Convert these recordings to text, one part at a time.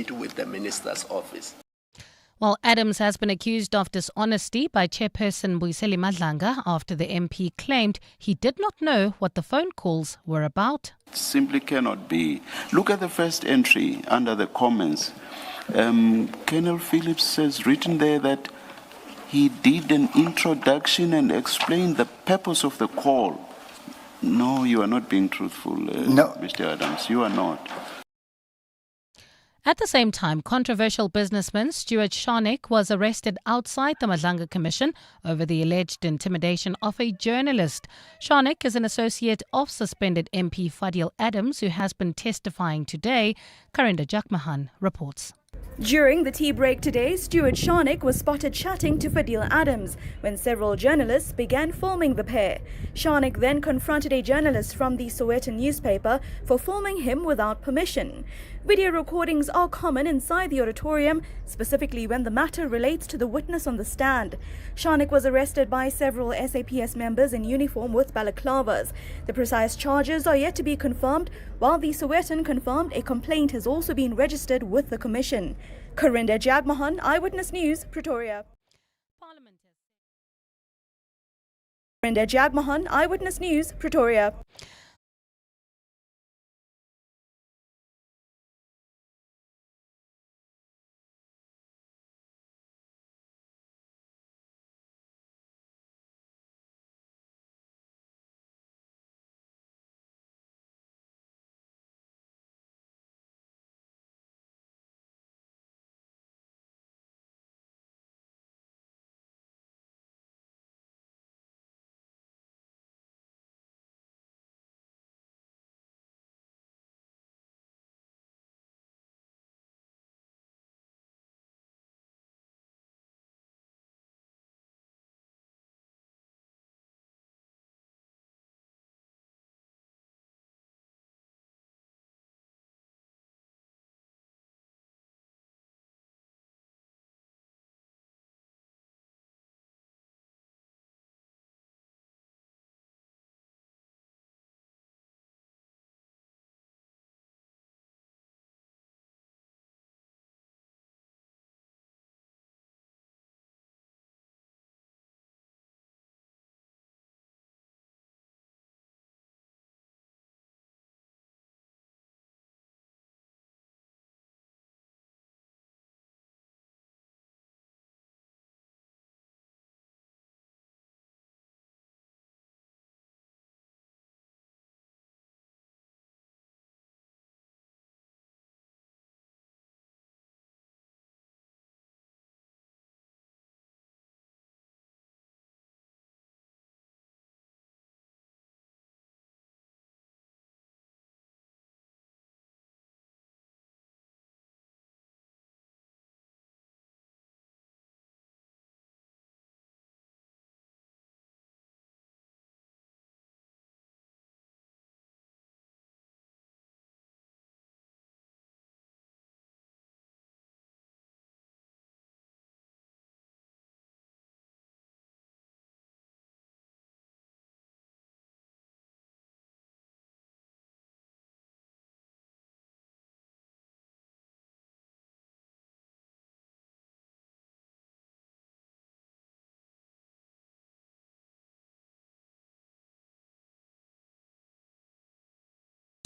with the minister's office. Well, Adams has been accused of dishonesty by Chairperson Buyiseli Madlanga after the MP claimed he did not know what the phone calls were about. Simply cannot be. Look at the first entry under the comments. Colonel Phillips has written there that he did an introduction and explained the purpose of the call. No, you are not being truthful, No. Mr. Adams. You are not. At the same time, controversial businessman Stuart Sharnick was arrested outside the Madlanga Commission over the alleged intimidation of a journalist. Sharnick is an associate of suspended MP Fadil Adams, who has been testifying today. Karinda Jakmahan reports. During the tea break today, Stuart Sharnick was spotted chatting to Fadil Adams when several journalists began filming the pair. Sharnick then confronted a journalist from the Sowetan newspaper for filming him without permission. Video recordings are common inside the auditorium, specifically when the matter relates to the witness on the stand. Sharnick was arrested by several SAPS members in uniform with balaclavas. The precise charges are yet to be confirmed, while the Sowetan confirmed a complaint has also been registered with the Commission. Karinda Jagmohan, Eyewitness News, Pretoria. Karinda Jagmohan, Eyewitness News, Pretoria.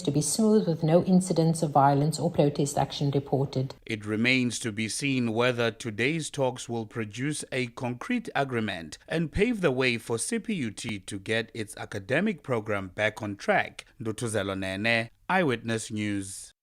To be smooth with no incidents of violence or protest action reported. It remains to be seen whether today's talks will produce a concrete agreement and pave the way for CPUT to get its academic program back on track. Ndutuzelo Nene, Eyewitness News.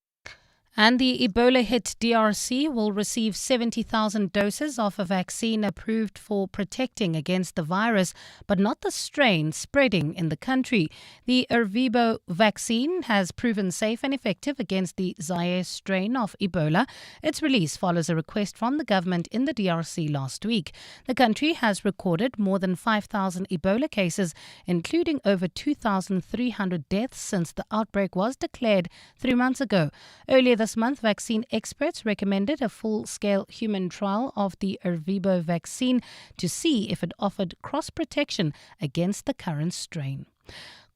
And the Ebola-hit DRC will receive 70,000 doses of a vaccine approved for protecting against the virus, but not the strain spreading in the country. The Ervebo vaccine has proven safe and effective against the Zaire strain of Ebola. Its release follows a request from the government in the DRC last week. The country has recorded more than 5,000 Ebola cases, including over 2,300 deaths since the outbreak was declared 3 months ago. Earlier this month, vaccine experts recommended a full-scale human trial of the Ervebo vaccine to see if it offered cross-protection against the current strain.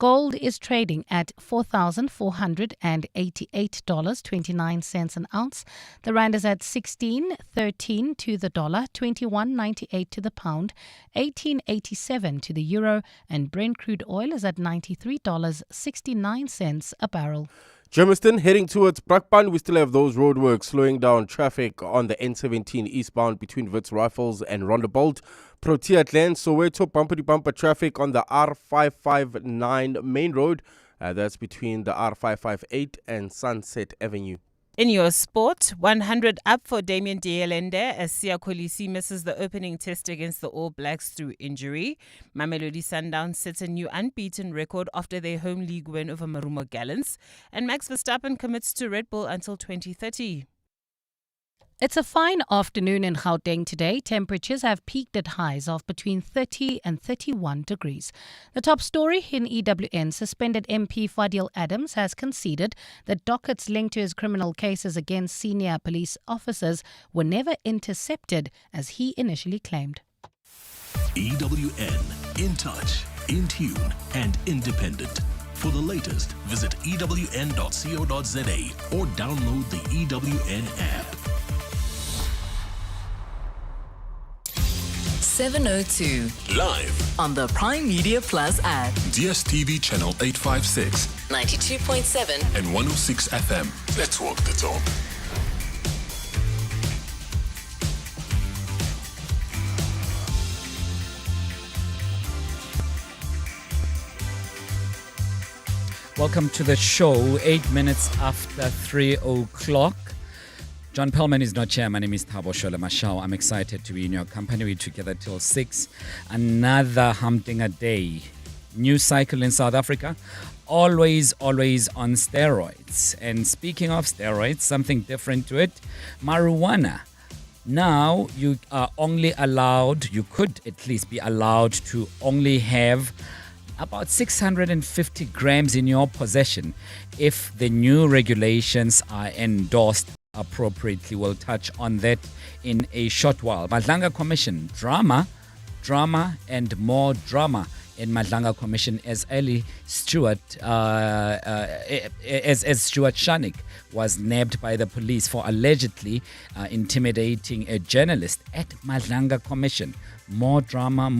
Gold is trading at $4,488.29 an ounce. The rand is at 16.13 to the dollar, 21.98 to the pound, 18.87 to the euro, and Brent crude oil is at $93.69 a barrel. Germiston heading towards Brakpan. We still have those roadworks slowing down traffic on the N17 eastbound between Wits Rifles and Rondebolt. Protea Glen, Soweto bumper-to-bumper traffic on the R559 main road. That's between the R558 and Sunset Avenue. In your sport, 100 up for Damien Dielende as Siya Kolisi misses the opening test against the All Blacks through injury. Mamelodi Sundowns sets a new unbeaten record after their home league win over Marumo Gallants. And Max Verstappen commits to Red Bull until 2030. It's a fine afternoon in Gauteng today. Temperatures have peaked at highs of between 30 and 31 degrees. The top story in EWN, suspended MP Fadil Adams has conceded that dockets linked to his criminal cases against senior police officers were never intercepted as he initially claimed. EWN, in touch, in tune and independent. For the latest, visit ewn.co.za or download the EWN app. 702. Live On the Prime Media Plus app. DSTV channel 856 92.7 and 106 FM. Let's walk the talk. Welcome to the show, 8 minutes after 3 o'clock. John Perlman is not here. My name is Thabo Shole Mashao. I'm excited to be in your company. We're together till 6. Another Humdinger day. New cycle in South Africa. Always on steroids. And speaking of steroids, something different to it. Marijuana. Now you are only allowed, you could at least be allowed to only have about 650 grams in your possession if the new regulations are endorsed appropriately. We'll touch on that in a short while. Madlanga Commission, drama and more drama in Madlanga Commission as Stuart Shanik was nabbed by the police for allegedly intimidating a journalist at Madlanga Commission. More drama.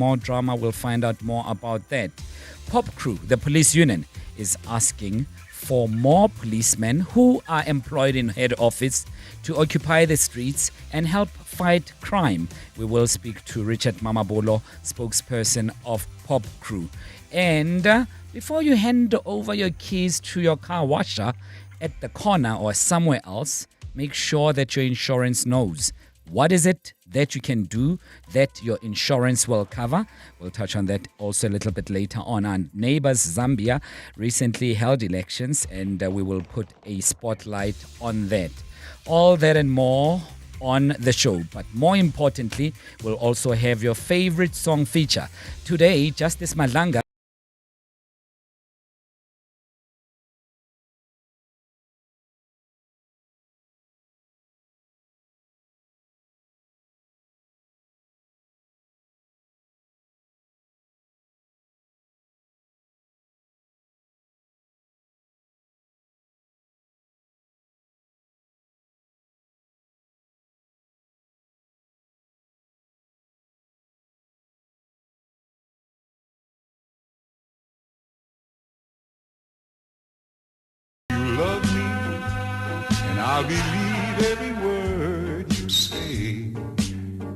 We'll find out more about that. Pop Crew, the police union, is asking for more policemen who are employed in head office to occupy the streets and help fight crime. We will speak to Richard Mamabolo, spokesperson of Pop Crew. And before you hand over your keys to your car washer at the corner or somewhere else, make sure that your insurance knows. What is it that you can do that your insurance will cover? We'll touch on that also a little bit later on. Our neighbors, Zambia, recently held elections, and we will put a spotlight on that. All that and more on the show. But more importantly, we'll also have your favorite song feature. Today, Justice Madlanga love me, and I'll believe every word you say,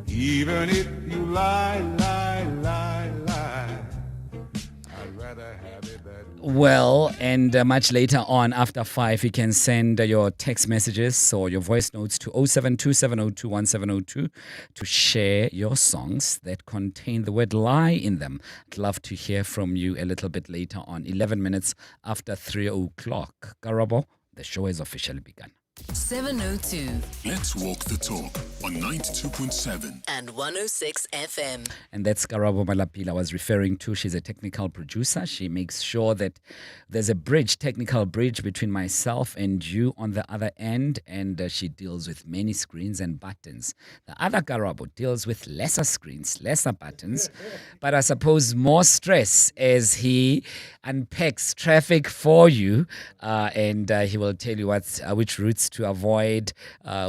even if you lie. I'd rather have it that way. Well, and much later on, after 5, you can send your text messages or your voice notes to 072-702-1702 to share your songs that contain the word lie in them. I'd love to hear from you a little bit later on, 11 minutes after 3 o'clock. Karabo, the show has officially begun. 702. Let's walk the talk. on 92.7 and 106 FM. And that's Karabo Malapila I was referring to. She's a technical producer. She makes sure that there's a technical bridge between myself and you on the other end. And she deals with many screens and buttons. The other Karabo deals with lesser screens, lesser buttons, but I suppose more stress as he unpacks traffic for you. And he will tell you which routes to avoid,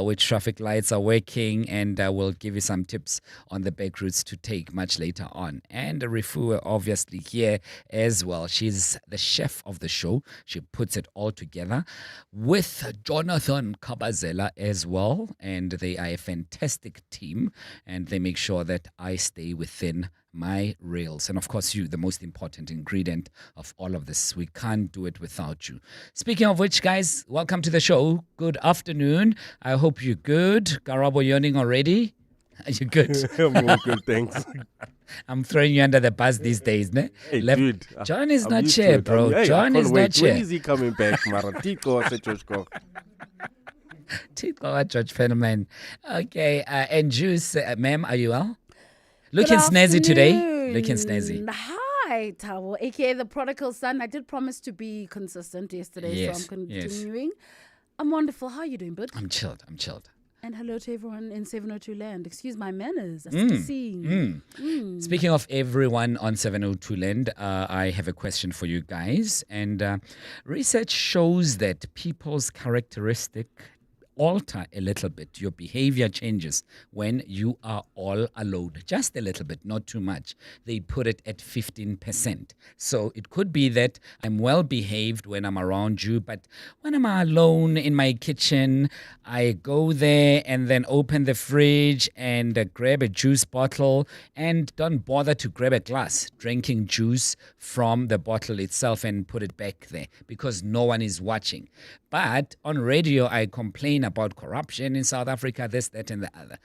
which traffic lights are working, and we'll give you some tips on the back routes to take much later on. And Rifu obviously here as well. She's the chef of the show. She puts it all together with Jonathan Kabazela as well. And they are a fantastic team, and they make sure that I stay within my rails. And of course, you, the most important ingredient of all of this. We can't do it without you. Speaking of which, guys, welcome to the show. Good afternoon. I hope you're good. Karabo yawning already? Are you good? I'm all good, thanks. I'm throwing you under the bus these days, ne? Hey, dude. John is I'm not used to here, it. bro. Hey, John I is can't not wait. here. When is he coming back, Mara? Tiko, Setoshko. George Perlman. Okay, and Juice, ma'am, are you well? Looking snazzy today. Looking snazzy. Hi, Tabo, aka the prodigal son. I did promise to be consistent yesterday, Yes, so I'm continuing. I'm wonderful. How are you doing, bud? I'm chilled. And hello to everyone in 702 land. Excuse my manners. Speaking of everyone on 702 land, I have a question for you guys. And research shows that people's characteristic alter a little bit. Your behavior changes when you are all alone. Just a little bit, not too much. They put it at 15%. So it could be that I'm well behaved when I'm around you, but when I'm alone in my kitchen, I go there and then open the fridge and grab a juice bottle and don't bother to grab a glass, drinking juice from the bottle itself and put it back there because no one is watching. But on radio, I complain about corruption in South Africa, this, that, and the other.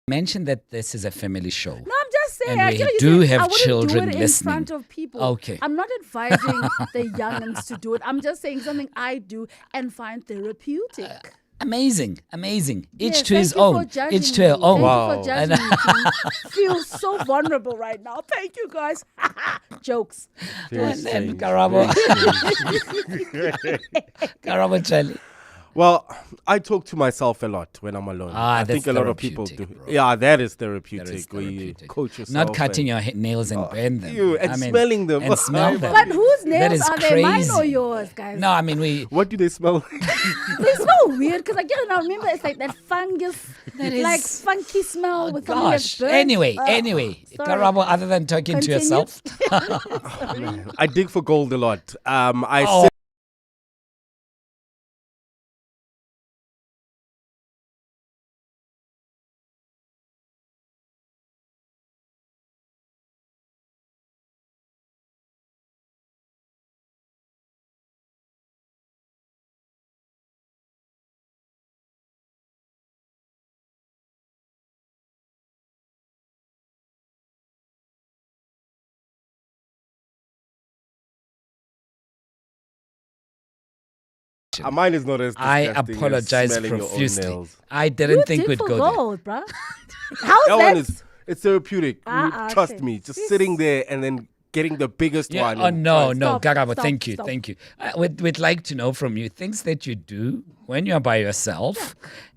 Mention that this is a family show. No, I'm just saying. And we I do I have wouldn't children do it listening. in front of people. Okay. I'm not advising the youngins to do it. I'm just saying something I do and find therapeutic. Amazing. Each Yes, to his thank you for own. judging Each to her me. own. Thank you for judging me. I feel so vulnerable right now. Thank you, guys. Jokes. And then Karabo. Karabo Charlie. Well, I talk to myself a lot when I'm alone. I think a lot of people do. Bro. Yeah, that is therapeutic. That is Where you therapeutic. coach yourself. Not cutting your nails and burn them. And smelling them. And smell them. But whose That nails is are they? Mine or crazy. yours, guys? No, I mean, What do they smell? They smell weird because I get now. Remember, it's like that fungus, like funky smell with something that's gosh. burnt. Anyway, sorry. Karabo, other than talking to Continue. yourself. I dig for gold a lot. I Oh, sit Mine is not as I disgusting apologize as smelling profusely. your own nails. I didn't You think dig we'd for go there. gold, bruh. How's That that? one is, it's therapeutic. Trust okay. me. Just sitting there and then getting the biggest Yeah, one. oh and no, try- no, Stop, Garabo, stop, thank you, stop. thank you. We'd like to know from you things that you do when you're by yourself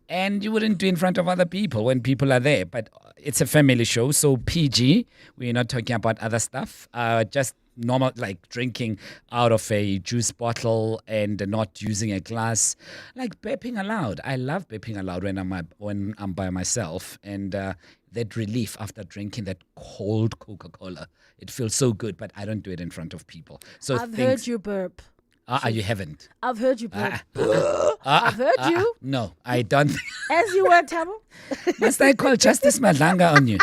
and you wouldn't do in front of other people when people are there. But it's a family show, so PG, we're not talking about other stuff, just normal, like drinking out of a juice bottle and not using a glass, like burping aloud. I love burping aloud when I'm by myself, and that relief after drinking that cold Coca-Cola. It feels so good, but I don't do it in front of people. So I've heard you burp. You haven't. I've heard you burp. I've heard you. No, I don't. As you were, Tabo. Must I call Justice Madlanga on you?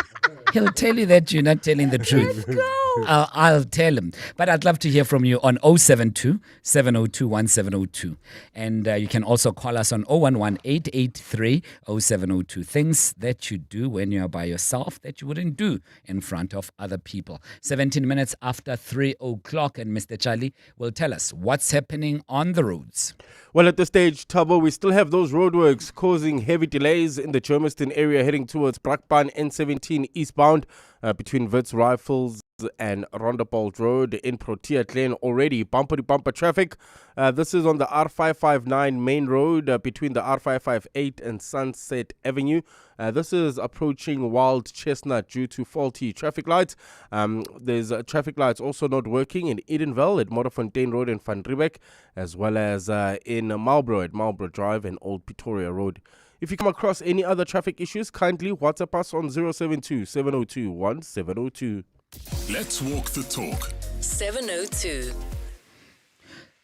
He'll tell you that you're not telling the truth. Let's go. I'll tell him. But I'd love to hear from you on 072 702 1702. And you can also call us on 011 883 0702. Things that you do when you're by yourself that you wouldn't do in front of other people. 17 minutes after 3 o'clock. And Mr. Charlie will tell us what's happening on the roads. Well, at this stage, Tabo, we still have those roadworks causing heavy delays in the Germiston area heading towards Brakpan N17 eastbound between Wits Rifles and Rondebolt Road in Protea Lane. Already bumper-to-bumper traffic. This is on the R559 main road between the R558 and Sunset Avenue. This is approaching Wild Chestnut due to faulty traffic lights. There's traffic lights also not working in Edenville at Modderfontein Road and Van Riebeck, as well as in Marlborough at Marlborough Drive and Old Pretoria Road. If you come across any other traffic issues, kindly WhatsApp us on 072 702 1702. Let's walk the talk. 702.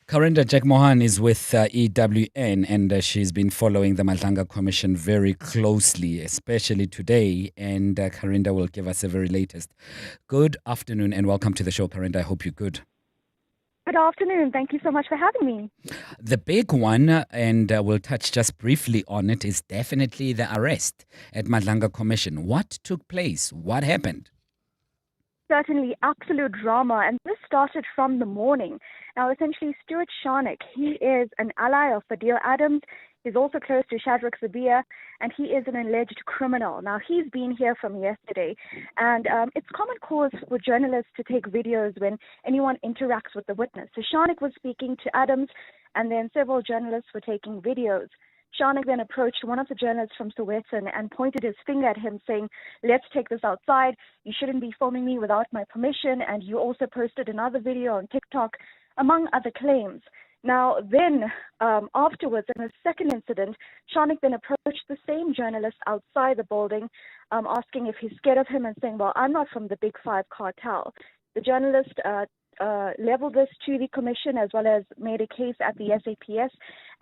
Karinda Jack Mohan is with EWN, and she's been following the Madlanga Commission very closely, especially today. And Karinda will give us the very latest. Good afternoon and welcome to the show, Karinda. I hope you're good. Good afternoon. Thank you so much for having me. The big one, and we'll touch just briefly on it, is definitely the arrest at Madlanga Commission. What took place? What happened? Certainly absolute drama, and this started from the morning. Now, essentially, Stuart Sharnick, he is an ally of Fadil Adams. He's also close to Shadrach Zabia, and he is an alleged criminal. Now, he's been here from yesterday, and it's common cause for journalists to take videos when anyone interacts with the witness. So Sharnick was speaking to Adams, and then several journalists were taking videos. Sharnick then approached one of the journalists from Sowetan and pointed his finger at him, saying, "Let's take this outside. You shouldn't be filming me without my permission, and you also posted another video on TikTok," among other claims. Now, then, afterwards, in a second incident, Sharnick then approached the same journalist outside the building, asking if he's scared of him and saying, "Well, I'm not from the Big Five cartel." The journalist leveled this to the commission as well as made a case at the SAPS.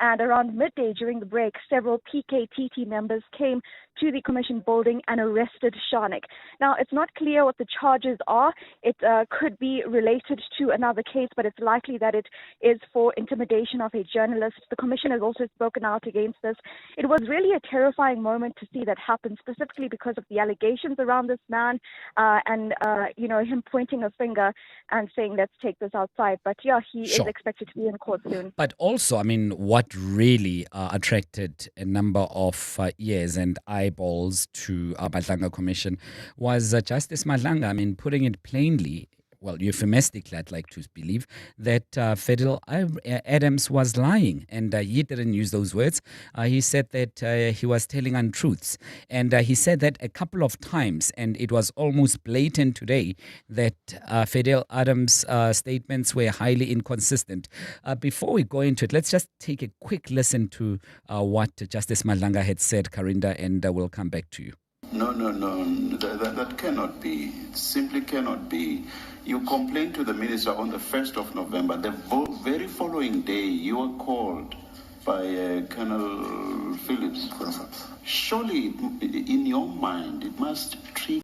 And around midday during the break, several PKTT members came to the commission building and arrested Sharnick. Now, it's not clear what the charges are. It could be related to another case, but it's likely that it is for intimidation of a journalist. The commission has also spoken out against this. It was really a terrifying moment to see that happen, specifically because of the allegations around this man and him pointing a finger and saying, "Let's take this outside." But yeah, he is expected to be in court soon. But also, I mean, what really attracted a number of ears and eyeballs to our Madlanga Commission was Justice Madlanga. I mean, putting it plainly, well, euphemistically, I'd like to believe that Fadil Adams was lying, and he didn't use those words. He said that he was telling untruths, and he said that a couple of times, and it was almost blatant today that Fadil Adams' statements were highly inconsistent. Before we go into it, let's just take a quick listen to what Justice Madlanga had said, Karinda, and we'll come back to you. No. That cannot be. It simply cannot be. You complained to the minister on the 1st of November. The very following day, you were called by Colonel Phillips. Surely, in your mind, it must trigger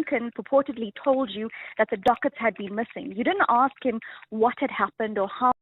Duncan purportedly told you that the dockets had been missing. You didn't ask him what had happened or how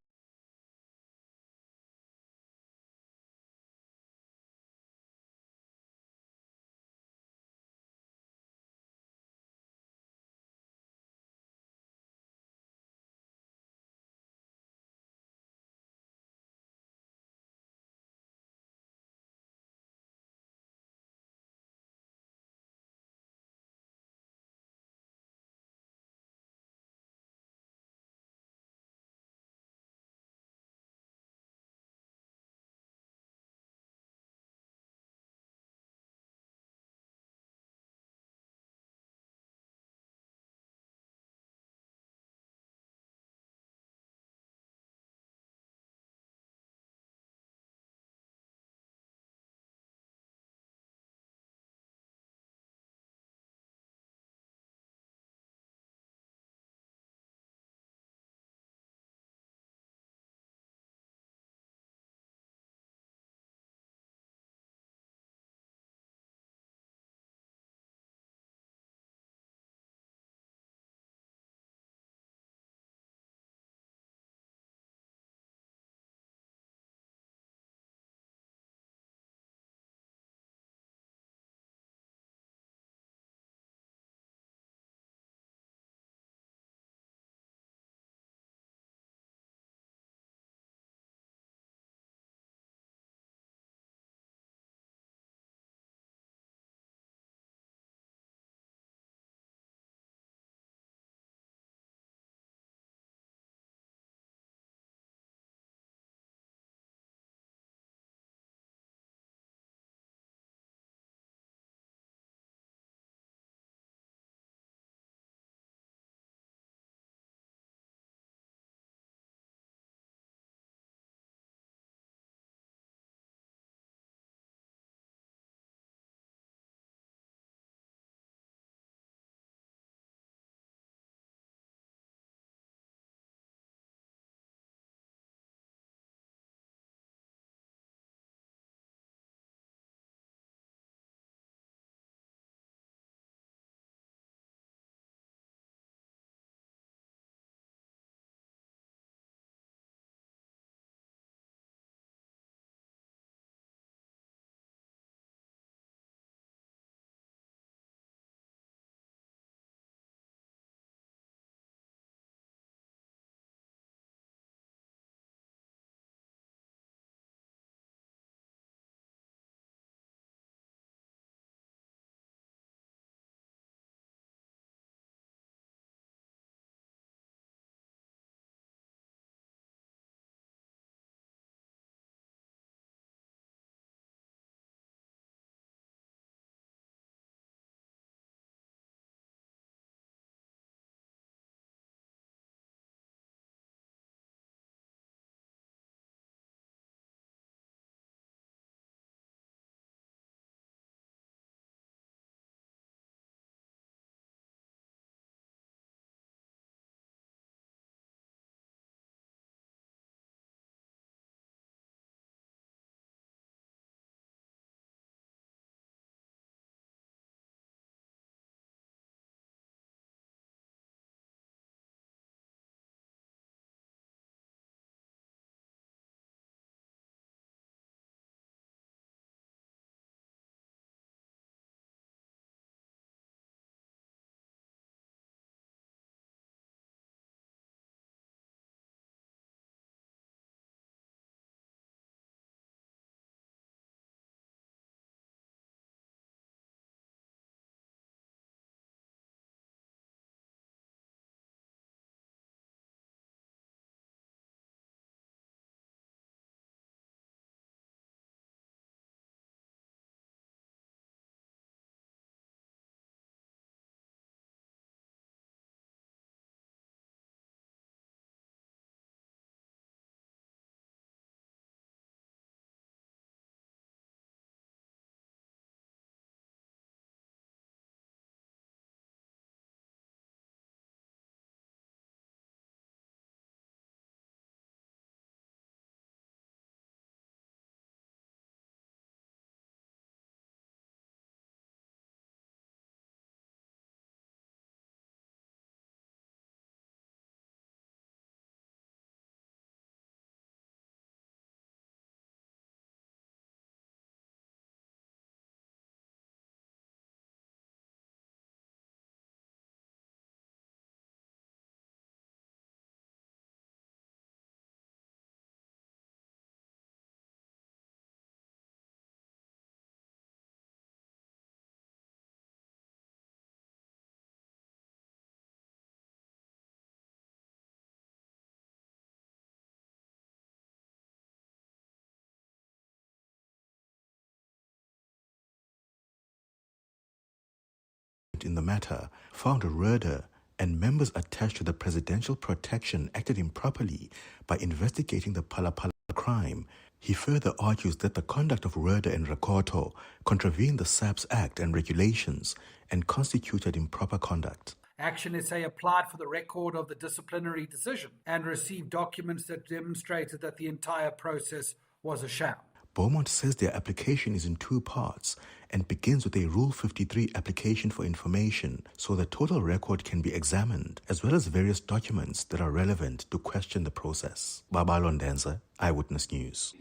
in the matter found Rhoda and members attached to the Presidential Protection acted improperly by investigating the Phala crime. He further argues that the conduct of Rhoda and Rakoto contravened the SAPS Act and regulations and constituted improper conduct. Action SA applied for the record of the disciplinary decision and received documents that demonstrated that the entire process was a sham. Beaumont says their application is in two parts and begins with a Rule 53 application for information so the total record can be examined, as well as various documents that are relevant to question the process. Babalo Ndenza, Eyewitness News.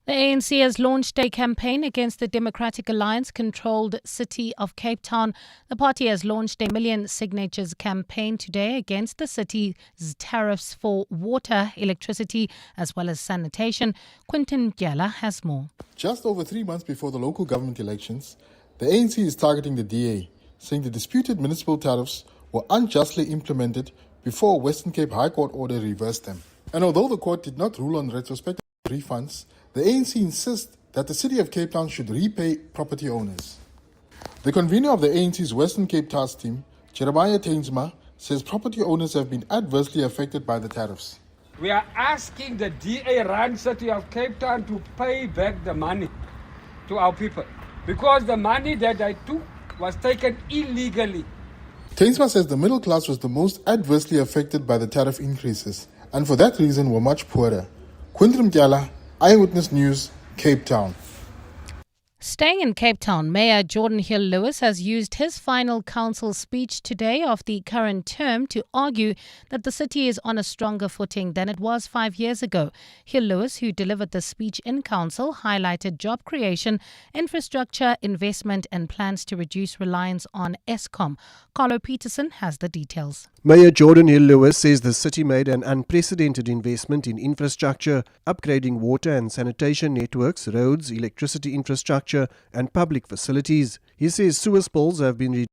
The ANC has launched a campaign against the Democratic Alliance-controlled city of Cape Town. The party has launched a million signatures campaign today against the city's tariffs for water, electricity, as well as sanitation. Quinton Gyala has more. Just over 3 months before the local government elections, the ANC is targeting the DA, saying the disputed municipal tariffs were unjustly implemented before a Western Cape High Court order reversed them. And although the court did not rule on retrospective refunds, the ANC insists that the City of Cape Town should repay property owners. The convener of the ANC's Western Cape Task Team, Jeremiah Tainsma, says property owners have been adversely affected by the tariffs. We are asking the DA-run City of Cape Town to pay back the money to our people because the money that they took was taken illegally. Tainsma says the middle class was the most adversely affected by the tariff increases and for that reason were much poorer. Quinton Gyala, Eyewitness News, Cape Town. Staying in Cape Town, Mayor Jordan Hill-Lewis has used his final council speech today of the current term to argue that the city is on a stronger footing than it was 5 years ago. Hill-Lewis, who delivered the speech in council, highlighted job creation, infrastructure, investment and plans to reduce reliance on Eskom. Carlo Peterson has the details. Mayor Jordan Hill-Lewis says the city made an unprecedented investment in infrastructure, upgrading water and sanitation networks, roads, electricity infrastructure and public facilities. He says sewer spills have been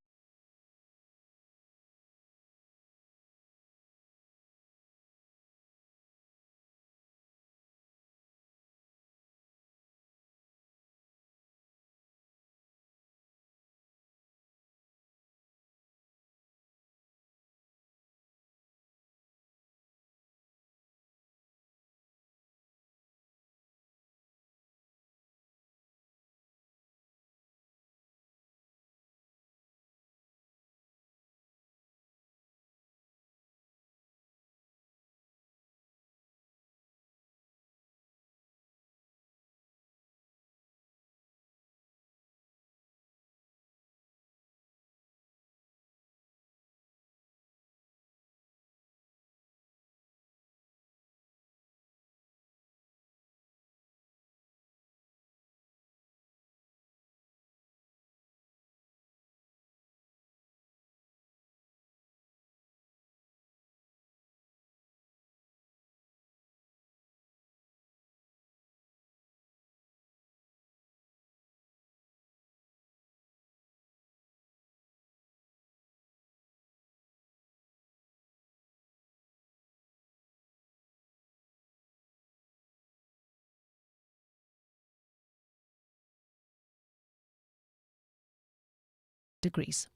degrees.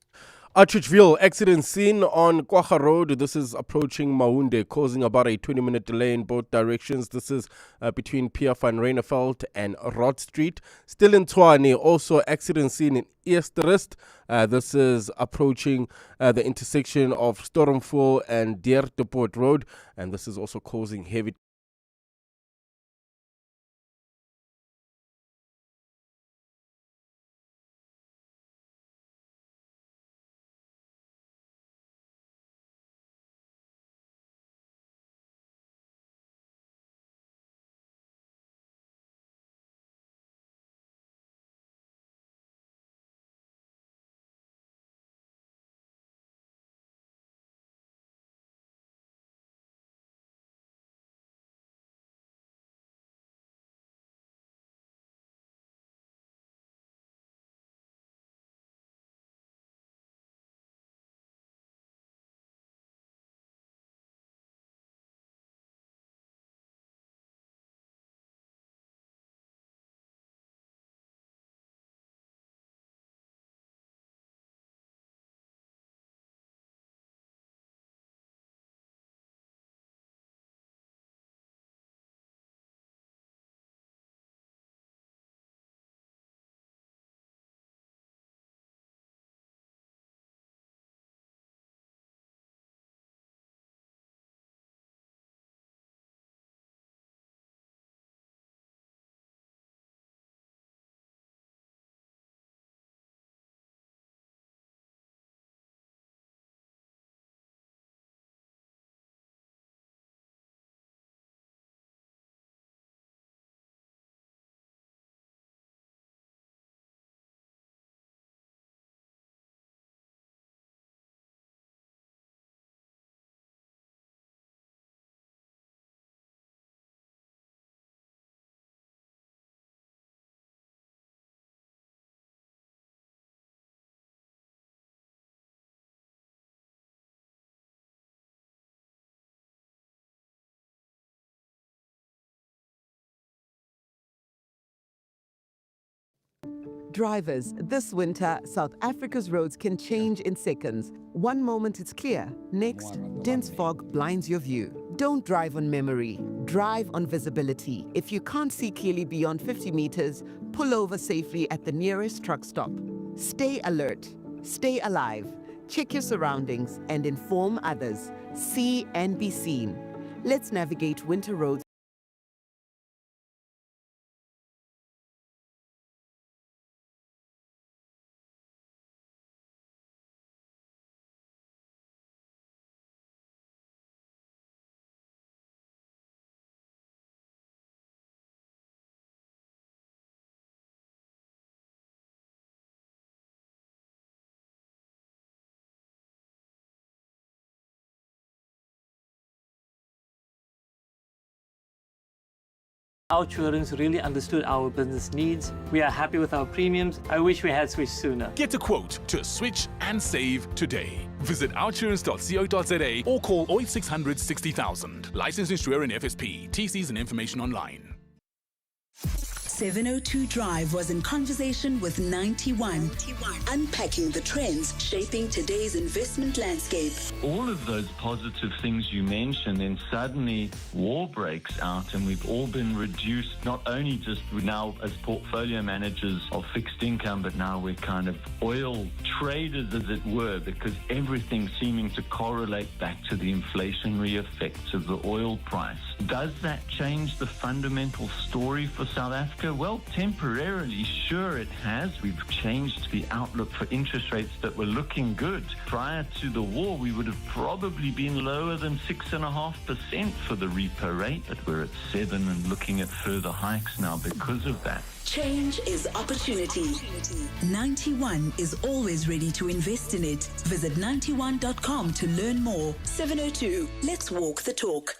Atteridgeville accident scene on Kwacha Road. This is approaching Maunde, causing about a 20-minute delay in both directions. This is between Pierre van Reineveld and Rod Street. Still in Tshwane, also accident scene in Eersterust. This is approaching the intersection of Stormful and Deerteport Road, and this is also causing heavy drivers, this winter, South Africa's roads can change in seconds. One moment it's clear, next, dense fog blinds your view. Don't drive on memory, drive on visibility. If you can't see clearly beyond 50 meters, pull over safely at the nearest truck stop. Stay alert, stay alive, check your surroundings, and inform others. See and be seen. Let's navigate winter roads. Outsurance really understood our business needs. We are happy with our premiums. I wish we had switched sooner. Get a quote to switch and save today. Visit outsurance.co.za or call 0600 60,000. Licensed insurer and FSP. TCs and information online. 702 Drive was in conversation with 91, unpacking the trends shaping today's investment landscape. All of those positive things you mentioned, then suddenly war breaks out and we've all been reduced, not only just now as portfolio managers of fixed income, but now we're kind of oil traders, as it were, because everything's seeming to correlate back to the inflationary effects of the oil price. Does that change the fundamental story for South Africa? Well, temporarily, sure it has. We've changed the outlook for interest rates that were looking good. Prior to the war, we would have probably been lower than 6.5% for the repo rate, but we're at 7% and looking at further hikes now because of that. Change is opportunity. 91 is always ready to invest in it. Visit 91.com to learn more. 702, let's walk the talk.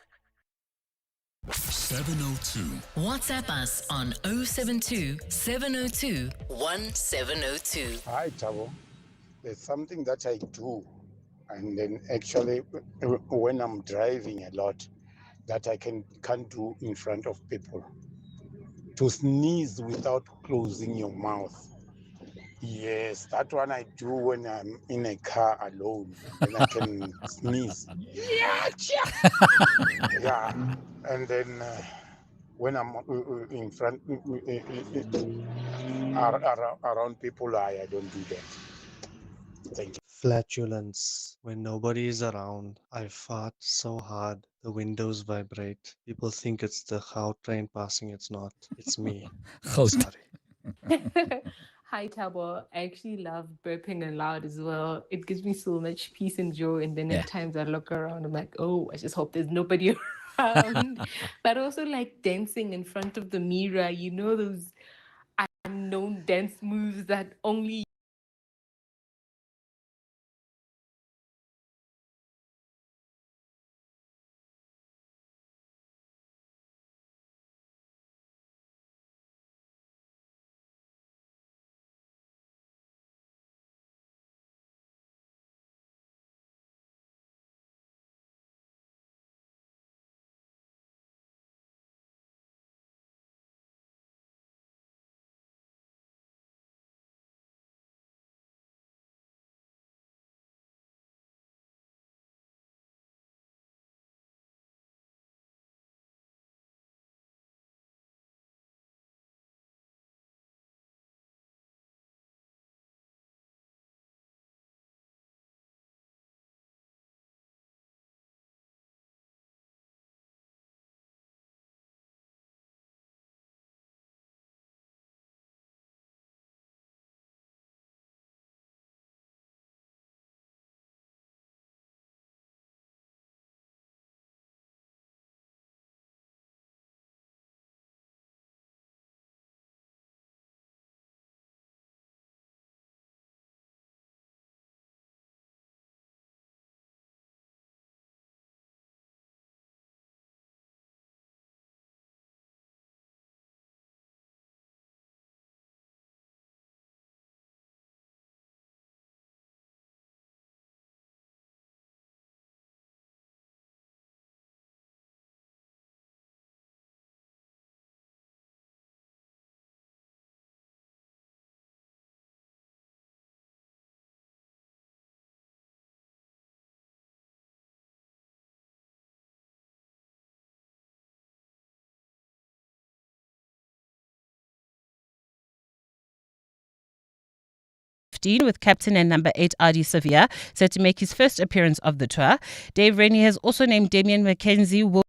702. WhatsApp us on 072 702 1702. Hi, Tabo. There's something that I do, and then actually when I'm driving a lot, that I can't do in front of people. To sneeze without closing your mouth. Yes, that one I do when I'm in a car alone, and I can sneeze. Yeah, and then when I'm in front around people, I don't do that. Thank you. Flatulence. When nobody is around, I fart so hard the windows vibrate. People think it's the Gau train passing. It's not. It's me. Sorry. Hi, Tabo. I actually love burping aloud as well. It gives me so much peace and joy. And then at times I look around, I'm like, oh, I just hope there's nobody around. But also like dancing in front of the mirror, you know, those unknown dance moves that only 15 with captain and number 8 Adi Sevilla set to make his first appearance of the tour. Dave Rennie has also named Damian McKenzie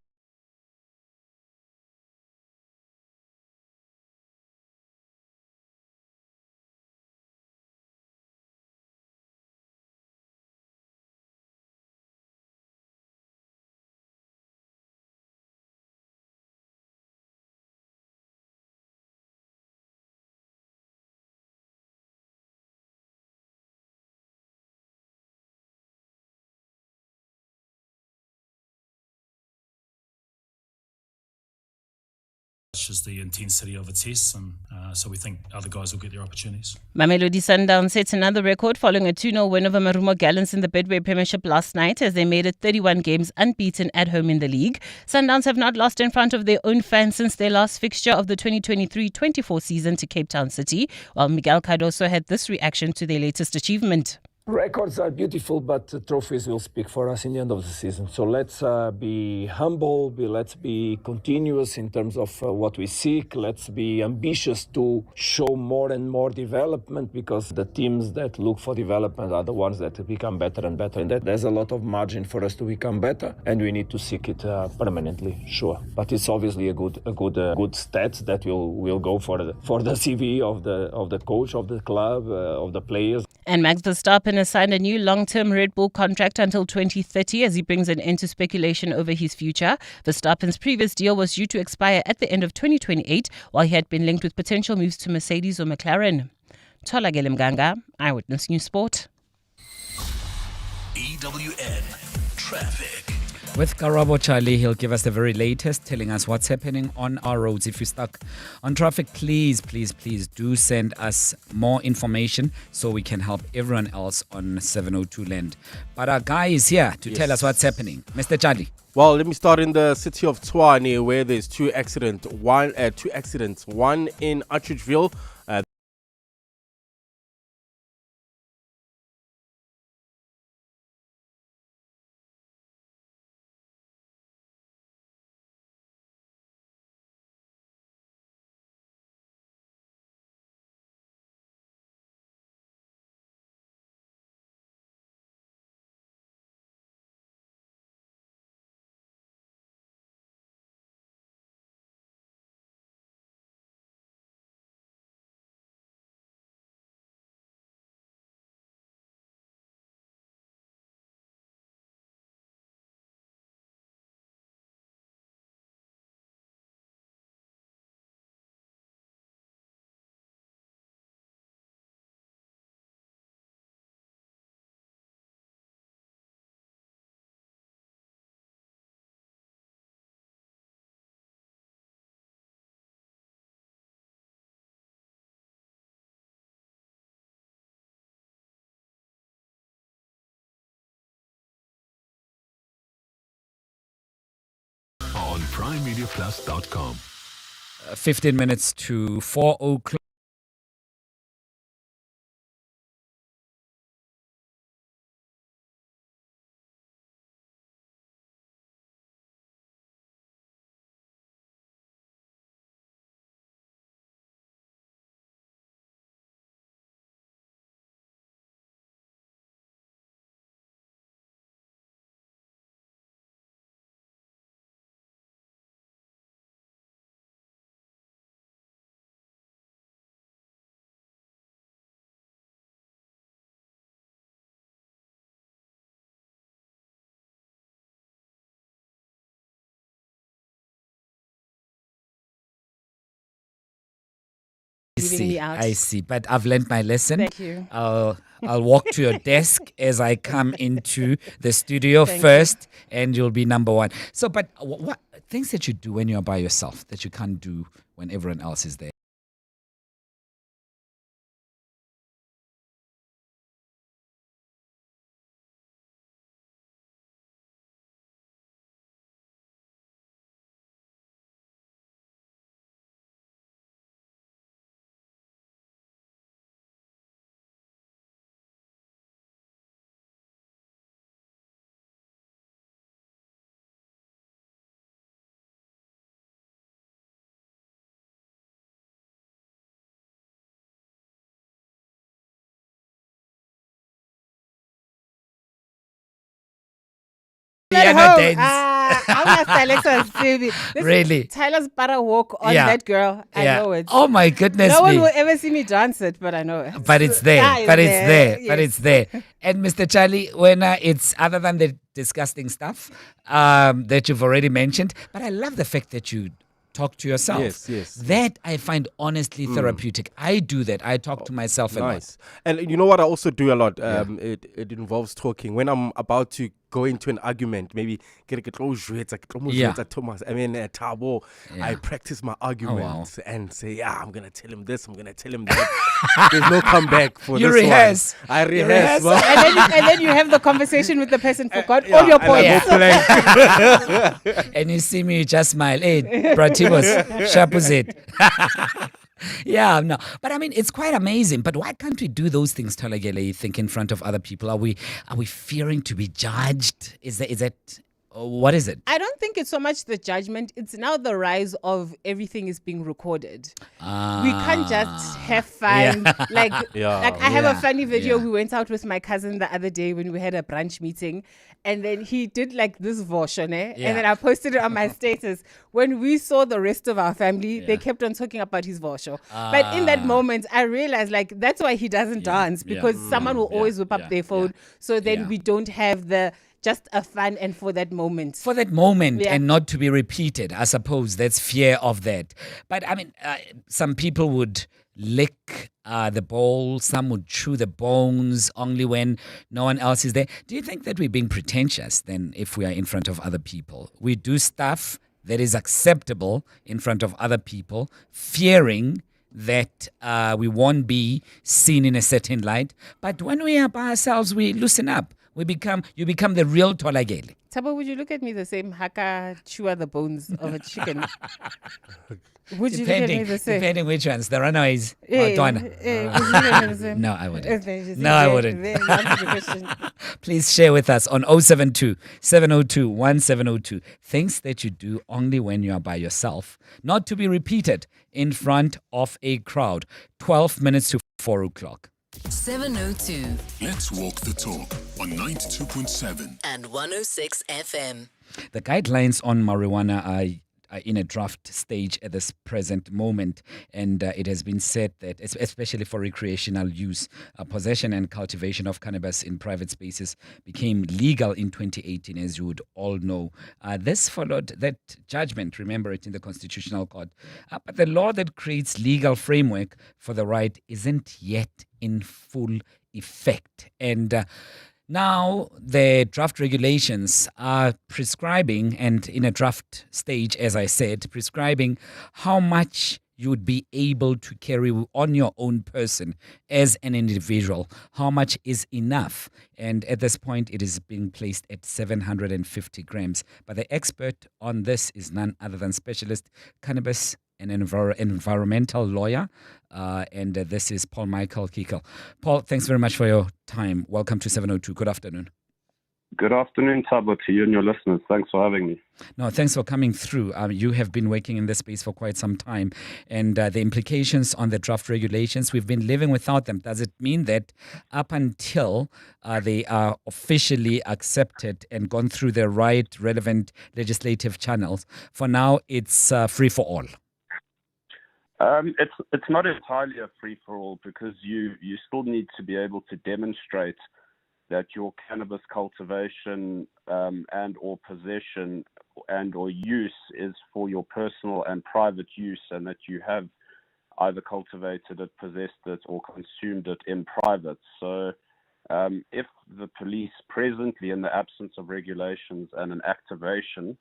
Is the intensity of the tests, and so we think other guys will get their opportunities. Mamelodi Sundowns set another record following a 2-0 win over Marumo Gallants in the Betway Premiership last night as they made it 31 games unbeaten at home in the league. Sundowns have not lost in front of their own fans since their last fixture of the 2023-24 season to Cape Town City, while Miguel Cardoso had this reaction to their latest achievement. Records are beautiful, but trophies will speak for us in the end of the season. So let's be humble, let's be continuous in terms of what we seek. Let's be ambitious to show more and more development, because the teams that look for development are the ones that become better and better. And there's a lot of margin for us to become better, and we need to seek it permanently, sure. But it's obviously a good stat that will go for the CV of the coach, of the club, of the players. And Max Verstappen has signed a new long-term Red Bull contract until 2030 as he brings an end to speculation over his future. Verstappen's previous deal was due to expire at the end of 2028, while he had been linked with potential moves to Mercedes or McLaren. Tola Gelimganga, Eyewitness News Sport. EWN Traffic. With Karabo Charlie, he'll give us the very latest, telling us what's happening on our roads. If you're stuck on traffic, please do send us more information so we can help everyone else on 702 Land. But our guy is here to tell us what's happening. Mr. Charlie. Well, let me start in the city of Tshwane, where there's two accidents. One in Atteridgeville. On PrimeMediaPlus.com. 15 minutes to 4 o'clock. I see. But I've learned my lesson. Thank you. I'll walk to your desk as I come into the studio first, and you'll be number one. So, but what things that you do when you're by yourself that you can't do when everyone else is there? Piano dance. Really? Tyler's para walk on Yeah. that girl. I Yeah. know it. Oh my goodness No one me. will ever see me dance it, but I know it. But it's there. Yeah, But it's there. But yes. it's there. And Mr. Charlie, when it's other than the disgusting stuff that you've already mentioned, but I love the fact that you talk to yourself. Yes. That I find honestly therapeutic. I do that. I talk to myself a lot. Nice. And you know what I also do a lot? It involves talking. When I'm about to go into an argument, maybe Thomas, I mean, Tabo, I practice my arguments and say, I'm going to tell him this, I'm going to tell him that. There's no comeback for You this rehearse. one. I rehearse. And then you have the conversation with the person, forgot all your points. And you see me, you just smile. Hey, Bratibos, Shapuzit. Yeah, no. But I mean, it's quite amazing. But why can't we do those things, Talagele, you think, in front of other people? Are we fearing to be judged? Is that what is it? I don't think it's so much the judgment. It's now the rise of everything is being recorded. We can't just have fun. Yeah. Like I have a funny video. Yeah. We went out with my cousin the other day when we had a brunch meeting. And then he did like this version, Yeah. and then I posted it on my status. When we saw the rest of our family, they kept on talking about his version. But in that moment, I realized like that's why he doesn't dance, because someone will always whip up their phone. So then we don't have the just a fun and for that moment. For that moment Yeah. and not to be repeated, I suppose. That's fear of that. But I mean, some people would lick the bowl, some would chew the bones only when no one else is there. Do you think that we're being pretentious then if we are in front of other people? We do stuff that is acceptable in front of other people, fearing that we won't be seen in a certain light. But when we are by ourselves, we loosen up. You become the real Tolagele. Tabo, would you look at me the same? Haka chew the bones of a chicken. Would you look at me the same? Depending which ones, the runaways or Would you Donna. look at me the same? No, I wouldn't. Just No, I very- wouldn't. very answer the question. Please share with us on 072 702 1702 things that you do only when you are by yourself, not to be repeated in front of a crowd. 12 minutes to 4 o'clock. 702 Let's walk the talk on 92.7 and 106 FM. The guidelines on marijuana are in a draft stage at this present moment, and it has been said that, especially for recreational use, possession and cultivation of cannabis in private spaces became legal in 2018, as you would all know. This followed that judgment, remember it, in the Constitutional Court. But the law that creates legal framework for the right isn't yet in full effect. And now, the draft regulations are prescribing, and in a draft stage, as I said, prescribing how much you would be able to carry on your own person as an individual. How much is enough? And at this point, it is being placed at 750 grams. But the expert on this is none other than specialist cannabis and environmental lawyer. And this is Paul Michael Kiekel. Paul, thanks very much for your time. Welcome to 702. Good afternoon. Good afternoon, Tabo, to you and your listeners. Thanks for having me. No, thanks for coming through. You have been working in this space for quite some time. And the implications on the draft regulations, we've been living without them. Does it mean that up until they are officially accepted and gone through the right relevant legislative channels, for now it's free for all? It's not entirely a free-for-all, because you still need to be able to demonstrate that your cannabis cultivation and or possession and or use is for your personal and private use, and that you have either cultivated it, possessed it, or consumed it in private. So if the police presently, in the absence of regulations and an activation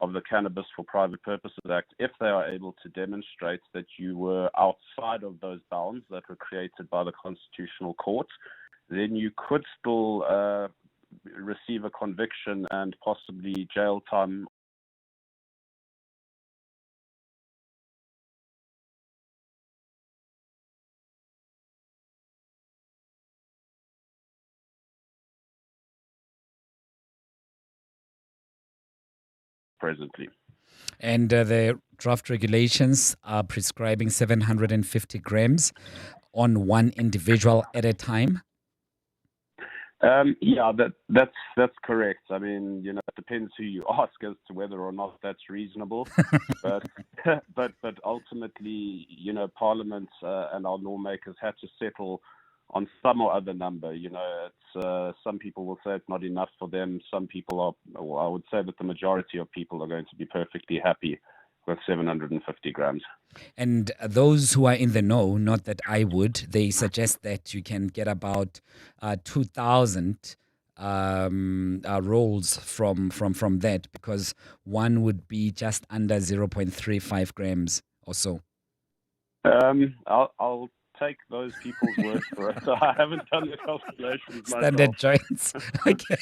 of the Cannabis for Private Purposes Act, if they are able to demonstrate that you were outside of those bounds that were created by the Constitutional Court, then you could still receive a conviction and possibly jail time. Presently. And the draft regulations are prescribing 750 grams on one individual at a time? Yeah, that's correct. I mean, it depends who you ask as to whether or not that's reasonable. but but ultimately, Parliament and our lawmakers had to settle on some or other number. It's some people will say it's not enough for them. Some people are, well, I would say that the majority of people are going to be perfectly happy with 750 grams. And those who are in the know, not that I would, they suggest that you can get about 2,000 rolls from that, because one would be just under 0.35 grams or so. I'll take those people's word for it. So I haven't done the calculations myself. Standard joints. Okay.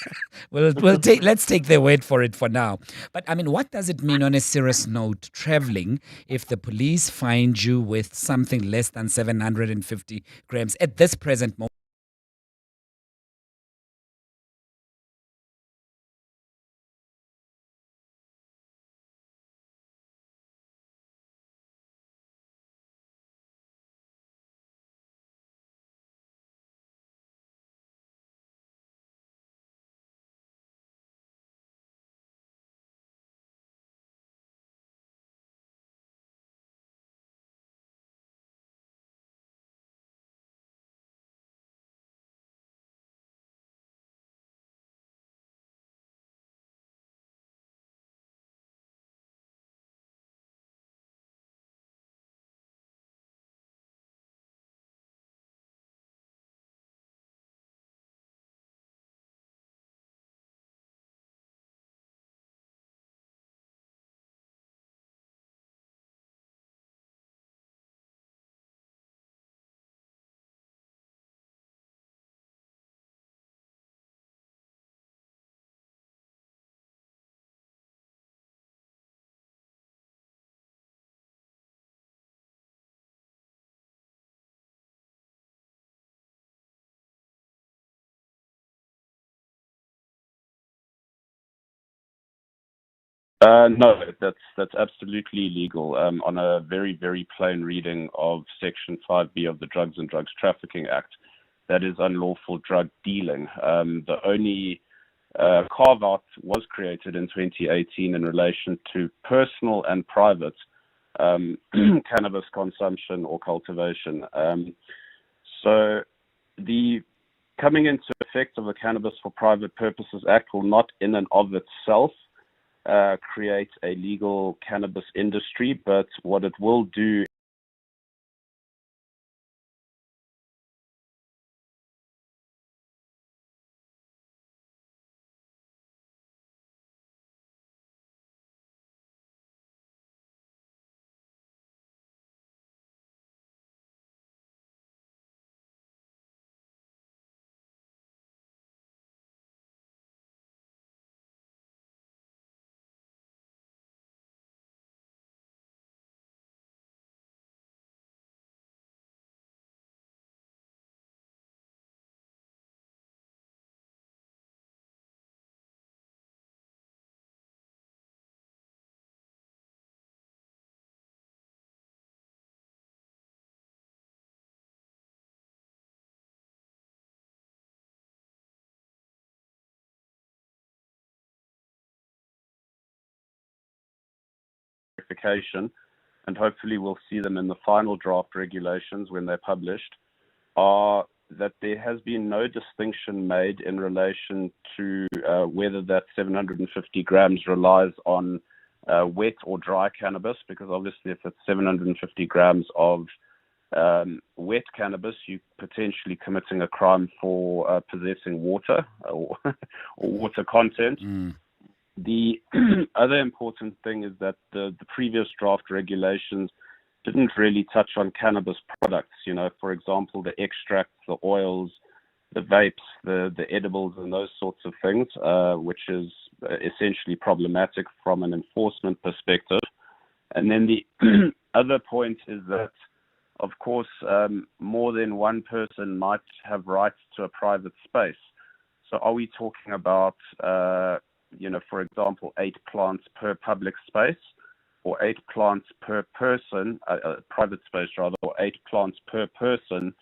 Let's take their word for it for now. But I mean, what does it mean on a serious note, traveling, if the police find you with something less than 750 grams at this present moment? No, that's absolutely legal. On a very, very plain reading of Section 5B of the Drugs and Drugs Trafficking Act, that is unlawful drug dealing. The only carve-out was created in 2018 in relation to personal and private cannabis consumption or cultivation. So the coming into effect of the Cannabis for Private Purposes Act will not in and of itself create a legal cannabis industry, but what it will do verification, and hopefully we'll see them in the final draft regulations when they're published, are that there has been no distinction made in relation to whether that 750 grams relies on wet or dry cannabis, because obviously if it's 750 grams of wet cannabis, you're potentially committing a crime for possessing water or water content. The other important thing is that the previous draft regulations didn't really touch on cannabis products. For example, the extracts, the oils, the vapes, the edibles, and those sorts of things, which is essentially problematic from an enforcement perspective. And then the other point is that, of course, more than one person might have rights to a private space. So are we talking about, for example, 8 plants per public space, or 8 plants per person, private space rather, or 8 plants per person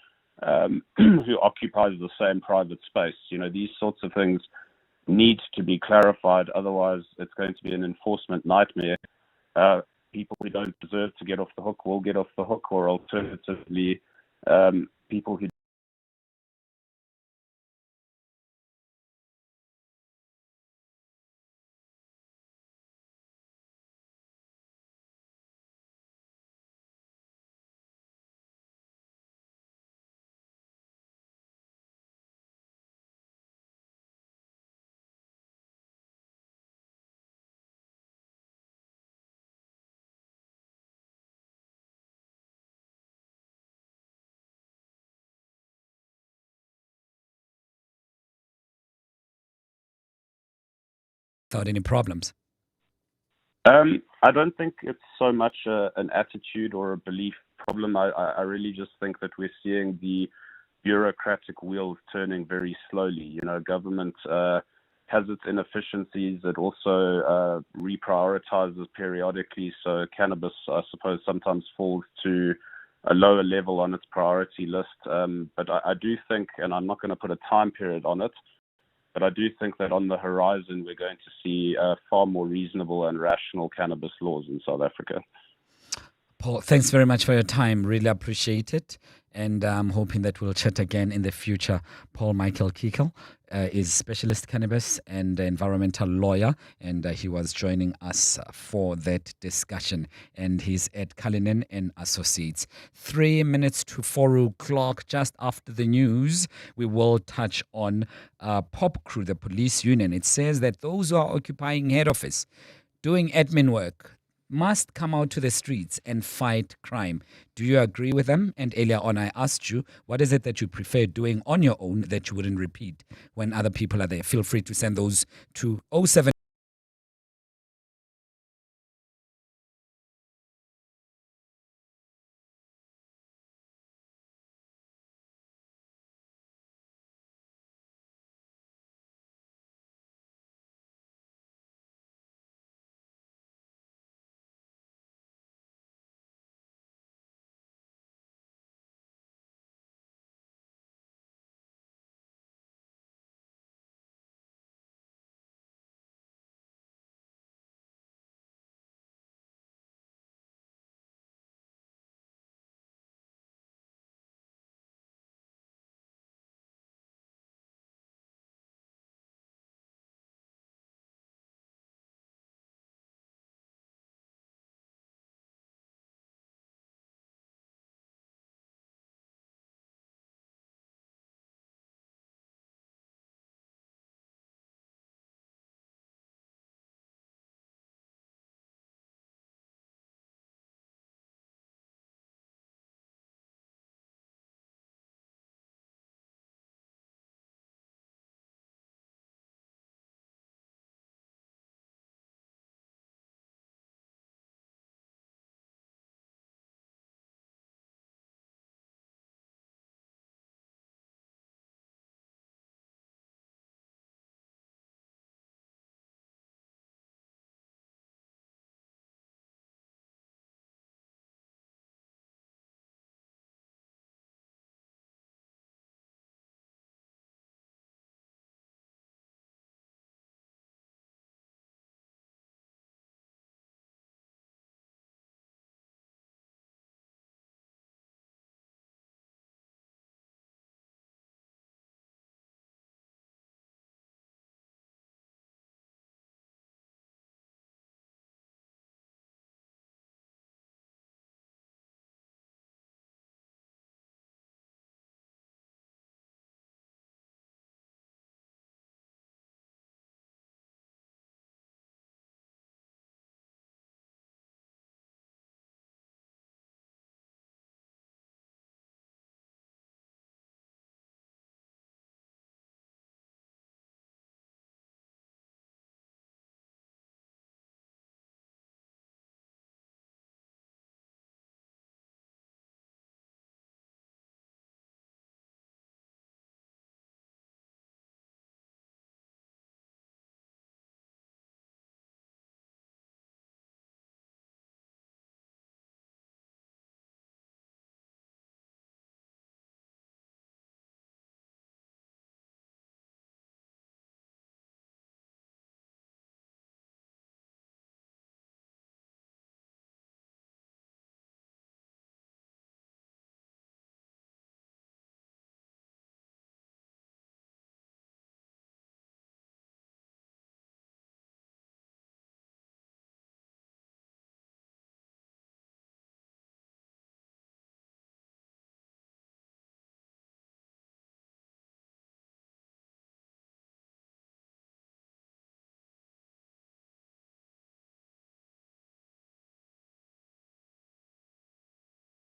who occupies the same private space. These sorts of things need to be clarified. Otherwise, it's going to be an enforcement nightmare. People who don't deserve to get off the hook will get off the hook, or alternatively, people who Without any problems. I don't think it's so much an attitude or a belief problem. I really just think that we're seeing the bureaucratic wheels turning very slowly. Government has its inefficiencies. It also reprioritizes periodically. So cannabis, I suppose, sometimes falls to a lower level on its priority list. But I do think, and I'm not going to put a time period on it, but I do think that on the horizon, we're going to see far more reasonable and rational cannabis laws in South Africa. Paul, thanks very much for your time. Really appreciate it. And I'm hoping that we'll chat again in the future. Paul Michael Kiekel is specialist cannabis and environmental lawyer, and he was joining us for that discussion. And he's at Cullinan and Associates. 3 minutes to 4 o'clock, just after the news, we will touch on Pop Crew, the police union. It says that those who are occupying head office, doing admin work, must come out to the streets and fight crime. Do you agree with them? And earlier on, I asked you, what is it that you prefer doing on your own that you wouldn't repeat when other people are there? Feel free to send those to 07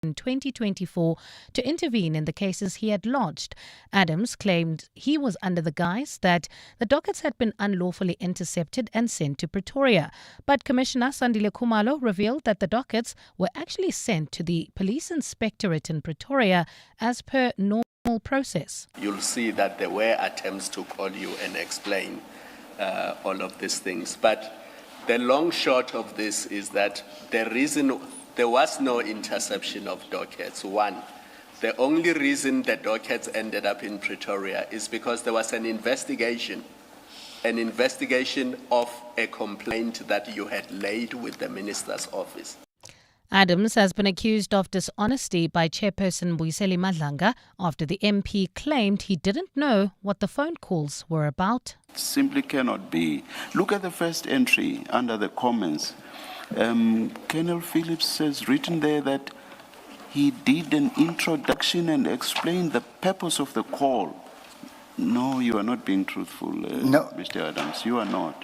in 2024 to intervene in the cases he had lodged. Adams claimed he was under the guise that the dockets had been unlawfully intercepted and sent to Pretoria. But Commissioner Sandile Khumalo revealed that the dockets were actually sent to the Police Inspectorate in Pretoria as per normal process. You'll see that there were attempts to call you and explain all of these things. But the long short of this is that there was no interception of dockets. One, the only reason the dockets ended up in Pretoria is because there was an investigation of a complaint that you had laid with the minister's office. Adams has been accused of dishonesty by Chairperson Mbuyiseli Madlanga after the MP claimed he didn't know what the phone calls were about. Simply cannot be. Look at the first entry under the comments. Colonel Phillips has written there that he did an introduction and explained the purpose of the call. No, you are not being truthful, no. Mr. Adams. You are not.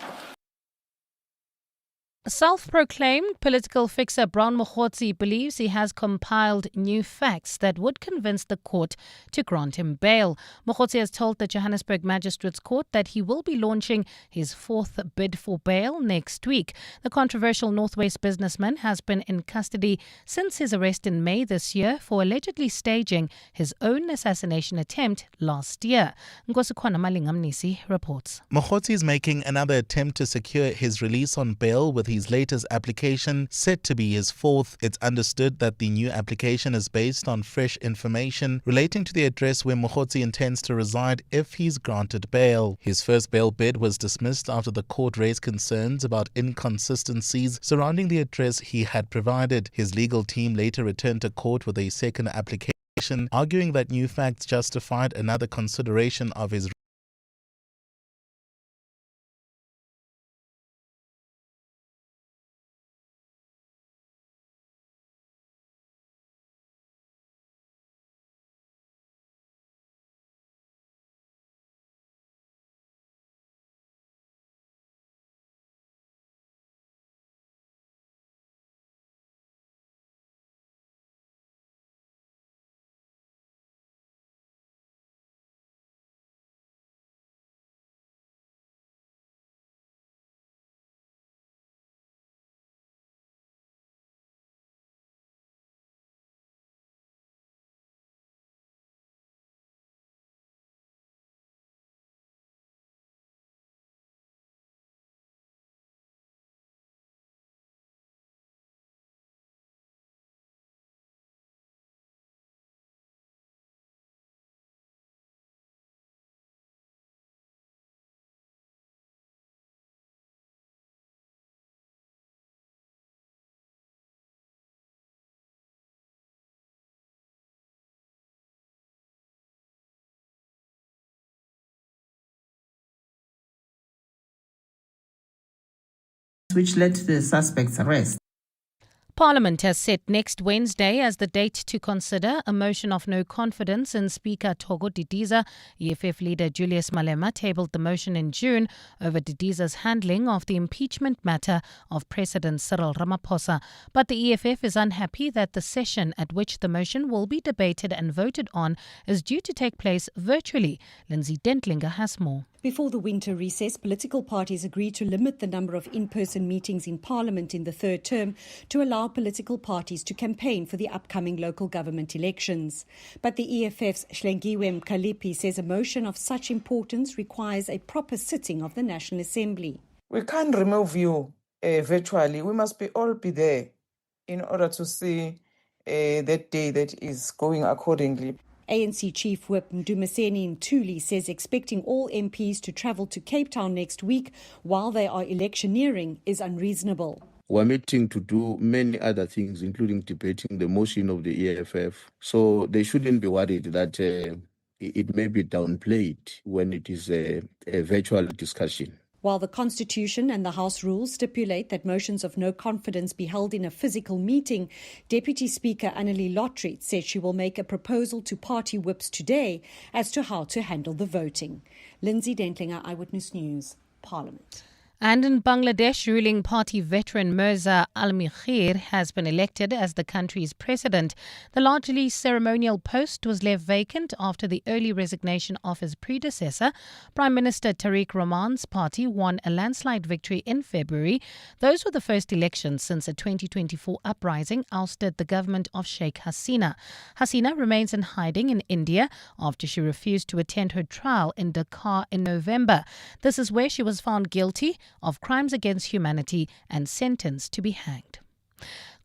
Self-proclaimed political fixer Brown Mokhotsi believes he has compiled new facts that would convince the court to grant him bail. Mokhotsi has told the Johannesburg Magistrates Court that he will be launching his fourth bid for bail next week. The controversial Northwest businessman has been in custody since his arrest in May this year for allegedly staging his own assassination attempt last year. Nkosikhwana Malingamnisi reports. Mokhotsi is making another attempt to secure his release on bail with his latest application set to be his fourth. It's understood that the new application is based on fresh information relating to the address where Mokhotsi intends to reside if he's granted bail. His first bail bid was dismissed after the court raised concerns about inconsistencies surrounding the address he had provided. His legal team later returned to court with a second application, arguing that new facts justified another consideration of his which led to the suspect's arrest. Parliament has set next Wednesday as the date to consider a motion of no confidence in Speaker Thogo Didiza. EFF leader Julius Malema tabled the motion in June over Didiza's handling of the impeachment matter of President Cyril Ramaphosa. But the EFF is unhappy that the session at which the motion will be debated and voted on is due to take place virtually. Lindsay Dentlinger has more. Before the winter recess, political parties agreed to limit the number of in-person meetings in Parliament in the third term to allow political parties to campaign for the upcoming local government elections. But the EFF's Shlengiwe Mkalipi says a motion of such importance requires a proper sitting of the National Assembly. We can't remove you virtually. We must all be there in order to see that day that is going accordingly. ANC Chief Whip Ndumiseni Ntuli says expecting all MPs to travel to Cape Town next week while they are electioneering is unreasonable. We're meeting to do many other things, including debating the motion of the EFF. So they shouldn't be worried that it may be downplayed when it is a virtual discussion. While the Constitution and the House rules stipulate that motions of no confidence be held in a physical meeting, Deputy Speaker Annelie Lotriet said she will make a proposal to party whips today as to how to handle the voting. Lindsay Dentlinger, Eyewitness News, Parliament. And in Bangladesh, ruling party veteran Mirza Al-Mikhir has been elected as the country's president. The largely ceremonial post was left vacant after the early resignation of his predecessor. Prime Minister Tariq Rahman's party won a landslide victory in February. Those were the first elections since a 2024 uprising ousted the government of Sheikh Hasina. Hasina remains in hiding in India after she refused to attend her trial in Dhaka in November. This is where she was found guilty of crimes against humanity and sentenced to be hanged.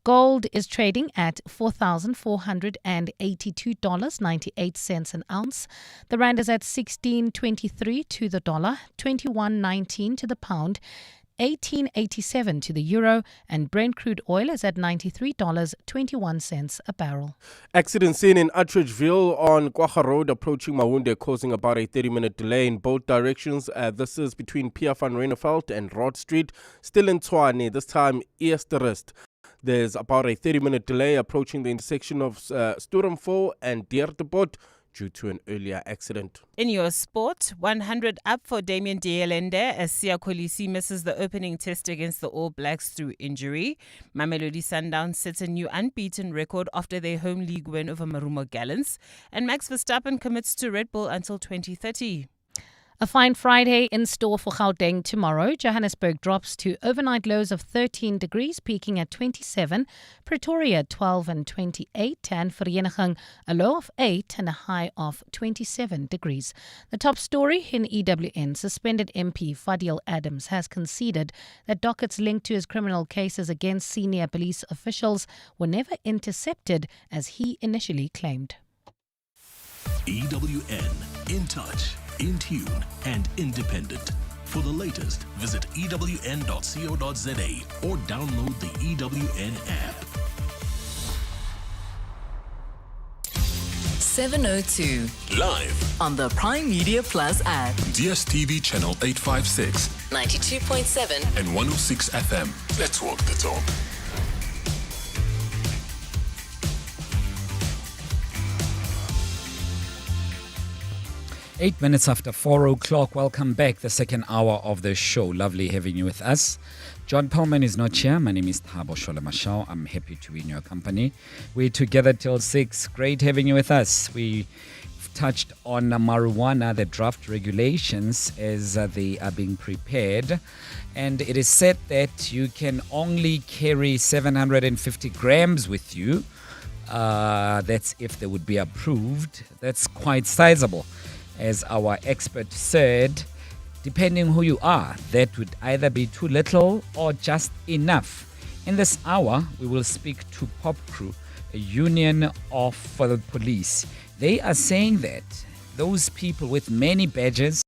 Gold is trading at $4,482.98 an ounce. The rand is at 16.23 to the dollar, 21.19 to the pound, 18.87 to the euro, and Brent crude oil is at $93.21 a barrel. Accident scene in Attridgeville on Kwacha Road approaching Mahunde, causing about a 30-minute delay in both directions. This is between Pia van Reineveld and Rod Street, still in Tshwane, this time east to west. There's about a 30-minute delay approaching the intersection of Sturmfo and Diertebot due to an earlier accident. In your sport, 100 up for Damien Dielende as Siya Kolisi misses the opening test against the All Blacks through injury. Mamelodi Sundowns sets a new unbeaten record after their home league win over Marumo Gallants. And Max Verstappen commits to Red Bull until 2030. A fine Friday in store for Gauteng tomorrow. Johannesburg drops to overnight lows of 13 degrees, peaking at 27. Pretoria 12 and 28. And Vereniging a low of 8 and a high of 27 degrees. The top story in EWN. Suspended MP Fadil Adams has conceded that dockets linked to his criminal cases against senior police officials were never intercepted as he initially claimed. EWN, in touch, in tune, and independent. For the latest, visit ewn.co.za or download the EWN app. 702. Live On the Prime Media Plus app. DSTV channel 856, 92.7. and 106 FM. Let's walk the talk. 8 minutes after 4 o'clock. Welcome back. The second hour of the show. Lovely having you with us. John Perlman is not here. My name is Thabo Sholemashao. I'm happy to be in your company. We're together till 6. Great having you with us. We touched on marijuana, the draft regulations as they are being prepared. And it is said that you can only carry 750 grams with you. That's if they would be approved. That's quite sizable. As our expert said, depending who you are, that would either be too little or just enough. In this hour, we will speak to Pop Crew, a union of the police. They are saying that those people with many badges,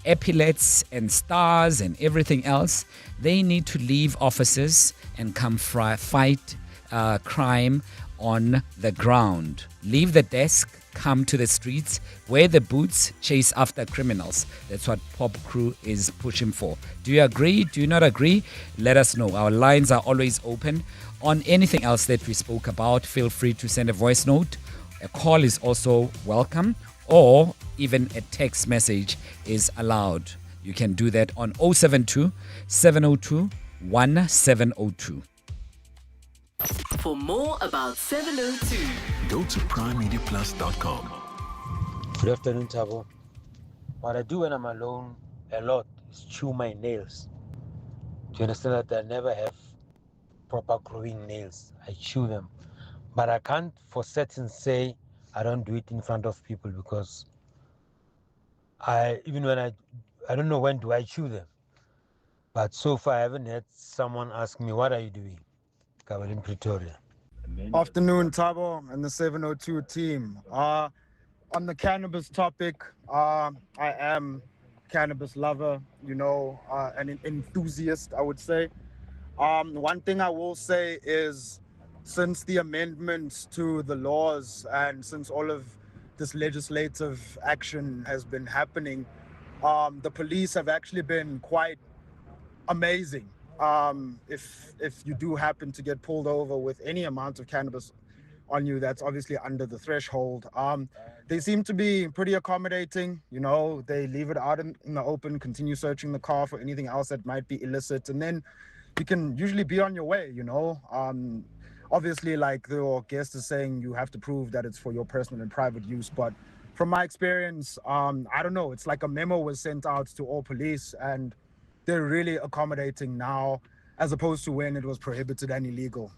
epaulets and stars and everything else, they need to leave offices and come fight crime on the ground. Leave the desk, come to the streets, wear the boots, chase after criminals. That's what Pop Crew is pushing for. Do you agree? Do you not agree? Let us know. Our lines are always open. On anything else that we spoke about, feel free to send a voice note. A call is also welcome, or even a text message is allowed. You can do that on 072 702 1702. For more about 702, go to primemediaplus.com. Good afternoon, Thabo. What I do when I'm alone a lot is chew my nails. Do you understand that I never have proper growing nails? I chew them. But I can't for certain say I don't do it in front of people because I don't know when do I chew them. But so far I haven't had someone ask me, what are you doing? In Pretoria. Afternoon, Thabo and the 702 team. On the cannabis topic, I am a cannabis lover, an enthusiast, I would say. One thing I will say is since the amendments to the laws and since all of this legislative action has been happening, the police have actually been quite amazing. If you do happen to get pulled over with any amount of cannabis on you that's obviously under the threshold. They seem to be pretty accommodating. You know, they leave it out in the open, continue searching the car for anything else that might be illicit, and then you can usually be on your way, you know. Obviously, like the guest is saying, you have to prove that it's for your personal and private use. But from my experience, I don't know, it's like a memo was sent out to all police, and they're really accommodating now as opposed to when it was prohibited and illegal.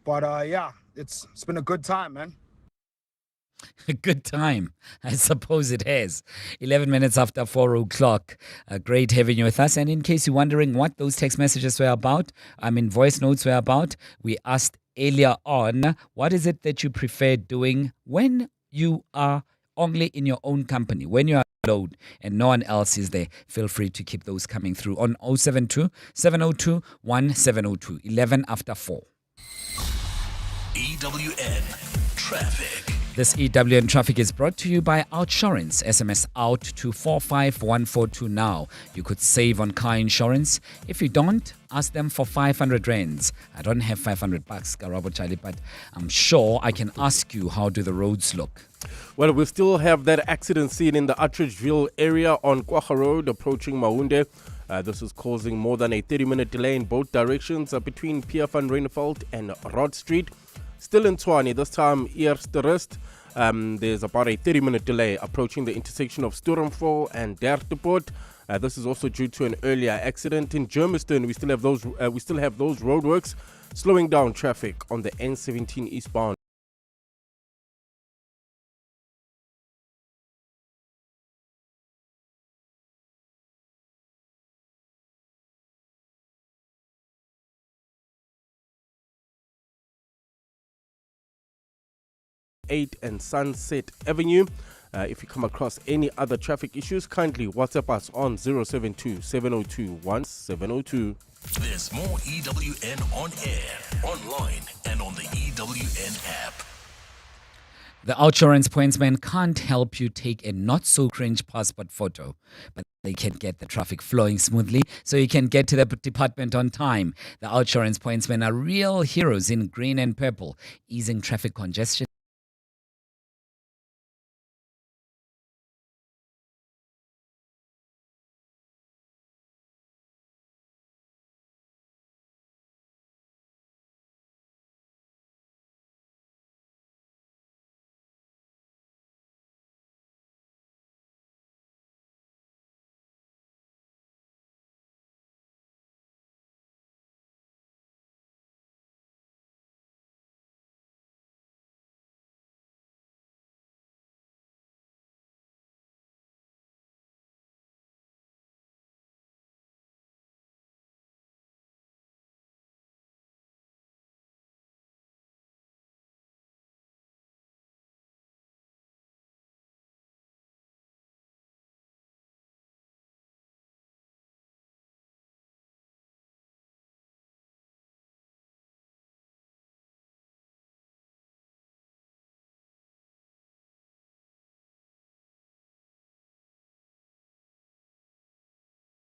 But yeah, it's been a good time, man. A good time. I suppose it has. 11 minutes after 4 o'clock. Great having you with us. And in case you're wondering what those text messages were about, voice notes were about, we asked earlier on, what is it that you prefer doing when you are only in your own company, when you are alone and no one else is there? Feel free to keep those coming through on 072 702 1702, 11 after 4. EWN Traffic. This EWN Traffic is brought to you by Outsurance. SMS out to 45142 now. You could save on car insurance. If you don't, ask them for 500 rands. I don't have 500 bucks, Karabo Charlie, but I'm sure I can ask you, how do the roads look? Well, we still have that accident scene in the Attridgeville area on Kwacha Road approaching Maunde. This is causing more than a 30-minute delay in both directions between Pierre van Reineveld and Rod Street. Still in Tshwane, this time Eerste Rust. There's about a 30-minute delay approaching the intersection of Sturmville and Derteport. This is also due to an earlier accident in Germiston. We still have those roadworks slowing down traffic on the N17 eastbound. And Sunset Avenue. If you come across any other traffic issues, kindly WhatsApp us on 072 702 1702. There's more EWN on air, online, and on the EWN app. The Outsurance pointsman can't help you take a not-so-cringe passport photo, but they can get the traffic flowing smoothly so you can get to the department on time. The Outsurance pointsmen are real heroes in green and purple, easing traffic congestion.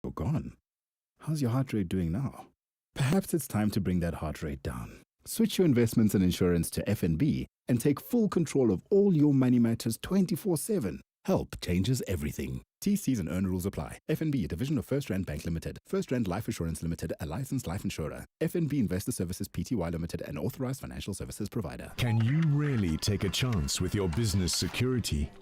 You're gone. How's your heart rate doing now? Perhaps it's time to bring that heart rate down. Switch your investments and insurance to FNB and take full control of all your money matters 24/7. Help changes everything. TCs and earn rules apply. FNB, a division of First Rand Bank Limited. First Rand Life Assurance Limited, a licensed life insurer. FNB Investor Services Pty Limited, an authorized financial services provider. Can you really take a chance with your business security?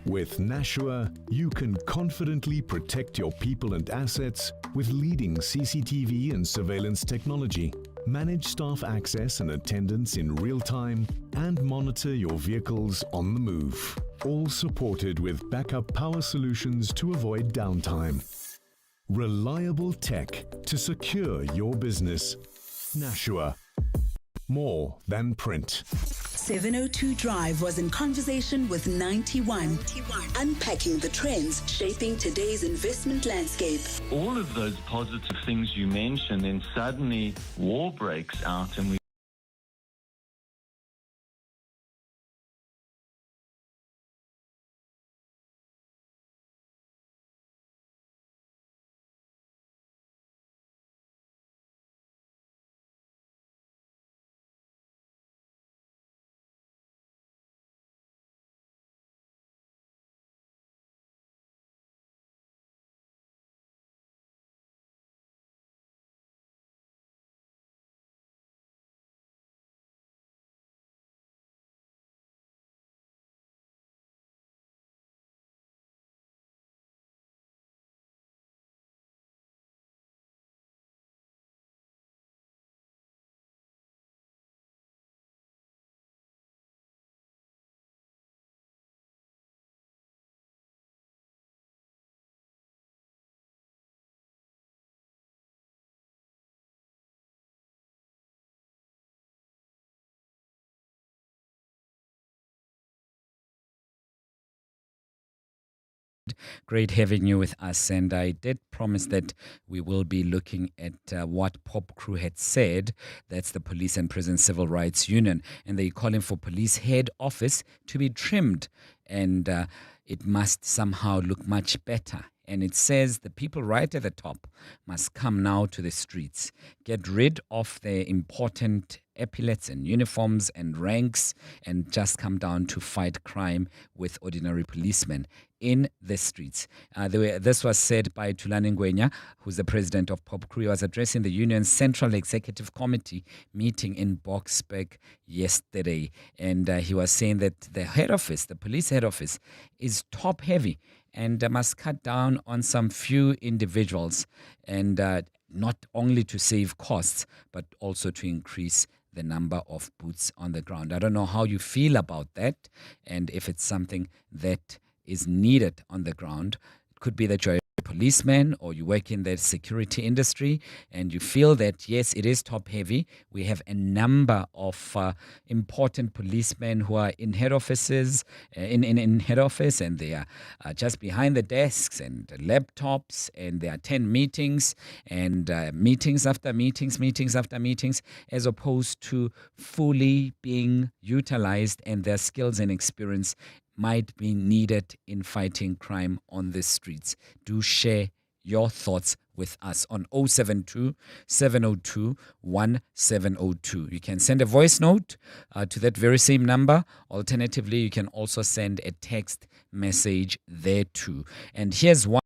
With Nashua, you can confidently protect your people and assets with leading CCTV and surveillance technology, manage staff access and attendance in real time, and monitor your vehicles on the move. All supported with backup power solutions to avoid downtime. Reliable tech to secure your business. Nashua. More than print. 702 Drive was in conversation with 91, unpacking the trends shaping today's investment landscape. All of those positive things you mentioned, then suddenly war breaks out and we Great having you with us. And I did promise that we will be looking at what Pop Crew had said. That's the Police and Prison Civil Rights Union. And they're calling for police head office to be trimmed. And it must somehow look much better. And it says the people right at the top must come now to the streets, get rid of their important epaulets and uniforms and ranks, and just come down to fight crime with ordinary policemen in the streets. This was said by Thulani Ngwenya, who's the president of Pop Crew. He was addressing the union's Central Executive Committee meeting in Boksburg yesterday. And he was saying that the head office, the police head office, is top heavy and must cut down on some few individuals, and not only to save costs, but also to increase the number of boots on the ground. I don't know how you feel about that, and if it's something that is needed on the ground. It could be that you're a policeman or you work in the security industry and you feel that, yes, it is top heavy. We have a number of important policemen who are in head offices, in head office, and they are just behind the desks and laptops, and they attend meetings and meetings after meetings, as opposed to fully being utilized, and their skills and experience might be needed in fighting crime on the streets. Do share your thoughts with us on 072 702 1702. You can send a voice note to that very same number. Alternatively, you can also send a text message there too. And here's one.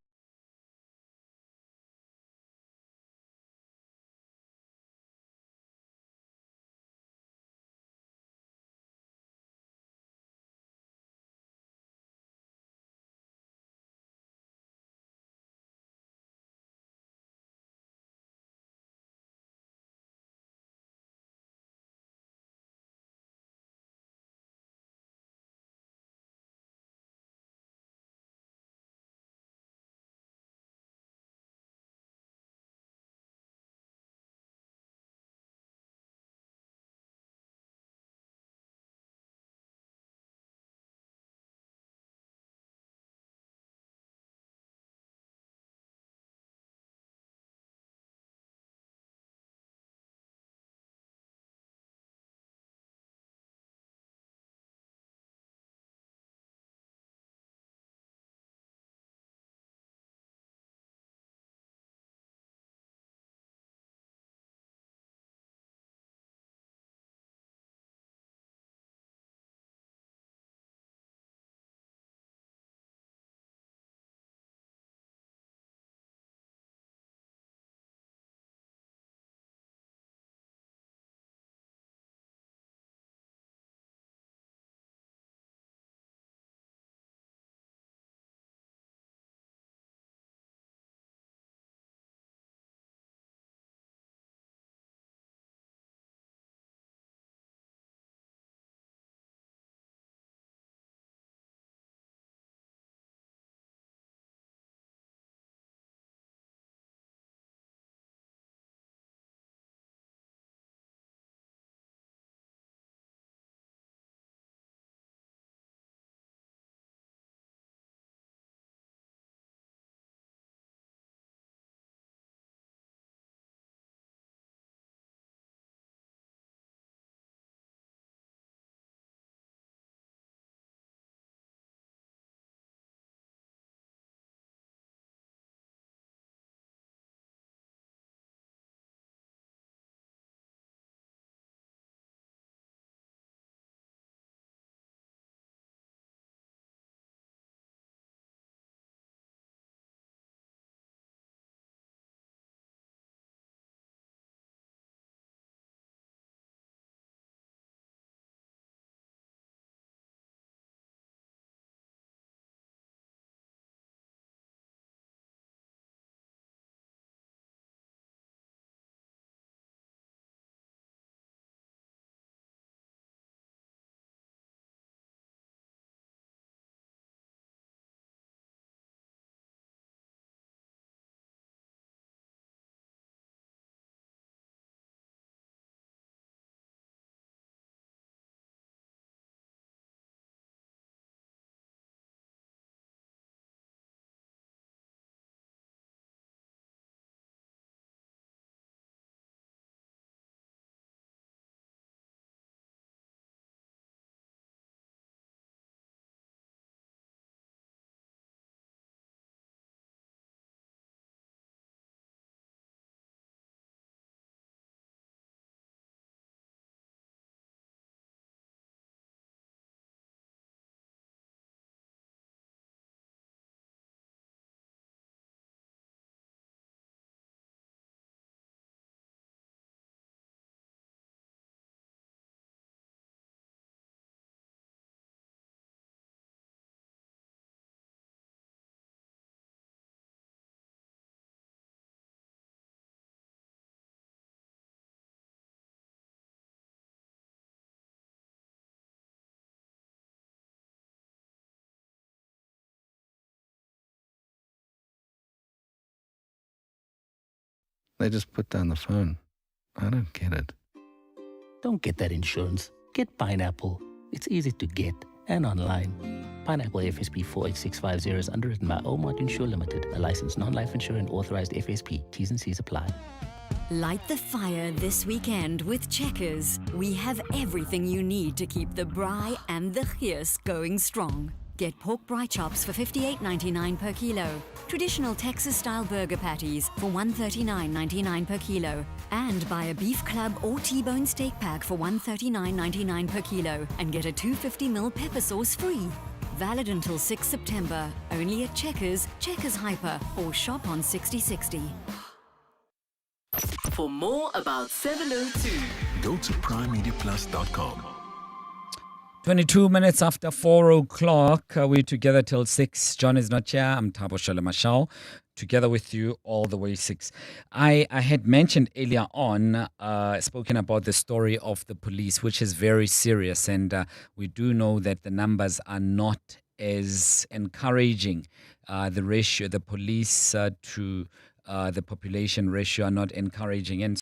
They just put down the phone. I don't get it. Don't get that insurance. Get Pineapple. It's easy to get and online. Pineapple FSP 48650 is underwritten by Omart Insure Limited, a licensed non-life insurer and authorized FSP. T's and C's apply. Light the fire this weekend with Checkers. We have everything you need to keep the braai and the geus going strong. Get pork braai chops for $58.99 per kilo. Traditional Texas-style burger patties for $139.99 per kilo. And buy a beef club or T-bone steak pack for $139.99 per kilo and get a 250ml pepper sauce free. Valid until 6 September. Only at Checkers, Checkers Hyper, or shop on 6060. For more about 702, Go to primemediaplus.com. 22 minutes after 4 o'clock. We're together till 6. John is not here. I'm Thabo Shalemashao. Together with you all the way 6. I had mentioned earlier on, spoken about the story of the police, which is very serious. And we do know that the numbers are not as encouraging. The ratio, the police to the population ratio are not encouraging. And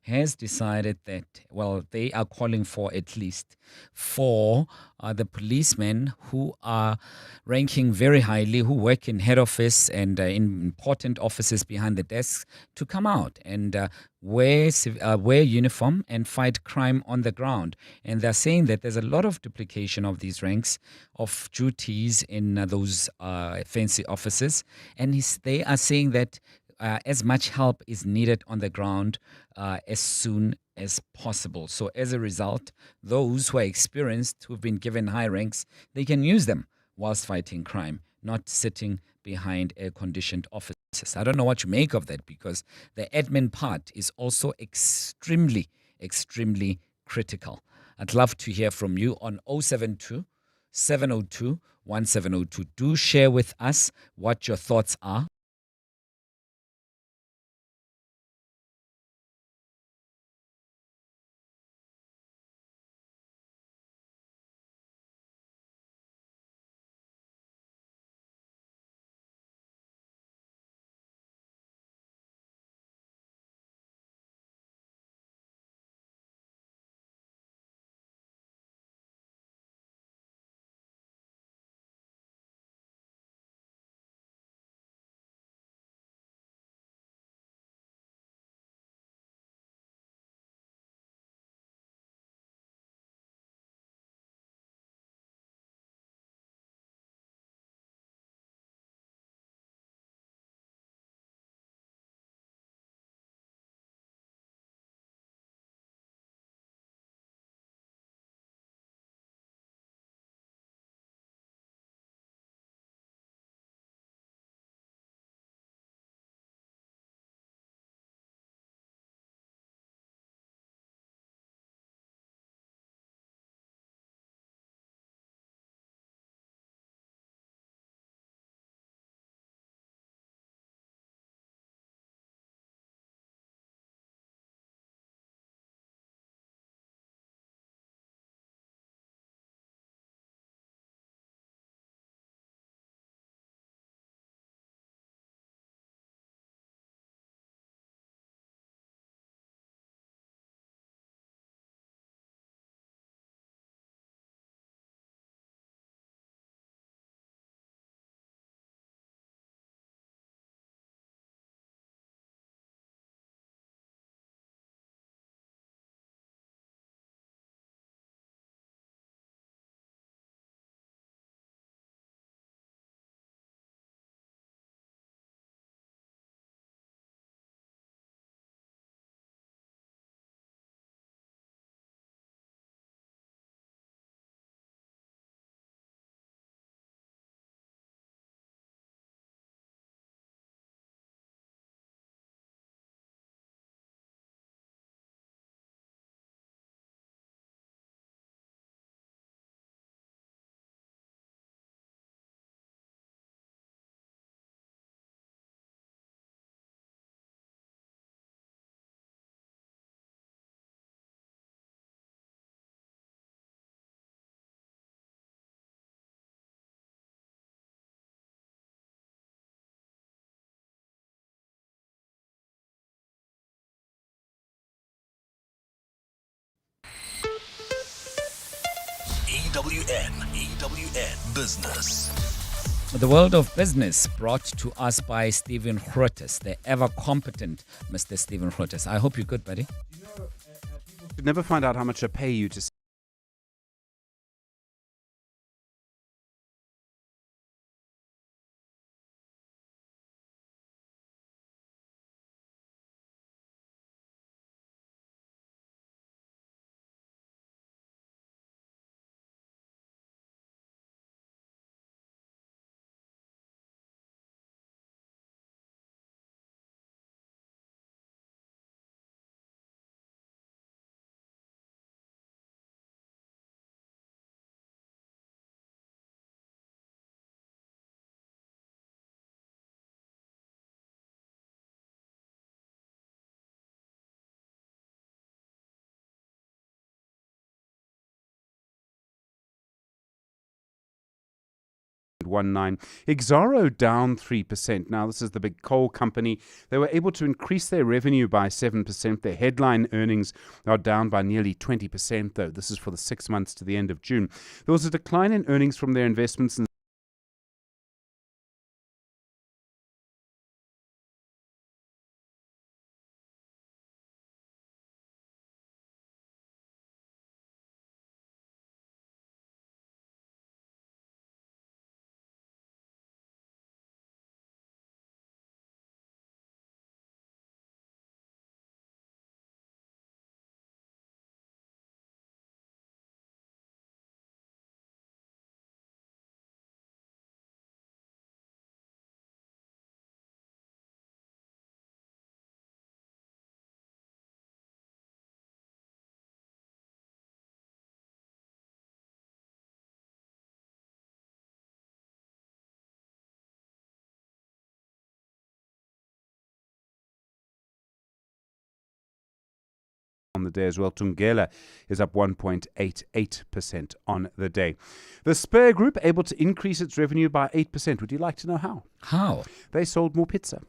has decided that, well, they are calling for at least 4 the policemen who are ranking very highly, who work in head office and in important offices behind the desks, to come out and wear uniform and fight crime on the ground. And they're saying that there's a lot of duplication of these ranks of duties in those fancy offices. And they are saying that as much help is needed on the ground as soon as possible. So as a result, those who are experienced, who've been given high ranks, they can use them whilst fighting crime, not sitting behind air-conditioned offices. I don't know what you make of that, because the admin part is also extremely, extremely critical. I'd love to hear from you on 072 702 1702. Do share with us what your thoughts are. EWN Business. The world of business brought to us by Stephen Grootes, the ever competent Mr. Stephen Grootes. I hope you're good, buddy. You never find out how much I pay you to Exaro down 3%. Now, this is the big coal company. They were able to increase their revenue by 7%. Their headline earnings are down by nearly 20%, though. This is for the 6 months to the end of June. There was a decline in earnings from their investments in on the day as well. Tungela is up 1.88% on the day. The Spur Group able to increase its revenue by 8%. Would you like to know how? How? They sold more pizza.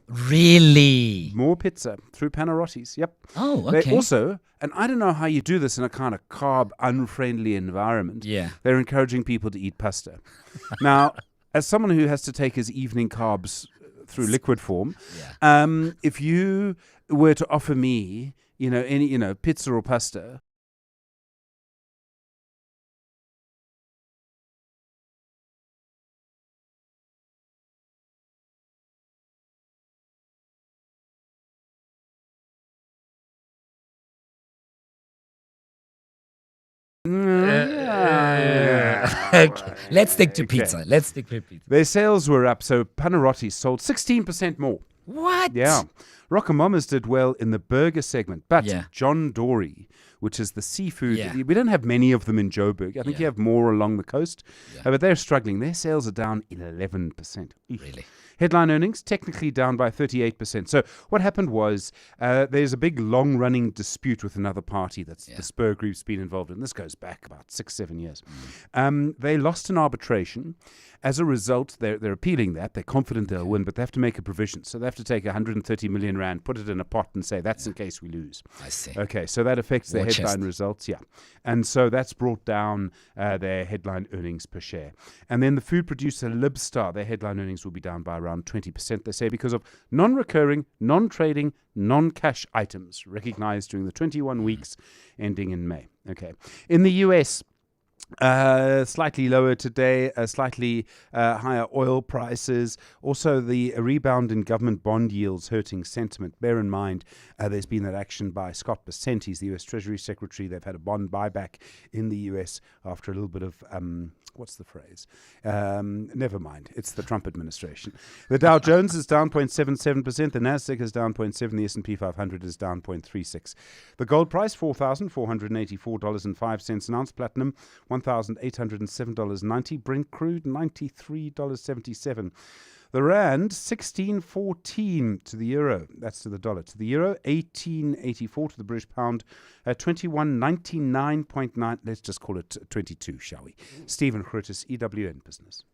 Really? More pizza through Panarottis. Yep. Oh, okay. They also, and I don't know how you do this in a kind of carb-unfriendly environment. Yeah. They're encouraging people to eat pasta. Now, as someone who has to take his evening carbs through liquid form, if you were to offer me, any, pizza or pasta, Okay. Let's stick to pizza. Let's stick to pizza. Their sales were up, so Panarottis sold 16% more. What? Yeah. Rockamomas did well in the burger segment, but John Dory, which is the seafood, we don't have many of them in Joburg. I think you have more along the coast, but they're struggling. Their sales are down 11%. Really? Headline earnings technically down by 38%. So what happened was there's a big long-running dispute with another party that's the Spur Group's been involved in. This goes back about 6-7 years. They lost an arbitration. As a result, they're appealing that. They're confident they'll win, but they have to make a provision. So they have to take 130 million rand, put it in a pot and say, that's in case we lose. I see. Okay, so that affects their headline results, and so that's brought down their headline earnings per share. And then the food producer Libstar, their headline earnings will be down by around 20%, they say, because of non-recurring, non-trading, non-cash items recognized during the 21 weeks ending in May. Okay. In the US, slightly lower today, slightly higher oil prices. Also, the rebound in government bond yields hurting sentiment. Bear in mind, there's been that action by Scott Bessent. He's the U.S. Treasury Secretary. They've had a bond buyback in the U.S. after a little bit of what's the phrase? Never mind. It's the Trump administration. The Dow Jones is down 0.77%. The Nasdaq is down 0.7%. The S&P 500 is down 0.36%. The gold price, $4,484.05 an ounce. Platinum, $1,807.90. Brent crude, $93.77. The rand, 16.14 to the euro. That's to the dollar. To the euro, 18.84 to the British pound, 21.99.9. Let's just call it 22, shall we? Stephen Grootes, EWN Business.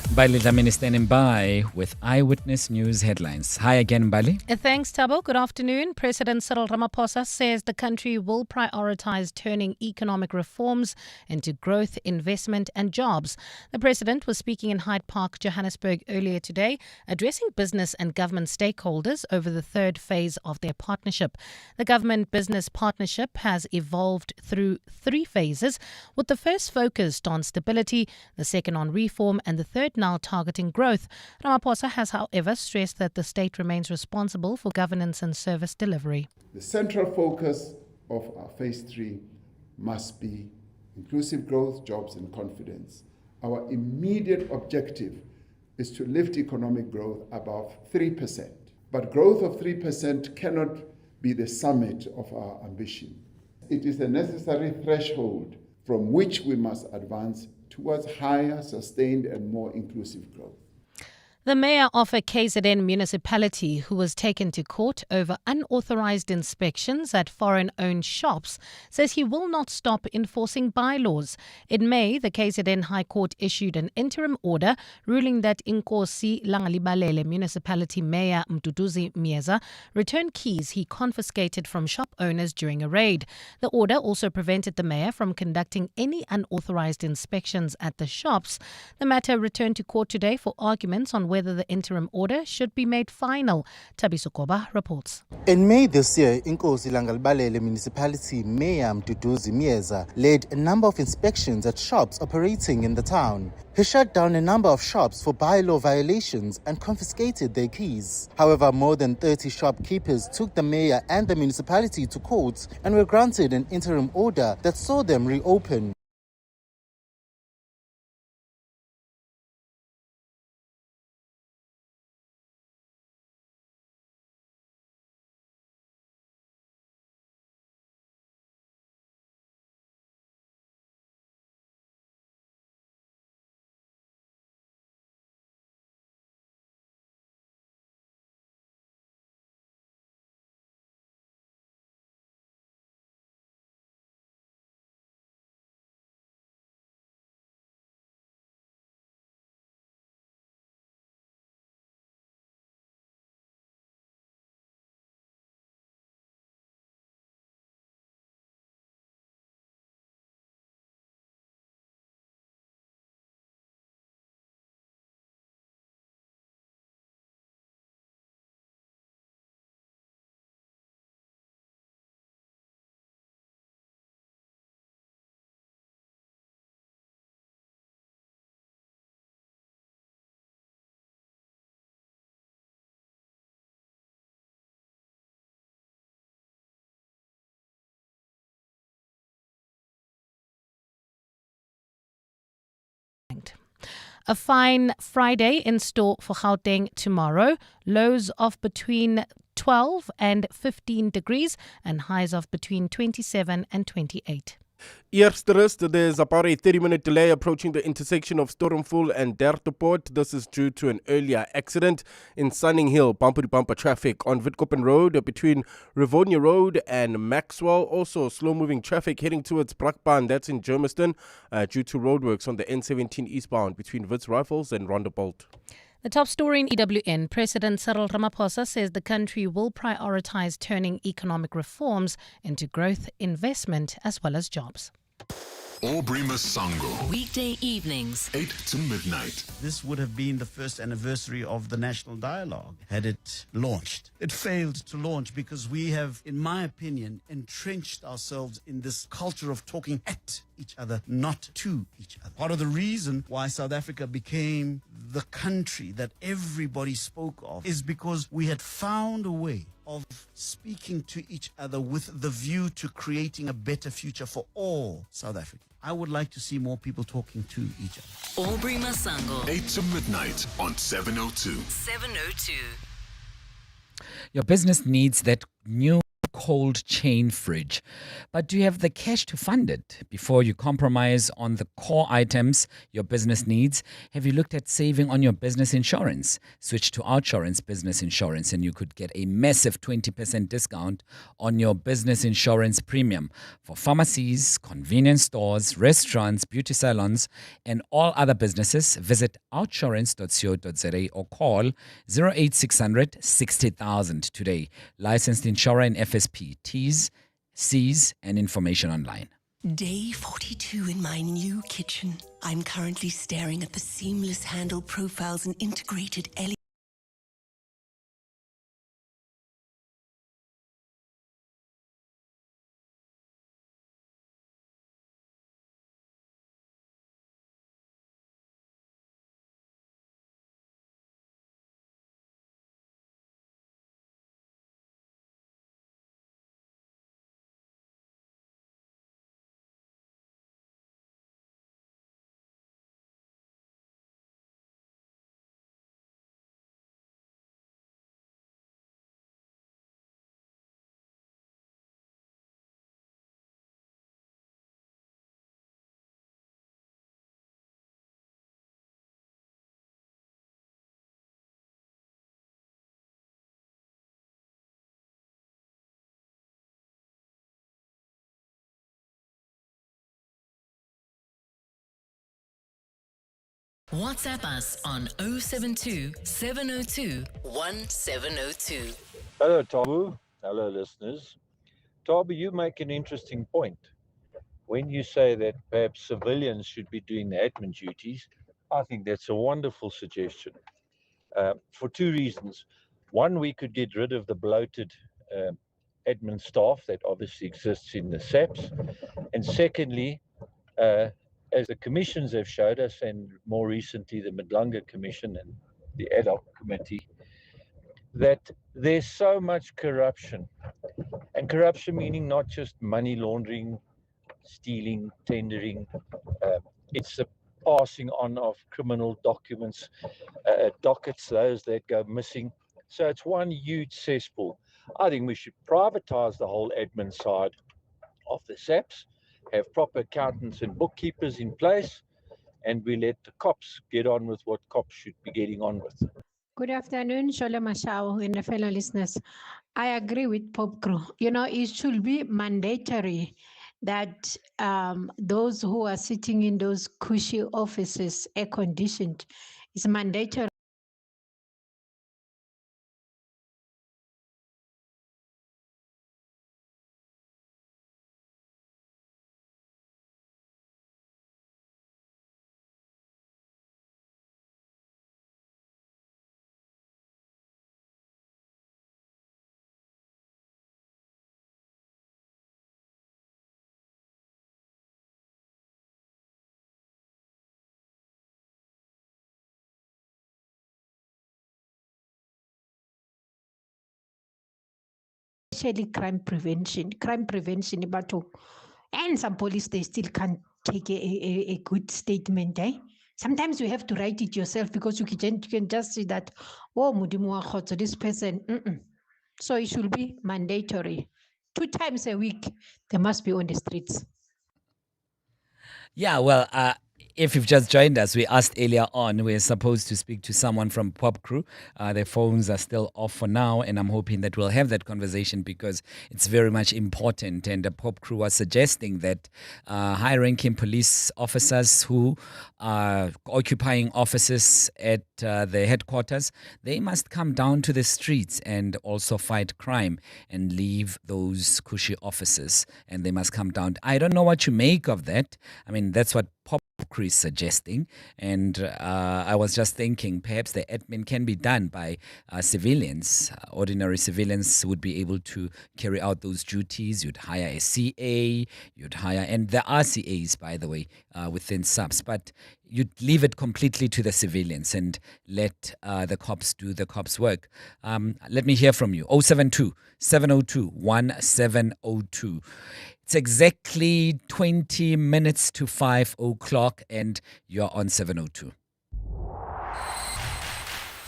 Mbali Dlamini standing by with Eyewitness News headlines. Hi again, Mbali. Thanks, Tabo. Good afternoon. President Cyril Ramaphosa says the country will prioritize turning economic reforms into growth, investment and jobs. The president was speaking in Hyde Park, Johannesburg earlier today, addressing business and government stakeholders over the third phase of their partnership. The government-business partnership has evolved through 3 phases, with the first focused on stability, the second on reform and the third now targeting growth. Ramaphosa has, however, stressed that the state remains responsible for governance and service delivery. The central focus of our phase 3 must be inclusive growth, jobs and confidence. Our immediate objective is to lift economic growth above 3%. But growth of 3% cannot be the summit of our ambition. It is a necessary threshold from which we must advance towards higher, sustained and more inclusive growth. The mayor of a KZN municipality who was taken to court over unauthorized inspections at foreign-owned shops says he will not stop enforcing bylaws. In May, the KZN High Court issued an interim order ruling that Inkosi Langalibalele municipality mayor Mduduzi Mieza returned keys he confiscated from shop owners during a raid. The order also prevented the mayor from conducting any unauthorized inspections at the shops. The matter returned to court today for arguments on whether the interim order should be made final. Tabiso Koba reports. In May this year, Inkosi Langalibalele municipality mayor Mduduzi Mieza led a number of inspections at shops operating in the town. He shut down a number of shops for bylaw violations and confiscated their keys. However, more than 30 shopkeepers took the mayor and the municipality to court and were granted an interim order that saw them reopen. A fine Friday in store for Gauteng tomorrow. Lows of between 12 and 15 degrees and highs of between 27 and 28. Eerste, there's about a 30-minute delay approaching the intersection of Stormful and Derteport. This is due to an earlier accident in Sunning Hill. Bumper-to-bumper traffic on Witkoppen Road between Rivonia Road and Maxwell. Also, slow-moving traffic heading towards Brakpan. That's in Germiston due to roadworks on the N17 eastbound between Wits Rifles and Rondebolt. The top story in EWN, President Cyril Ramaphosa says the country will prioritize turning economic reforms into growth, investment, as well as jobs. Aubrey Masango. Weekday evenings, 8 to midnight. This would have been the first anniversary of the National Dialogue had it launched. It failed to launch because we have, in my opinion, entrenched ourselves in this culture of talking at each other, not to each other. Part of the reason why South Africa became the country that everybody spoke of is because we had found a way of speaking to each other with the view to creating a better future for all South Africans. I would like to see more people talking to each other. Aubrey Masango. 8 to midnight on 702. 702. Your business needs that new cold chain fridge. But do you have the cash to fund it? Before you compromise on the core items your business needs, have you looked at saving on your business insurance? Switch to Outsurance Business Insurance and you could get a massive 20% discount on your business insurance premium for pharmacies, convenience stores, restaurants, beauty salons, and all other businesses. Visit outsurance.co.za or call 08600 60,000 today. Licensed insurer in FSP. T's, C's, and information online. Day 42 in my new kitchen. I'm currently staring at the seamless handle profiles and integrated LED. WhatsApp us on 072 702 1702. Hello, Tabu. Hello, listeners. Tabu, you make an interesting point. When you say that perhaps civilians should be doing the admin duties, I think that's a wonderful suggestion for two reasons. One, we could get rid of the bloated admin staff that obviously exists in the SAPs. And secondly, as the commissions have showed us, and more recently the Madlanga Commission and the ad hoc committee, that there's so much corruption. And corruption meaning not just money laundering, stealing, tendering, it's the passing on of criminal documents, dockets, those that go missing. So it's one huge cesspool. I think we should privatize the whole admin side of the SAPs, have proper accountants and bookkeepers in place, and we let the cops get on with what cops should be getting on with. Good afternoon, Shole Mashao and the fellow listeners. I agree with Pop Crew. You know, it should be mandatory that those who are sitting in those cushy offices, air-conditioned, it's mandatory. Especially crime prevention, and some police, they still can't take a good statement. Sometimes you have to write it yourself because you can just see that, oh, so this person. So it should be mandatory. 2 times a week, they must be on the streets. Yeah, well, if you've just joined us, we asked earlier on, we're supposed to speak to someone from Pop Crew. Their phones are still off for now, and I'm hoping that we'll have that conversation because it's very much important. And the Pop Crew was suggesting that high-ranking police officers who are occupying offices at the headquarters, they must come down to the streets and also fight crime and leave those cushy offices, and they must come down. I don't know what you make of that. I mean, that's what Pop Crew is suggesting, and I was just thinking perhaps the admin can be done by civilians. Ordinary civilians would be able to carry out those duties. You'd hire a CA, and there are CAs, by the way, within subs, but you'd leave it completely to the civilians and let the cops do the cops' work. Let me hear from you. 072 702 1702. It's exactly 20 minutes to 5 o'clock, and you're on 702.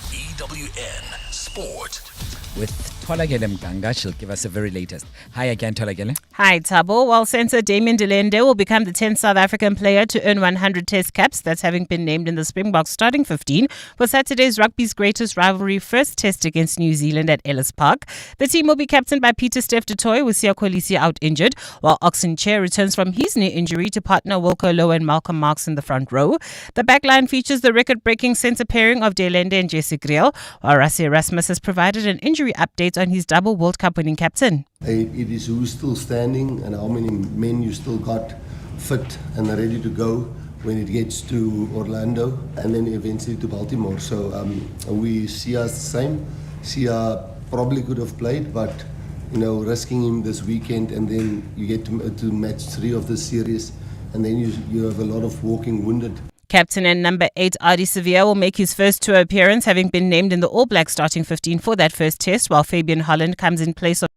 EWN Sport. with Tolagele Mganga. She'll give us the very latest. Hi again, Tolagele. Hi, Tabo. While Centre Damien Delende will become the 10th South African player to earn 100 test caps, that's having been named in the Springboks starting 15 for Saturday's rugby's greatest rivalry first test against New Zealand at Ellis Park. The team will be captained by Peter Steph du Toit with Siya Kolisi out injured, while Oxen Chair returns from his knee injury to partner Wilco Low and Malcolm Marks in the front row. The backline features the record-breaking centre pairing of Delende and Jesse Griel, while Rassie Erasmus has provided an injury update on his double World Cup winning captain. It is who's still standing and how many men you still got fit and ready to go when it gets to Orlando and then eventually to Baltimore. So we see us the same. Sia probably could have played, but risking him this weekend, and then you get to match 3 of the series, and then you have a lot of walking wounded. Captain and number 8, Adi Sevilla, will make his first tour appearance, having been named in the All Blacks starting 15 for that first test, while Fabian Holland comes in place of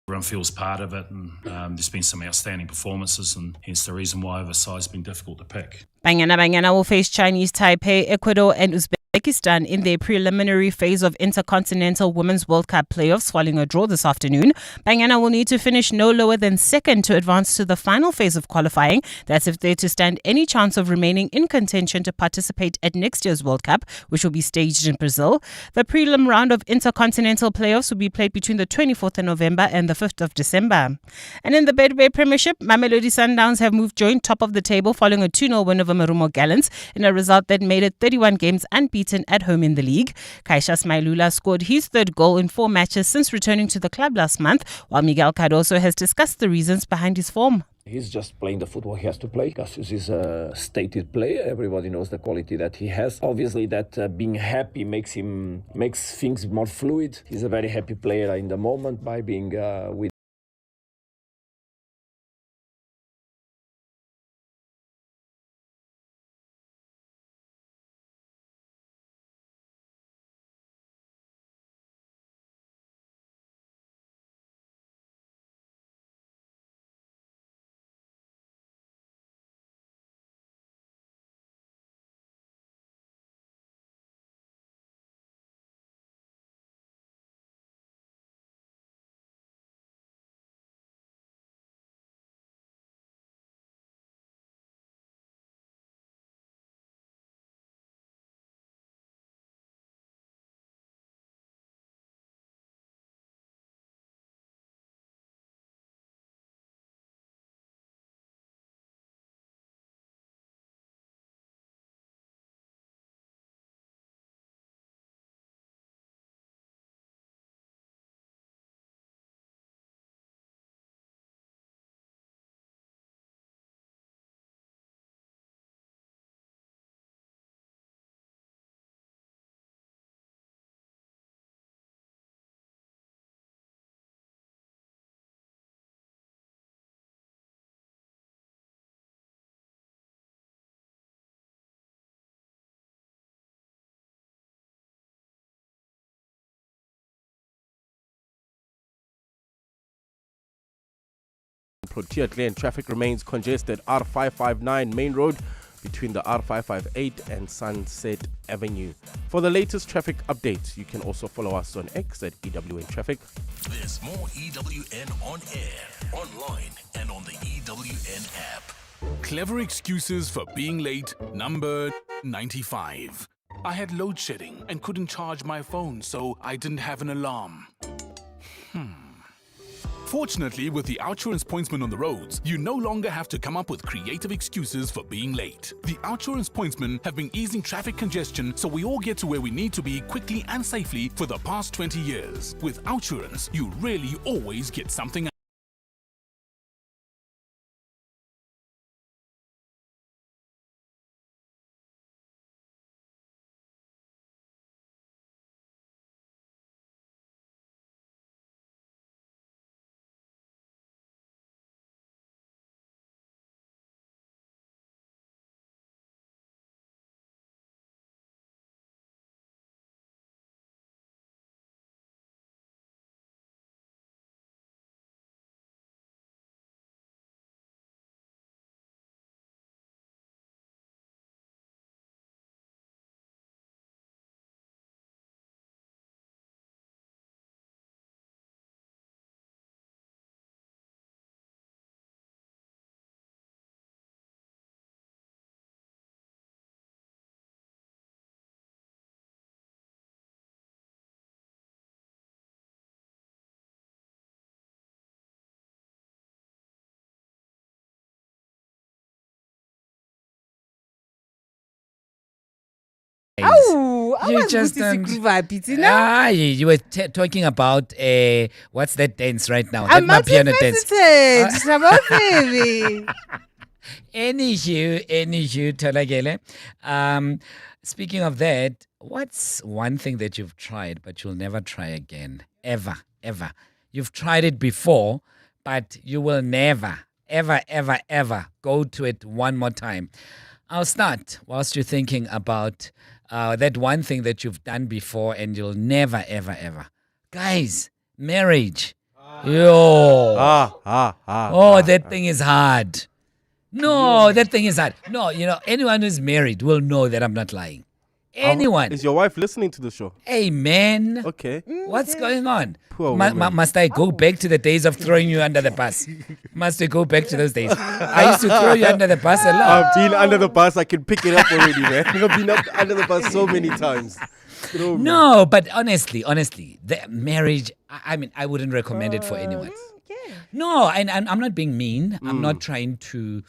Everyone feels part of it, and there's been some outstanding performances, and hence the reason why oversize has been difficult to pick. Banyana will face Chinese Taipei, Ecuador and Uzbekistan in their preliminary phase of Intercontinental Women's World Cup playoffs following a draw this afternoon. Banyana will need to finish no lower than second to advance to the final phase of qualifying. That's if they're to stand any chance of remaining in contention to participate at next year's World Cup, which will be staged in Brazil. The prelim round of Intercontinental playoffs will be played between the 24th of November and the 5th of December. And in the Betway Premiership, Mamelodi Sundowns have moved joint top of the table following a 2-0 win over Marumo Gallants in a result that made it 31 games unbeaten at home in the league. Kaisha Smailula scored his 3rd goal in 4 matches since returning to the club last month, while Miguel Cardoso has discussed the reasons behind his form. He's just playing the football he has to play. Cassius is a stated player. Everybody knows the quality that he has. Obviously, that being happy makes things more fluid. He's a very happy player in the moment by being with. Protea Lane traffic remains congested R559 main road between the R558 and Sunset Avenue. For the latest traffic updates, you can also follow us on X at EWN Traffic. There's more EWN on air, online, and on the EWN app. Clever excuses for being late, number 95. I had load shedding and couldn't charge my phone, so I didn't have an alarm. Fortunately, with the Outsurance pointsman on the roads, you no longer have to come up with creative excuses for being late. The Outsurance pointsmen have been easing traffic congestion so we all get to where we need to be quickly and safely for the past 20 years. With Outsurance, you really always get something Oh, I You was just Guti don't- Sikruvapi, Ah, you were talking about what's that dance right now? That I'm Mapiano dance. multifaceted. Anywho, Tolagele. Speaking of that, what's one thing that you've tried but you'll never try again? Ever. You've tried it before, but you will never, ever go to it one more time. I'll start whilst you're thinking about that one thing that you've done before and you'll never, ever. Guys, marriage. Yo. That thing is hard. No, that thing is hard. No, anyone who's married will know that I'm not lying. Anyone. Is your wife listening to the show? Hey, man. Okay. What's going on? Poor woman. Must I go back to the days of throwing you under the bus? Must I go back to those days? I used to throw you under the bus a lot. I've been under the bus. I can pick it up already, man. I've been under the bus so many times. No, but honestly, the marriage, I mean, I wouldn't recommend it for anyone. No, and I'm not being mean. I'm not trying to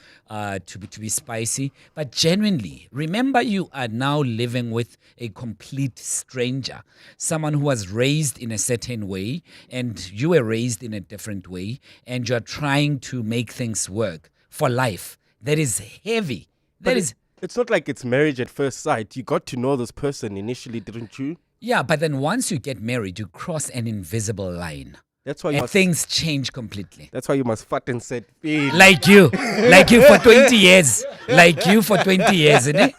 be spicy, but genuinely, remember you are now living with a complete stranger, someone who was raised in a certain way, and you were raised in a different way, and you're trying to make things work for life. That is heavy. It's not like it's marriage at first sight. You got to know this person initially, didn't you? Yeah, but then once you get married, you cross an invisible line. That's why things change completely. That's why you must fat and set feet. Like you for 20 years. Like you for 20 years, isn't it?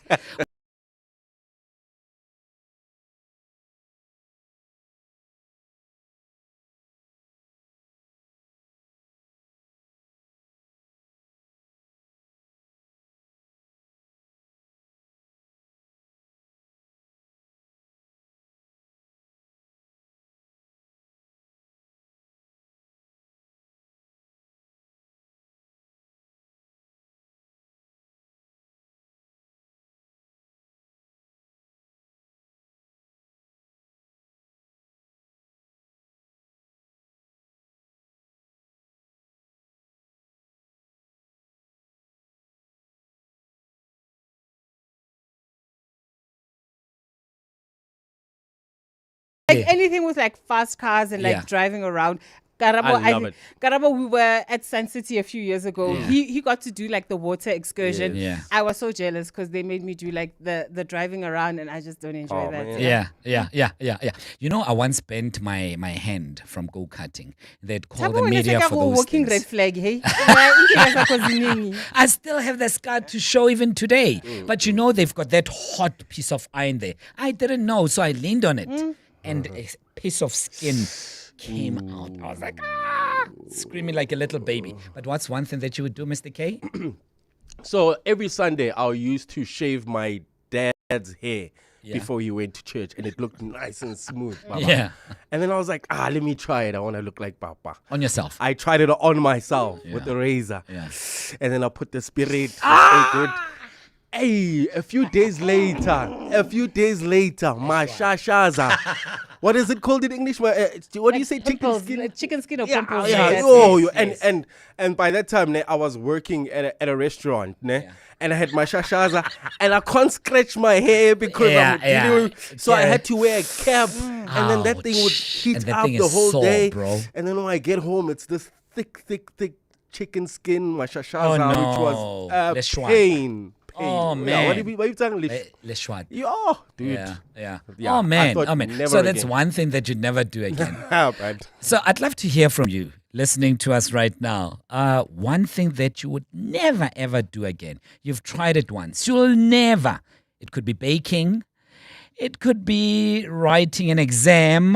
Like anything with like fast cars and like Yeah. driving around. Karabo, I love it. Karabo, we were at Sun City a few years ago. Yeah. He got to do like the water excursion. Yeah. I was so jealous because they made me do like the driving around, and I just don't enjoy that. Yeah. You know, I once bent my hand from go-karting. They'd call the Thabo, media unataka for those walking things. red flag, hey? Inkinga zakho ziningi. I still have the scar to show even today. But you know, they've got that hot piece of iron there. I didn't know, so I leaned on it. And a piece of skin came out. I was like, screaming like a little baby. But what's one thing that you would do, Mr. K? So every Sunday, I used to shave my dad's hair before he went to church, and it looked nice and smooth. Baba. Yeah. And then I was like, let me try it. I want to look like Papa. On yourself. I tried it on myself with the razor. Yeah. And then I put the spirit. So good. Hey, a few days later, my shashaza. What is it called in English? What do you say? Chicken skin? Chicken skin or Yeah, pimples. yeah. And by that time, I was working at a restaurant, and I had my shashaza, and I can't scratch my hair because I'm dealing. So I had to wear a cap, and then that thing would heat up the whole day. Bro. And then when I get home, it's this thick chicken skin, my shashaza, which was Le pain. Oh, Yeah, man. what are you talking? Le Schwad. Yeah, dude. Yeah. Yeah, Oh, man. I thought So never that's again. one thing that you'd never do again. Right. So I'd love to hear from you listening to us right now. One thing that you would never, ever do again. You've tried it once. You'll never. It could be baking. It could be writing an exam,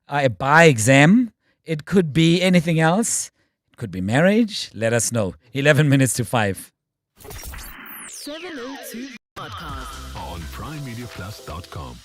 a bar exam. It could be anything else. It could be marriage. Let us know. 11 minutes to 5. 702 podcast. On primemediaplus.com.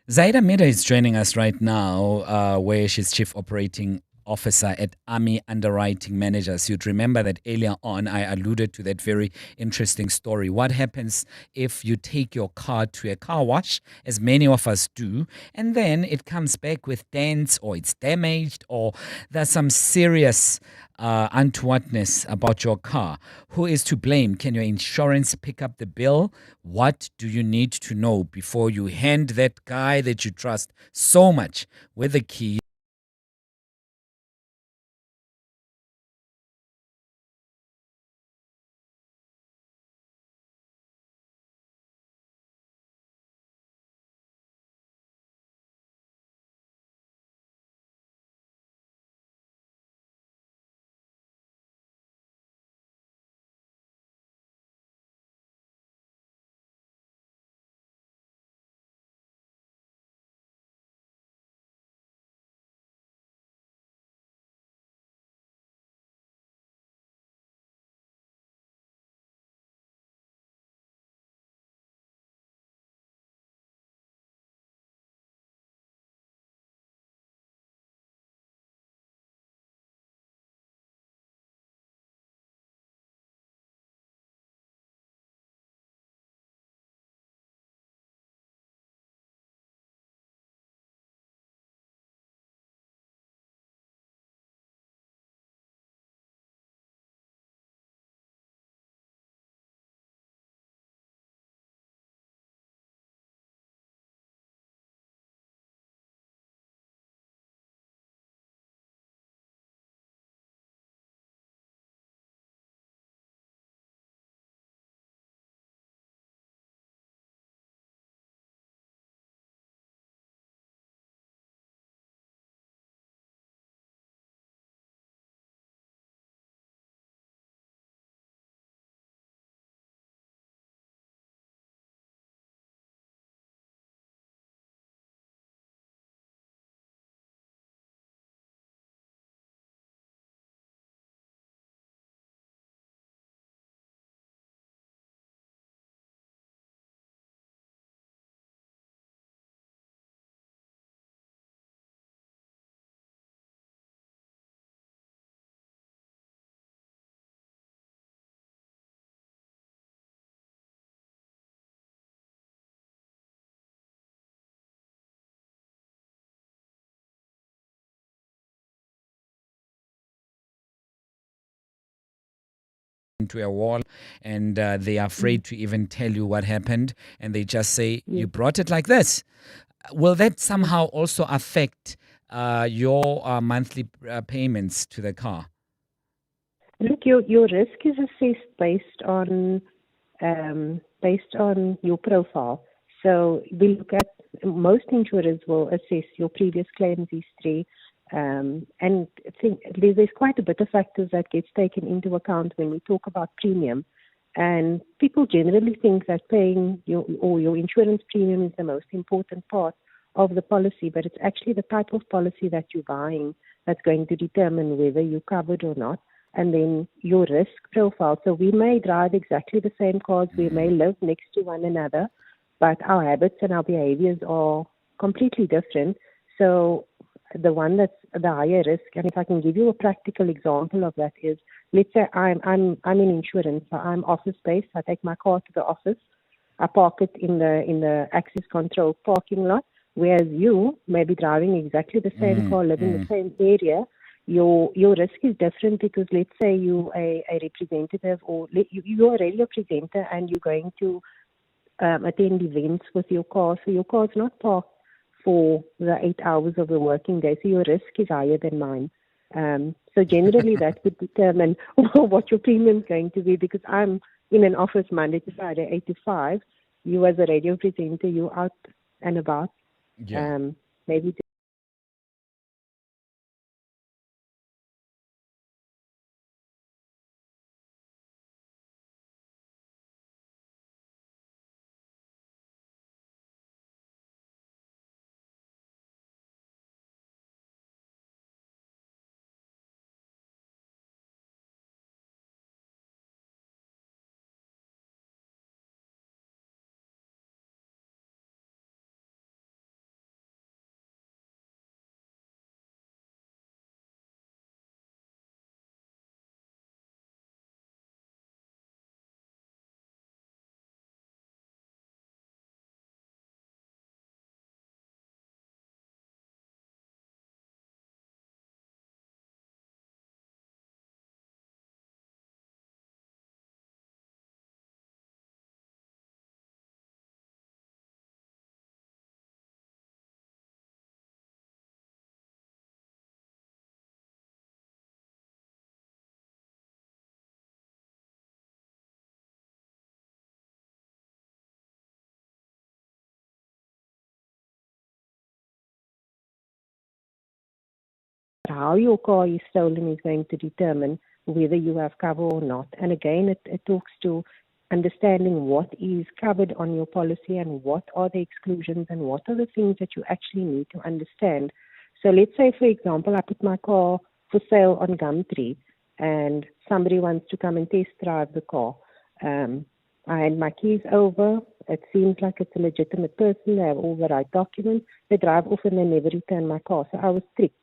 Zaida Mida is joining us right now, where she's Chief Operating officer at Army Underwriting Managers. You'd remember that earlier on I alluded to that very interesting story. What happens if you take your car to a car wash, as many of us do, and then it comes back with dents or it's damaged or there's some serious untowardness about your car? Who is to blame? Can your insurance pick up the bill? What do you need to know before you hand that guy that you trust so much with the key into a wall and they are afraid to even tell you what happened and they just say, you brought it like this. Will that somehow also affect your monthly payments to the car? Look, your risk is assessed based on your profile. So we look at, most insurers will assess your previous claims history, and I think there's quite a bit of factors that gets taken into account when we talk about premium. And people generally think that paying your insurance premium is the most important part of the policy, but it's actually the type of policy that you're buying that's going to determine whether you're covered or not. And then your risk profile. So we may drive exactly the same cars, we may live next to one another, but our habits and our behaviors are completely different. So the one that's the higher risk, and if I can give you a practical example of that is, let's say I'm in insurance, so I'm office based. I take my car to the office, I park it in the access control parking lot, whereas you may be driving exactly the same car, live in the same area. Your risk is different because let's say you're a representative or you're a radio presenter and you're going to attend events with your car. So your car's not parked for the 8 hours of the working day. So your risk is higher than mine. So generally that would determine what your premium is going to be, because I'm in an office Monday to Friday, 8 to 5. You as a radio presenter, you're out and about. Yeah. Maybe how your car is stolen is going to determine whether you have cover or not. And again, it talks to understanding what is covered on your policy and what are the exclusions and what are the things that you actually need to understand. So let's say, for example, I put my car for sale on Gumtree and somebody wants to come and test drive the car. I hand my keys over. It seems like it's a legitimate person. They have all the right documents. They drive off and they never return my car. So I was strict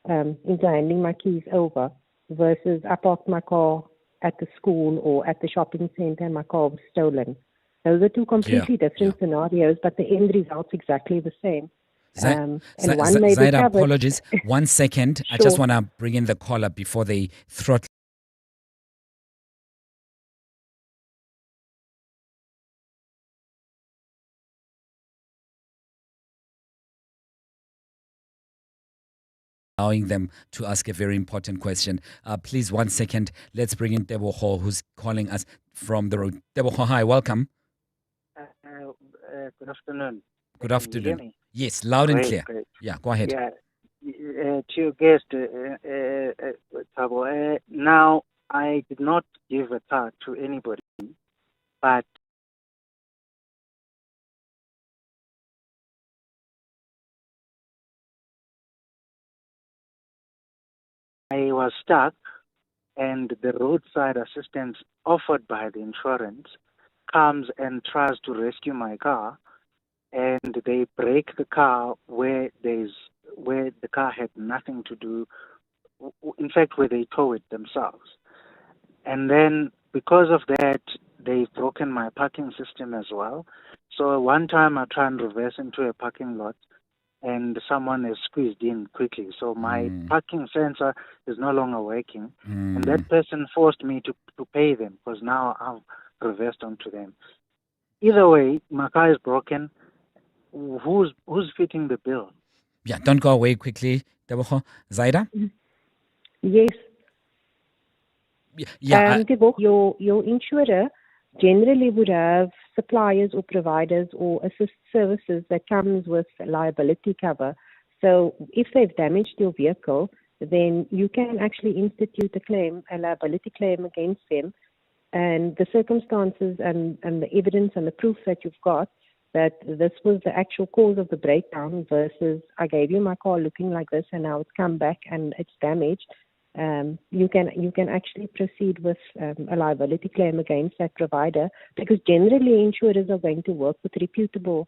into handing my keys over versus I parked my car at the school or at the shopping center and my car was stolen. Those are two completely different scenarios, but the end result's exactly the same. Zaida, apologies. 1 second. Sure. I just want to bring in the caller before they throttle. Allowing them to ask a very important question. Please, 1 second. Let's bring in Teboho, who's calling us from the road. Teboho, hi, welcome. Good afternoon. Good afternoon. Can you hear me? Yes, loud and clear. Great. Yeah, go ahead. Yeah, to your guest, Thabo, now I did not give a car to anybody, but I was stuck, and the roadside assistance offered by the insurance comes and tries to rescue my car, and they break the car where the car had nothing to do. In fact, where they tow it themselves, and then because of that, they've broken my parking system as well. So one time I tried and reverse into a parking lot, and someone has squeezed in quickly. So my parking sensor is no longer working. And that person forced me to pay them because now I've reversed onto them. Either way, my car is broken. Who's fitting the bill? Yeah, don't go away quickly, Teboho. Zaida? Yes. Yeah. Your insurer generally would have suppliers or providers or assist services that comes with liability cover. So if they've damaged your vehicle, then you can actually institute a liability claim against them. And the circumstances and the evidence and the proof that you've got that this was the actual cause of the breakdown versus I gave you my car looking like this and now it's come back and it's damaged. You can actually proceed with a liability claim against that provider because generally insurers are going to work with reputable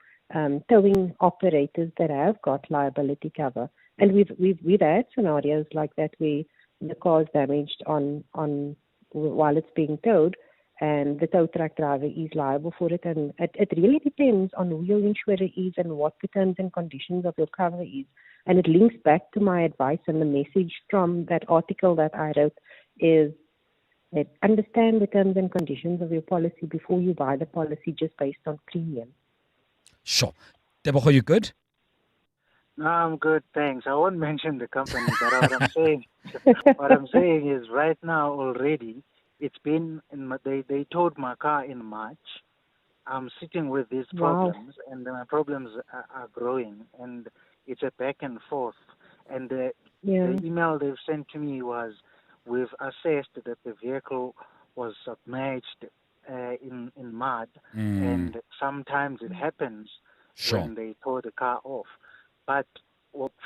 towing operators that have got liability cover. And we've had scenarios like that where the car is damaged on while it's being towed, and the tow truck driver is liable for it. And it really depends on who your insurer is and what the terms and conditions of your cover is. And it links back to my advice and the message from that article that I wrote is that understand the terms and conditions of your policy before you buy the policy just based on premium. Sure. Teboho, you good? No, I'm good, thanks. I won't mention the company, but what I'm saying is right now already, it's been, they towed my car in March. I'm sitting with these problems, and my problems are growing, and it's a back and forth. And the email they've sent to me was, we've assessed that the vehicle was submerged in mud, and sometimes it happens when they tow the car off. But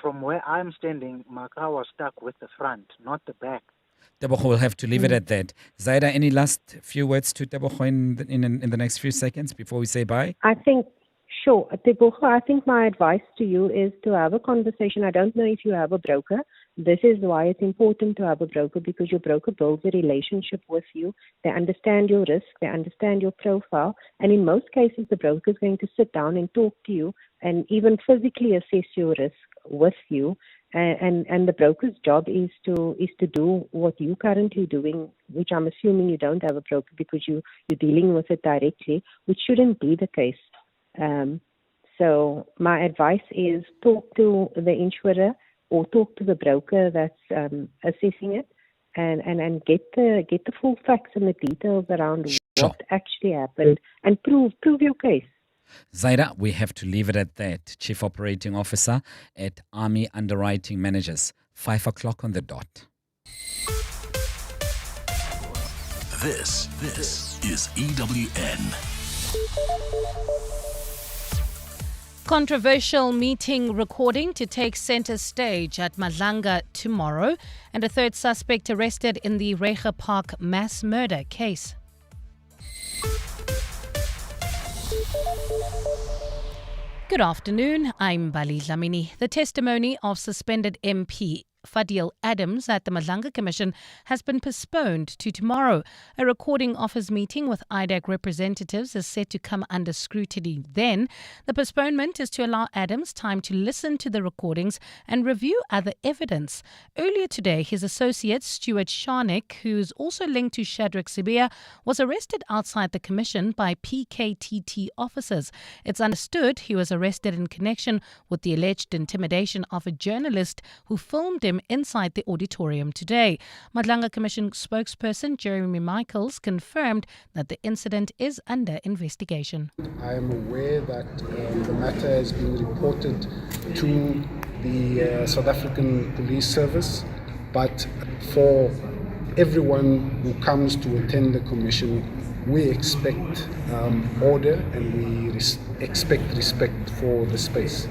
from where I'm standing, my car was stuck with the front, not the back. Teboho will have to leave it at that. Zaida, any last few words to Teboho in the next few seconds before we say bye? I think, sure. Teboho, I think my advice to you is to have a conversation. I don't know if you have a broker. This is why it's important to have a broker, because your broker builds a relationship with you. They understand your risk. They understand your profile. And in most cases, the broker is going to sit down and talk to you and even physically assess your risk with you. And the broker's job is to do what you're currently doing, which I'm assuming you don't have a broker because you're dealing with it directly, which shouldn't be the case. So my advice is talk to the insurer or talk to the broker that's assessing it, and get the full facts and the details around what actually happened and prove your case. Zaida, we have to leave it at that. Chief Operating Officer at Army Underwriting Managers. 5 o'clock on the dot. This is EWN. Controversial meeting recording to take center stage at Madlanga tomorrow, and a third suspect arrested in the Reiger Park mass murder case. Good afternoon, I'm Bali Dlamini. The testimony of suspended MP Fadil Adams at the Madlanga Commission has been postponed to tomorrow. A recording of his meeting with IDAC representatives is set to come under scrutiny then. The postponement is to allow Adams time to listen to the recordings and review other evidence. Earlier today, his associate Stuart Sharnick, who's also linked to Shadrack Sibia, was arrested outside the commission by PKTT officers. It's understood he was arrested in connection with the alleged intimidation of a journalist who filmed him inside the auditorium today. Madlanga Commission spokesperson Jeremy Michaels confirmed that the incident is under investigation. I am aware that the matter has been reported to the South African Police Service, but for everyone who comes to attend the Commission, we expect order and we expect respect for the space.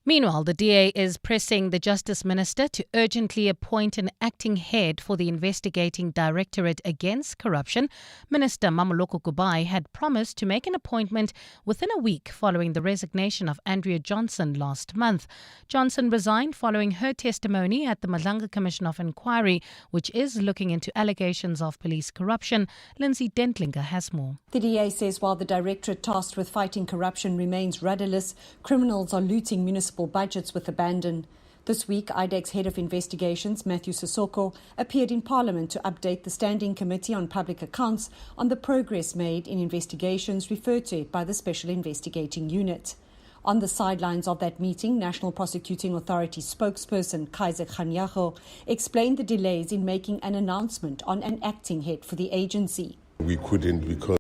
Meanwhile, the DA is pressing the Justice Minister to urgently appoint an acting head for the investigating Directorate Against Corruption. Minister Mamoloko Kubai had promised to make an appointment within a week following the resignation of Andrea Johnson last month. Johnson resigned following her testimony at the Madlanga Commission of Inquiry, which is looking into allegations of police corruption. Lindsay Dentlinger has more. The DA says while the directorate tasked with fighting corruption remains rudderless, criminals are looting municipal budgets with abandon. This week, IDAC's head of investigations, Matthew Sissoko, appeared in Parliament to update the Standing Committee on Public Accounts on the progress made in investigations referred to by the Special Investigating Unit. On the sidelines of that meeting, National Prosecuting Authority spokesperson Kaiser Khanyago explained the delays in making an announcement on an acting head for the agency. We couldn't because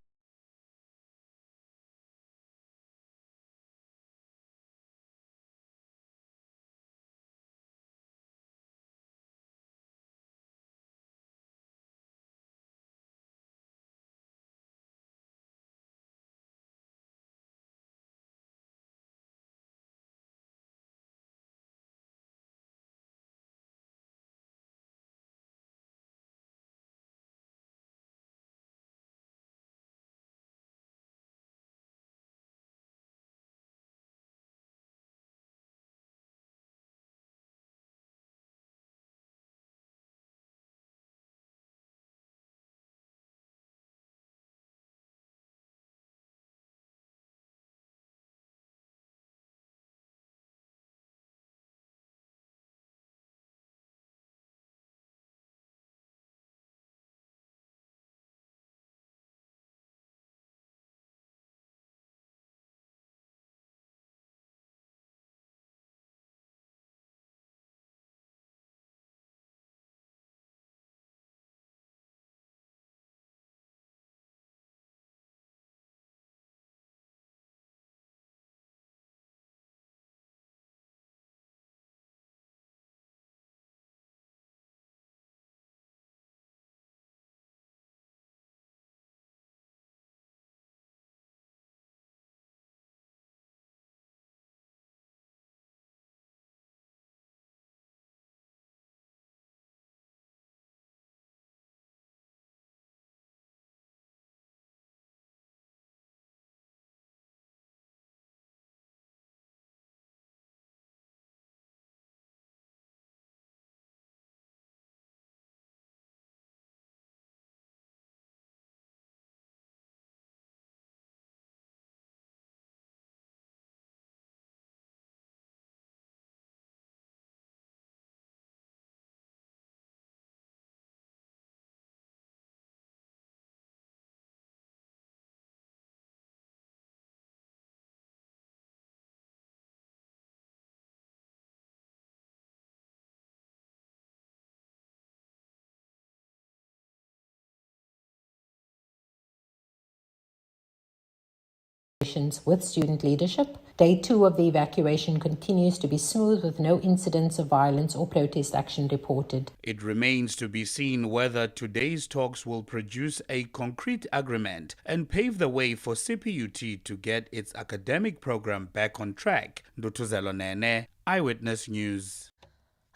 with student leadership. Day 2 of the evacuation continues to be smooth with no incidents of violence or protest action reported. It remains to be seen whether today's talks will produce a concrete agreement and pave the way for CPUT to get its academic program back on track. Ndutuzelo Nene, Eyewitness News.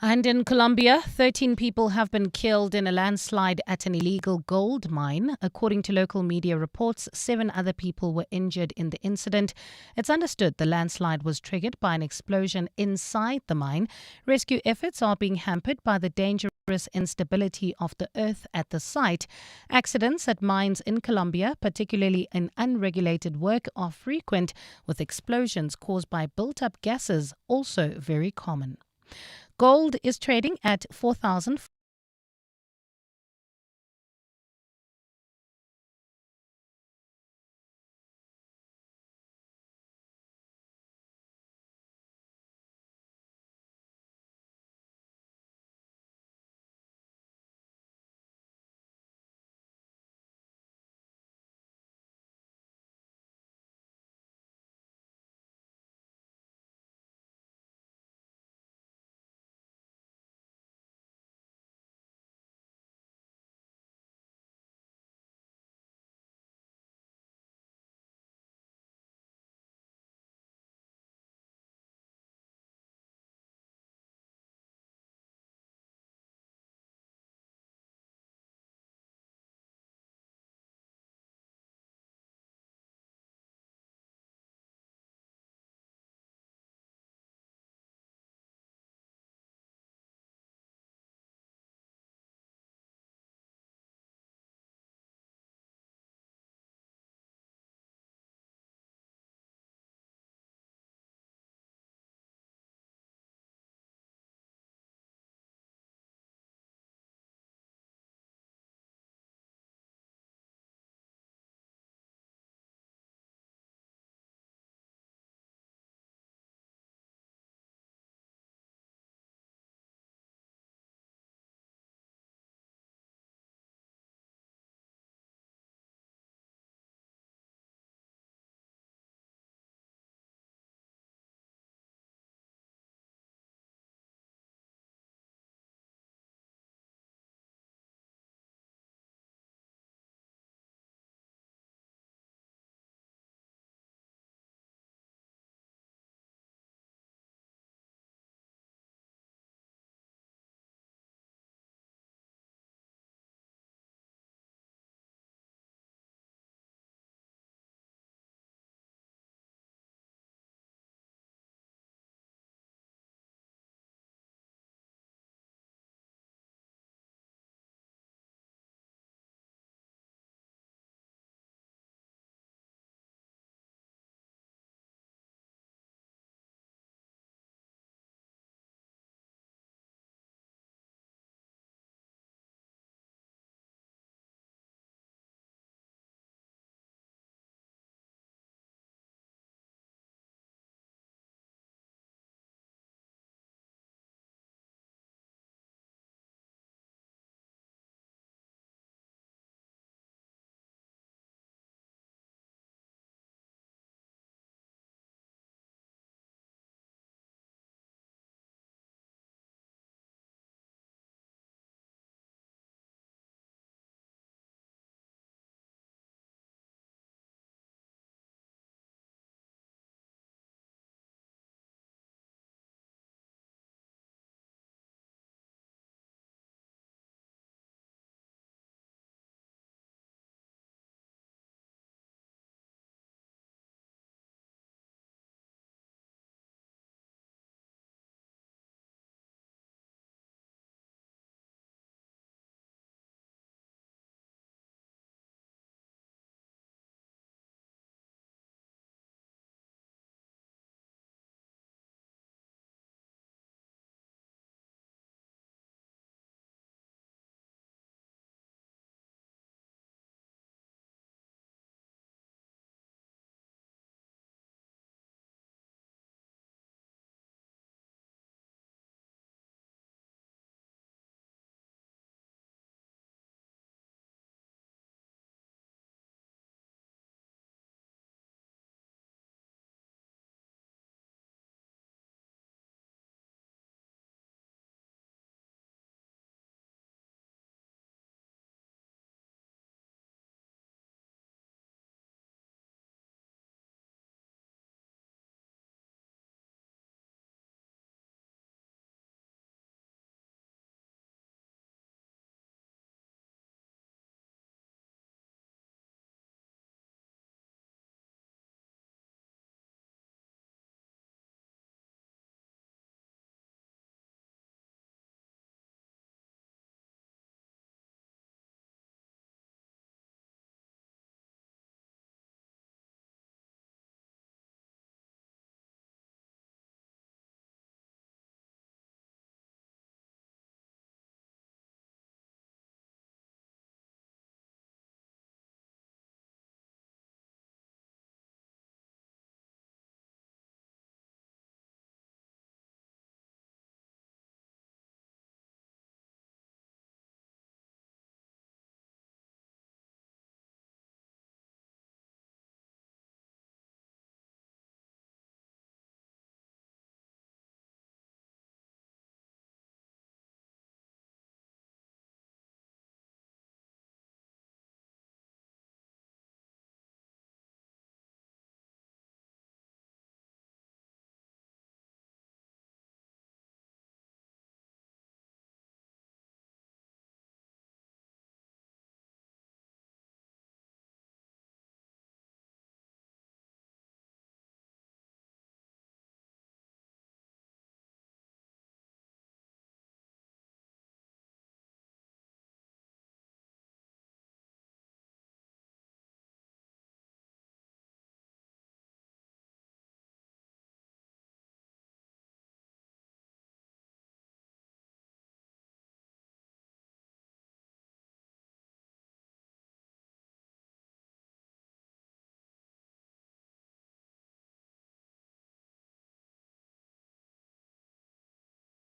And in Colombia, 13 people have been killed in a landslide at an illegal gold mine. According to local media reports, 7 other people were injured in the incident. It's understood the landslide was triggered by an explosion inside the mine. Rescue efforts are being hampered by the dangerous instability of the earth at the site. Accidents at mines in Colombia, particularly in unregulated work, are frequent, with explosions caused by built-up gases also very common. Gold is trading at 4,000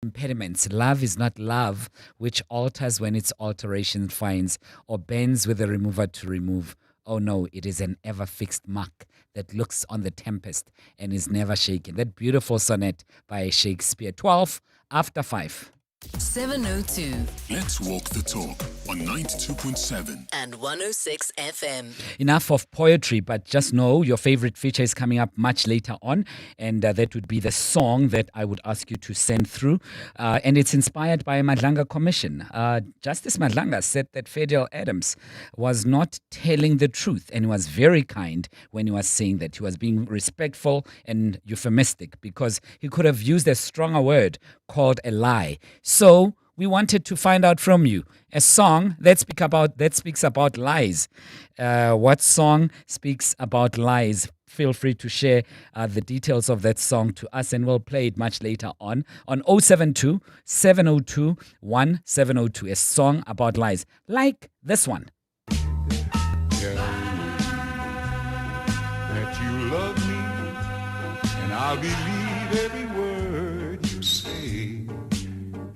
impediments. Love is not love, which alters when its alteration finds, or bends with the remover to remove. Oh no, it is an ever-fixed mark that looks on the tempest and is never shaken. That beautiful sonnet by Shakespeare. 12 after 5. 702 Let's walk the talk on 92.7 and 106 FM. Enough of poetry, but just know your favorite feature is coming up much later on, and that would be the song that I would ask you to send through. And it's inspired by a Madlanga commission. Justice Madlanga said that Fidel Adams was not telling the truth, and he was very kind when he was saying that. He was being respectful and euphemistic because he could have used a stronger word called a lie. So we wanted to find out from you a song that speaks about lies. What song speaks about lies? Feel free to share the details of that song to us, and we'll play it much later on 072 702 1702. A song about lies, like this one. Tell me that you love me, and I'll believe every word you say.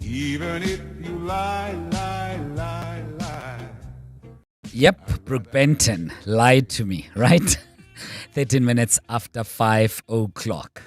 Even if you lie, lie, lie, lie. Yep, Brooke Benton lied to me, right? 13 minutes after 5 o'clock.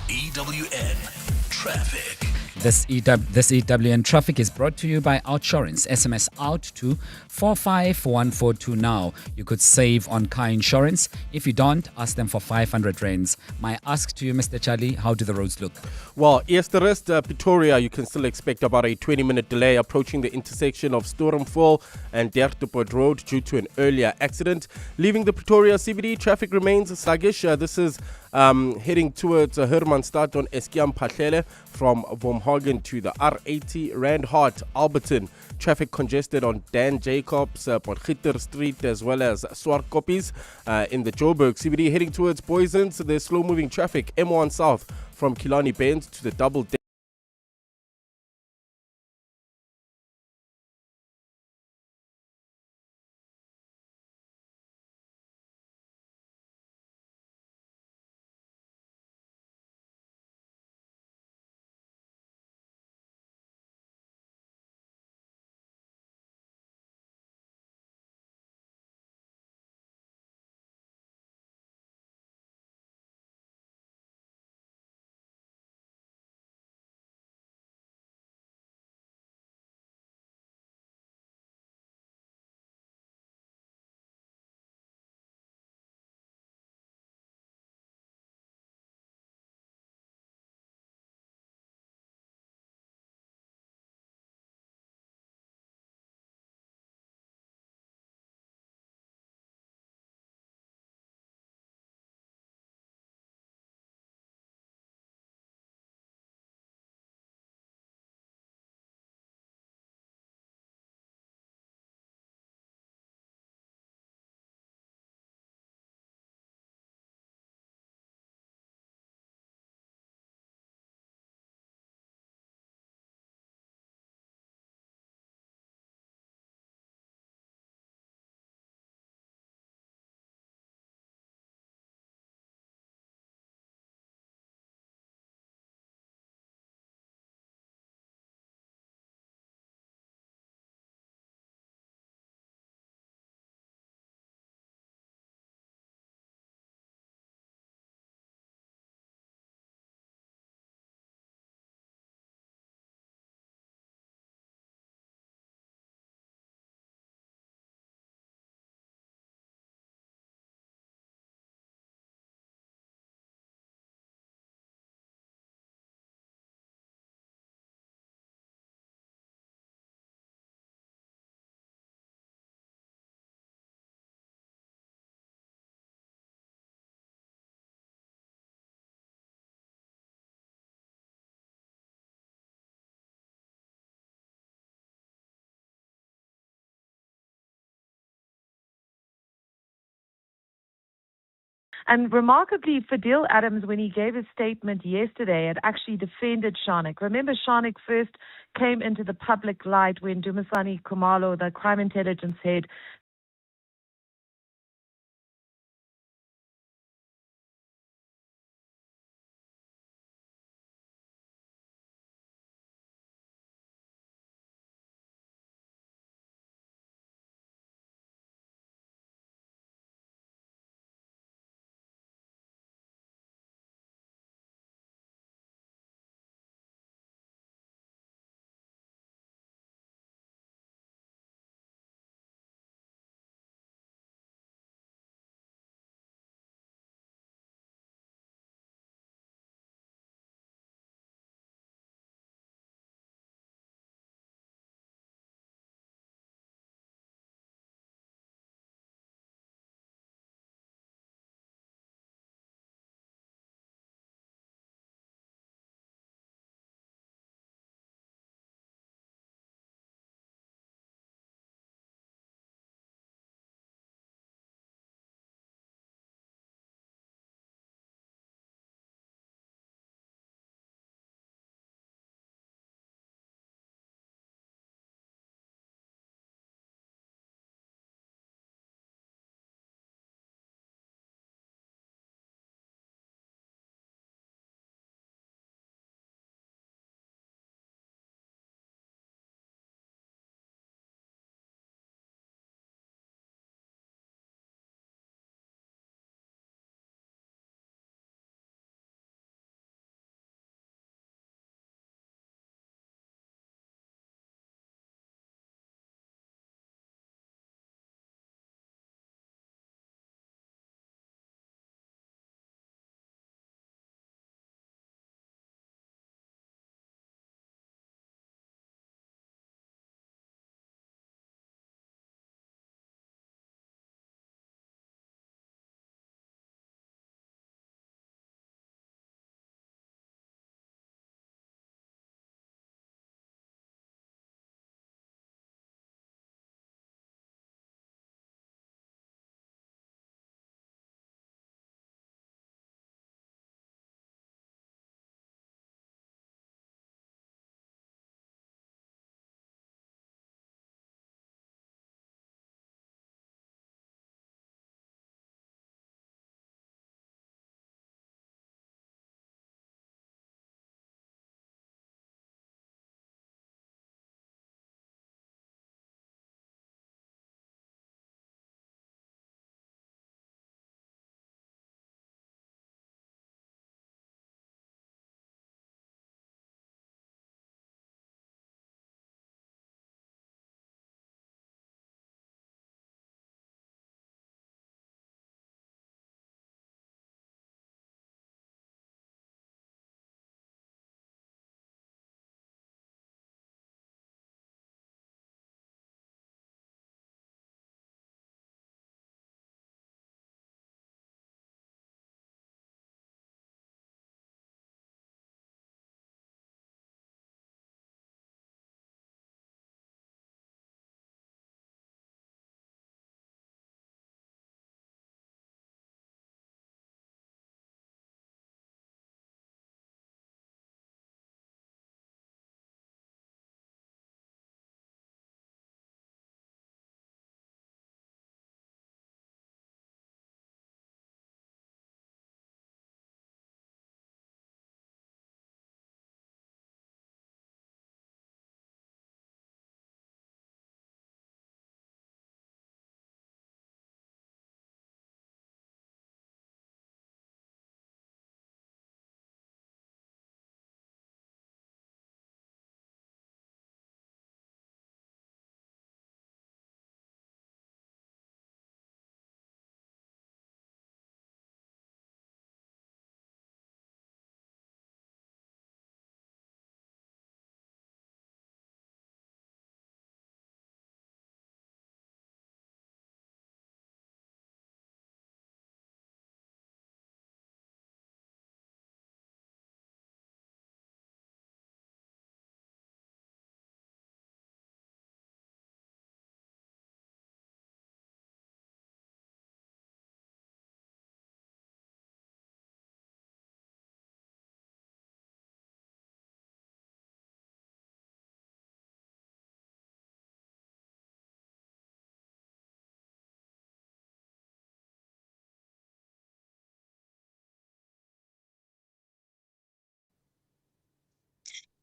EWN Traffic. This EWN Traffic is brought to you by Outsurance. SMS out to 45142 now. You could save on car insurance. If you don't, ask them for 500 rands. My ask to you, Mr. Charlie, how do the roads look? Well, yes, the rest, Pretoria, you can still expect about a 20-minute delay approaching the intersection of Stormfall and Dertopod Road due to an earlier accident. Leaving the Pretoria CBD, traffic remains sluggish. This is heading towards Hermanstad on Eskiam Pahlele from Bomhagen to the R80 Randhart Alberton. Traffic congested on Dan Jacobs, Potgieter Street, as well as Swartkoppies in the Joburg CBD. Heading towards Boysens, there's slow-moving traffic M1 South from Killarney Bend to the double And remarkably, Fidel Adams, when he gave his statement yesterday, had actually defended Sharnik. Remember, Sharnik first came into the public light when Dumisani Kumalo, the crime intelligence head,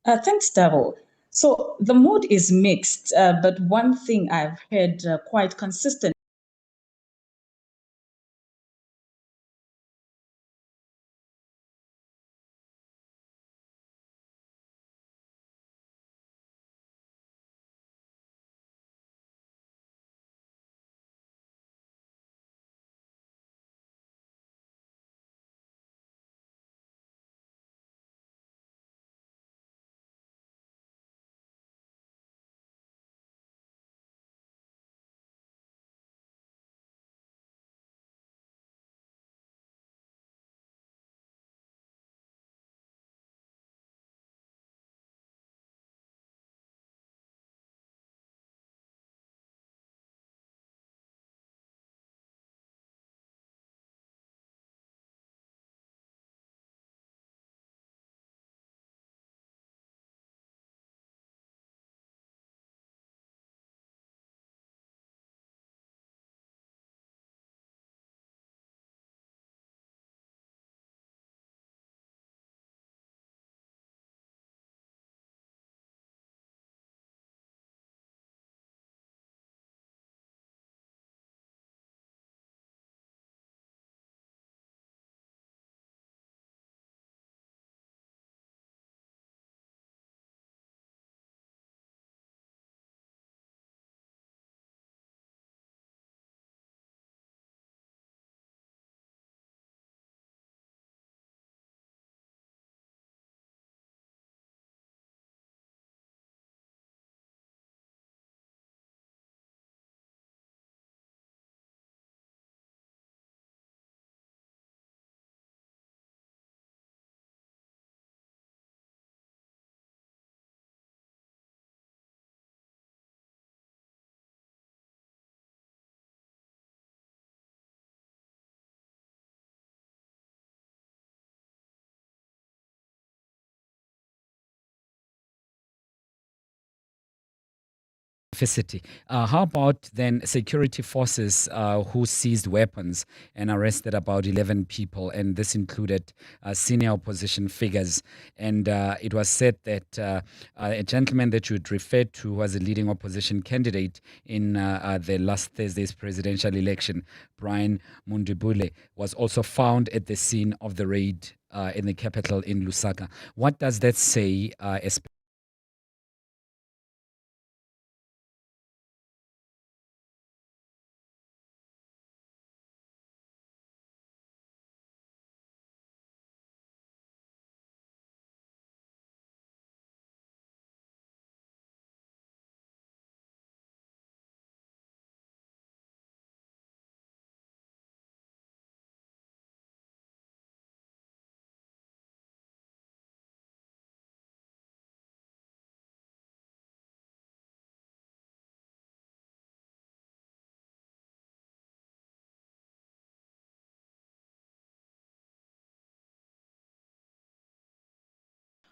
Thanks, Davo. So the mood is mixed, but one thing I've heard quite consistent. How about then security forces who seized weapons and arrested about 11 people, and this included senior opposition figures. And it was said that a gentleman that you referred to was a leading opposition candidate in the last Thursday's presidential election, Brian Mundibule, was also found at the scene of the raid in the capital in Lusaka. What does that say,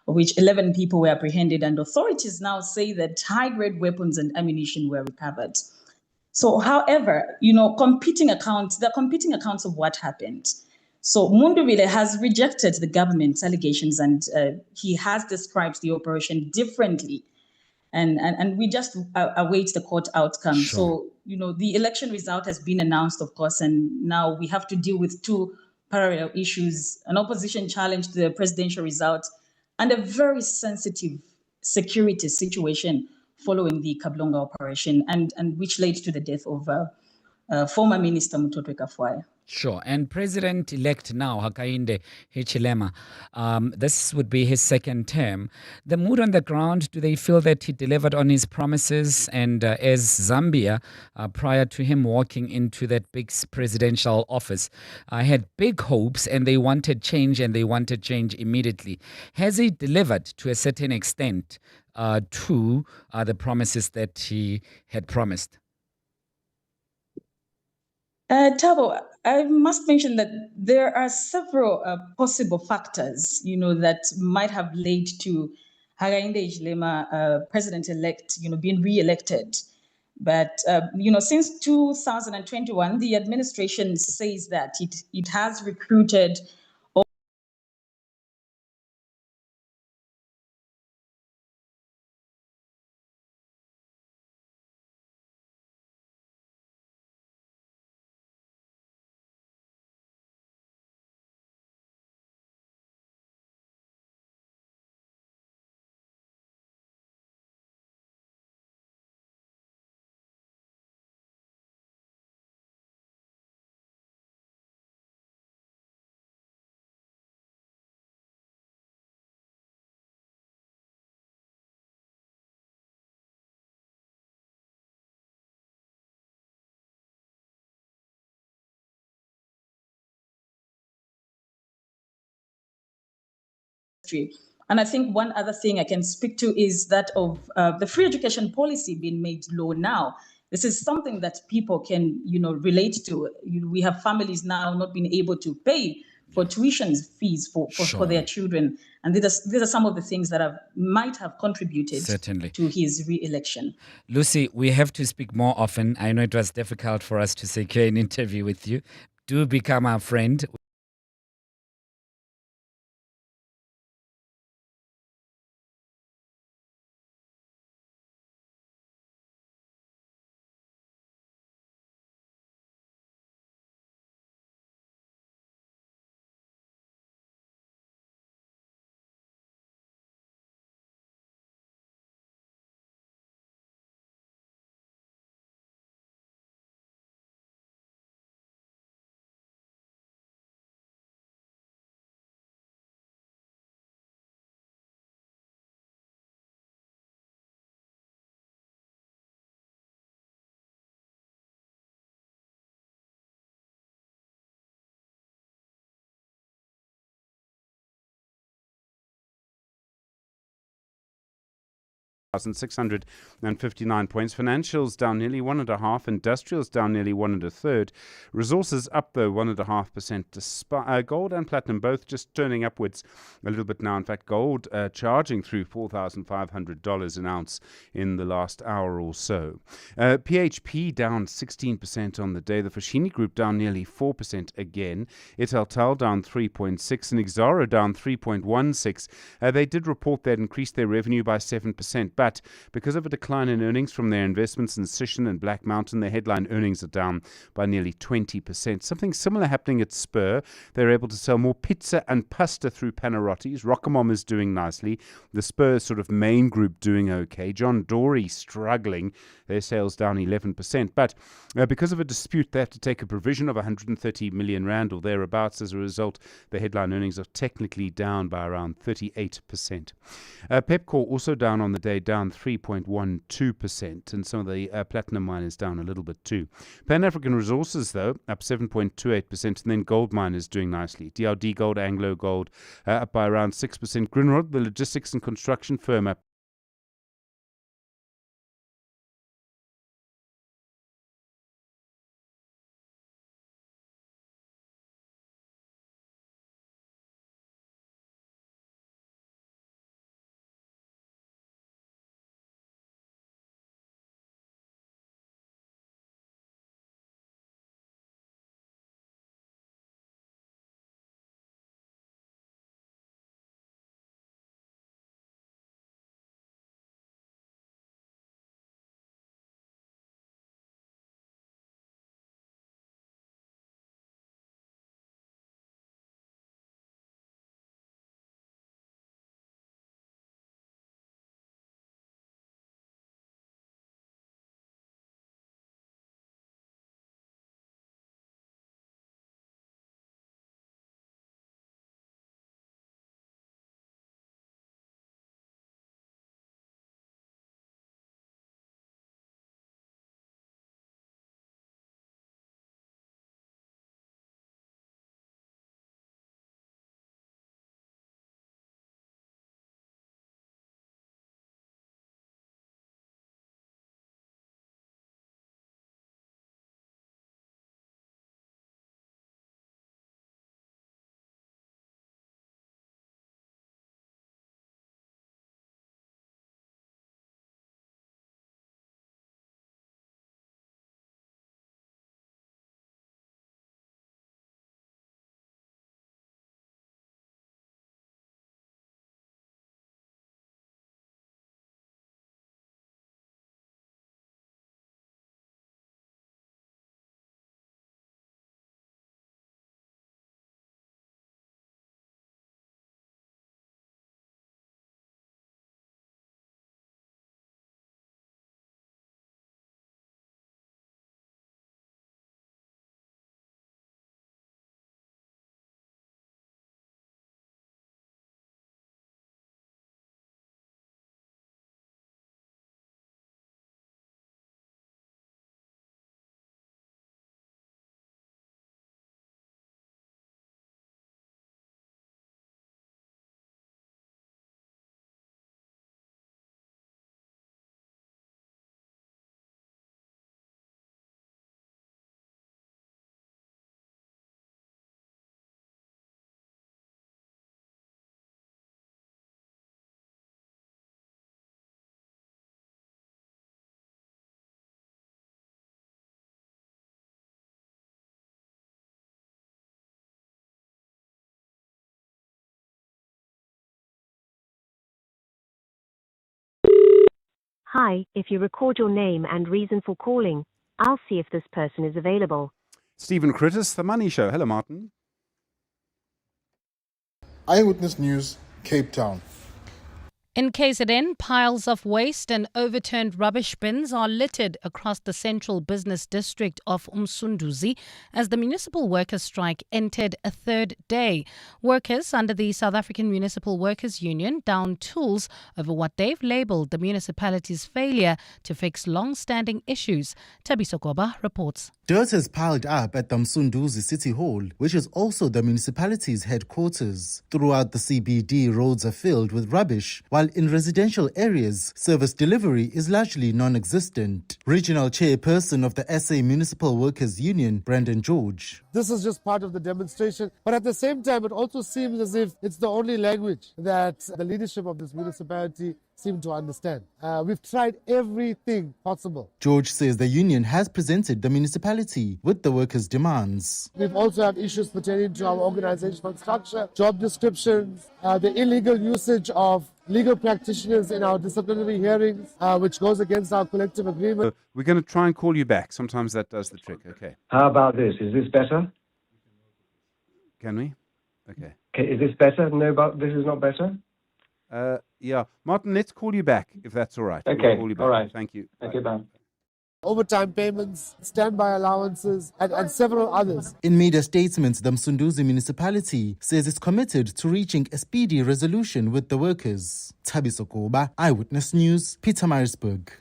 Of which 11 people were apprehended, and authorities now say that high-grade weapons and ammunition were recovered. So, however, there are competing accounts of what happened. So Mundubile has rejected the government's allegations, and he has described the operation differently. And we just await the court outcome. Sure. So, the election result has been announced, of course, and now we have to deal with two parallel issues: an opposition challenge to the presidential result and a very sensitive security situation following the Kablonga operation, and which led to the death of former Minister Mutotwe Kafwaya. Sure. And President-elect now, Hakainde Hichilema, this would be his second term. The mood on the ground, do they feel that he delivered on his promises? And as Zambia, prior to him walking into that big presidential office, had big hopes, and they wanted change, and they wanted change immediately. Has he delivered to a certain extent to the promises that he had promised? Tabo, I must mention that there are several possible factors, that might have led to Hakainde Hichilema, president-elect, being re-elected. But, since 2021, the administration says that it has recruited industry. And I think one other thing I can speak to is that of the free education policy being made law now. This is something that people can, relate to. We have families now not being able to pay for tuition fees for their children. And these are some of the things that might have contributed Certainly to his re-election. Lucy, we have to speak more often. I know it was difficult for us to secure an interview with you. Do become our friend. £659 Financials down nearly 1.5%. Industrials down nearly 1 1/3. Resources up though 1.5%. Gold and platinum both just turning upwards a little bit now. In fact, gold charging through $4,500 an ounce in the last hour or so. PHP down 16% on the day. The Foschini Group down nearly 4% again. Italtal down 3.6% and Exxaro down 3.16%. They did report they'd increased their revenue by 7%. But because of a decline in earnings from their investments in Sishen and Black Mountain, their headline earnings are down by nearly 20%. Something similar happening at Spur. They're able to sell more pizza and pasta through Panarottis. Rockamom is doing nicely. The Spur sort of main group doing okay. John Dory struggling. Their sales down 11%. But because of a dispute, they have to take a provision of 130 million rand or thereabouts. As a result, the headline earnings are technically down by around 38%. Pepkor also down on the day, down 3.12%, and some of the platinum miners down a little bit too. Pan African Resources, though, up 7.28%, and then gold miners doing nicely. DRD Gold, Anglo Gold up by around 6%. Grindrod, the logistics and construction firm, up Hi, if you record your name and reason for calling, I'll see if this person is available. Stephen Critis, The Money Show. Hello, Martin. Eyewitness News, Cape Town. In KZN, piles of waste and overturned rubbish bins are littered across the central business district of Umsunduzi as the municipal workers' strike entered a third day. Workers under the South African Municipal Workers Union down tools over what they've labelled the municipality's failure to fix long-standing issues. Tabiso Goba reports. Dirt has piled up at the Umsunduzi City Hall, which is also the municipality's headquarters. Throughout the CBD, roads are filled with rubbish, while in residential areas, service delivery is largely non-existent. Regional chairperson of the SA Municipal Workers Union, Brandon George. This is just part of the demonstration, but at the same time, it also seems as if it's the only language that the leadership of this municipality seem to understand. We've tried everything possible. George says the union has presented the municipality with the workers' demands. We've also have issues pertaining to our organizational structure, job descriptions, the illegal usage of legal practitioners in our disciplinary hearings, which goes against our collective agreement. We're going to try and call you back. Sometimes that does the trick. Okay. How about this? Is this better? Can we? Okay. Is this better? No, but this is not better? Yeah. Martin, let's call you back if that's all right. Okay. We'll call you back. All right. Thank you. Thank you, bye. Overtime payments, standby allowances, and several others. In media statements, the Msunduzi municipality says it's committed to reaching a speedy resolution with the workers. Tabiso Goba, Eyewitness News, Pietermaritzburg.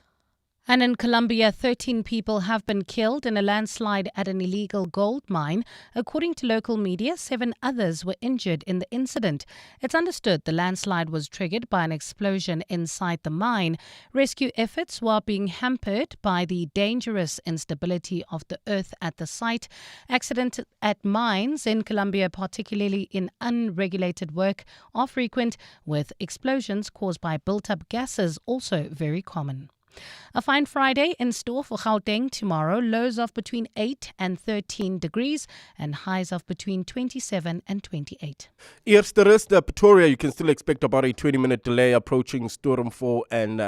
And in Colombia, 13 people have been killed in a landslide at an illegal gold mine. According to local media, 7 others were injured in the incident. It's understood the landslide was triggered by an explosion inside the mine. Rescue efforts were being hampered by the dangerous instability of the earth at the site. Accidents at mines in Colombia, particularly in unregulated work, are frequent, with explosions caused by built-up gases also very common. A fine Friday in store for Gauteng tomorrow. Lows of between 8 and 13 degrees and highs of between 27 and 28. Eerste rust, Pretoria, you can still expect about a 20-minute delay approaching Storm 4 and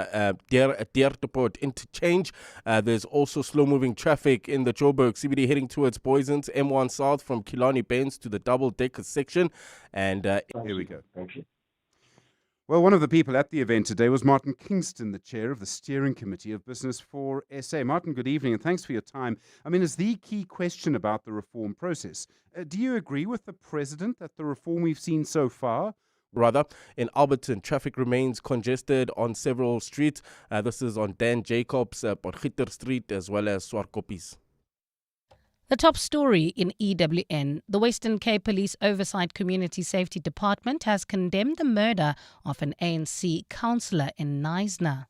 Deerteport interchange. There's also slow-moving traffic in the Joburg CBD heading towards Boysons, M1 South from Killarney Bains to the double-decker section. And here we go. Thank you. Well, one of the people at the event today was Martin Kingston, the chair of the Steering Committee of Business for SA. Martin, good evening and thanks for your time. I mean, is the key question about the reform process. Do you agree with the president that the reform we've seen so far? Rather, in Alberton, traffic remains congested on several streets. This is on Dan Jacobs, Potgieter Street, as well as Swarkoppies. The top story in EWN. The Western Cape Police Oversight Community Safety Department has condemned the murder of an ANC councillor in Knysna.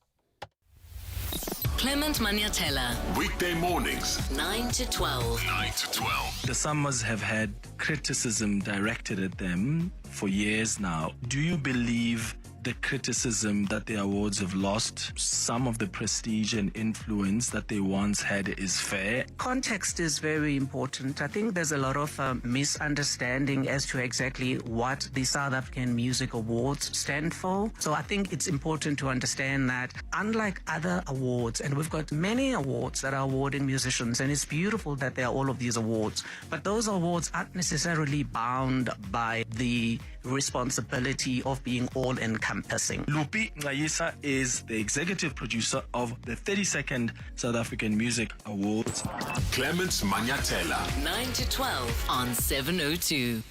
Clement Maniatella. Weekday mornings, 9 to 12. 9 to 12. The Summers have had criticism directed at them for years now. Do you believe the criticism that the awards have lost some of the prestige and influence that they once had is fair? Context is very important. I think there's a lot of misunderstanding as to exactly what the South African Music Awards stand for. So I think it's important to understand that unlike other awards, and we've got many awards that are awarding musicians, and it's beautiful that there are all of these awards, but those awards aren't necessarily bound by the responsibility of being all-encompassing. Lupi Ngayisa is the executive producer of the 32nd South African Music Awards. Clement Maniatella. 9 to 12 on 702.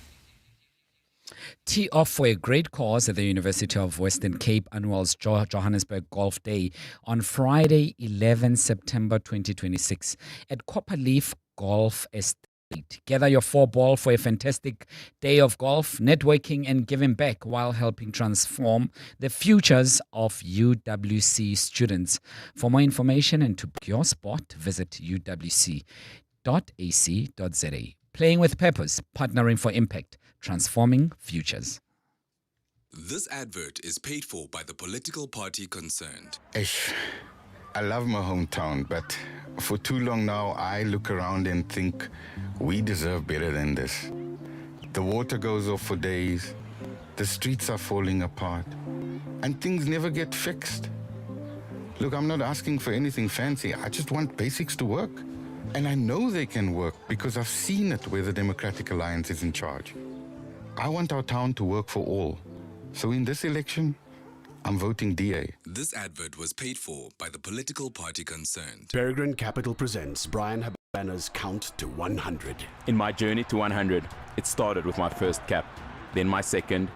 Tee off for a great cause at the University of Western Cape Annual's Johannesburg Golf Day on Friday, 11 September 2026 at Copperleaf Golf Estate. Gather your 4-ball for a fantastic day of golf, networking and giving back while helping transform the futures of UWC students. For more information and to book your spot, visit uwc.ac.za. Playing with purpose, partnering for impact, transforming futures. This advert is paid for by the political party concerned. I love my hometown, but for too long now, I look around and think we deserve better than this. The water goes off for days, the streets are falling apart, and things never get fixed. Look, I'm not asking for anything fancy. I just want basics to work. And I know they can work because I've seen it where the Democratic Alliance is in charge. I want our town to work for all. So in this election, I'm voting DA. This advert was paid for by the political party concerned. Peregrine Capital presents Brian Habana's Count to 100. In my journey to 100, it started with my first cap, then my second,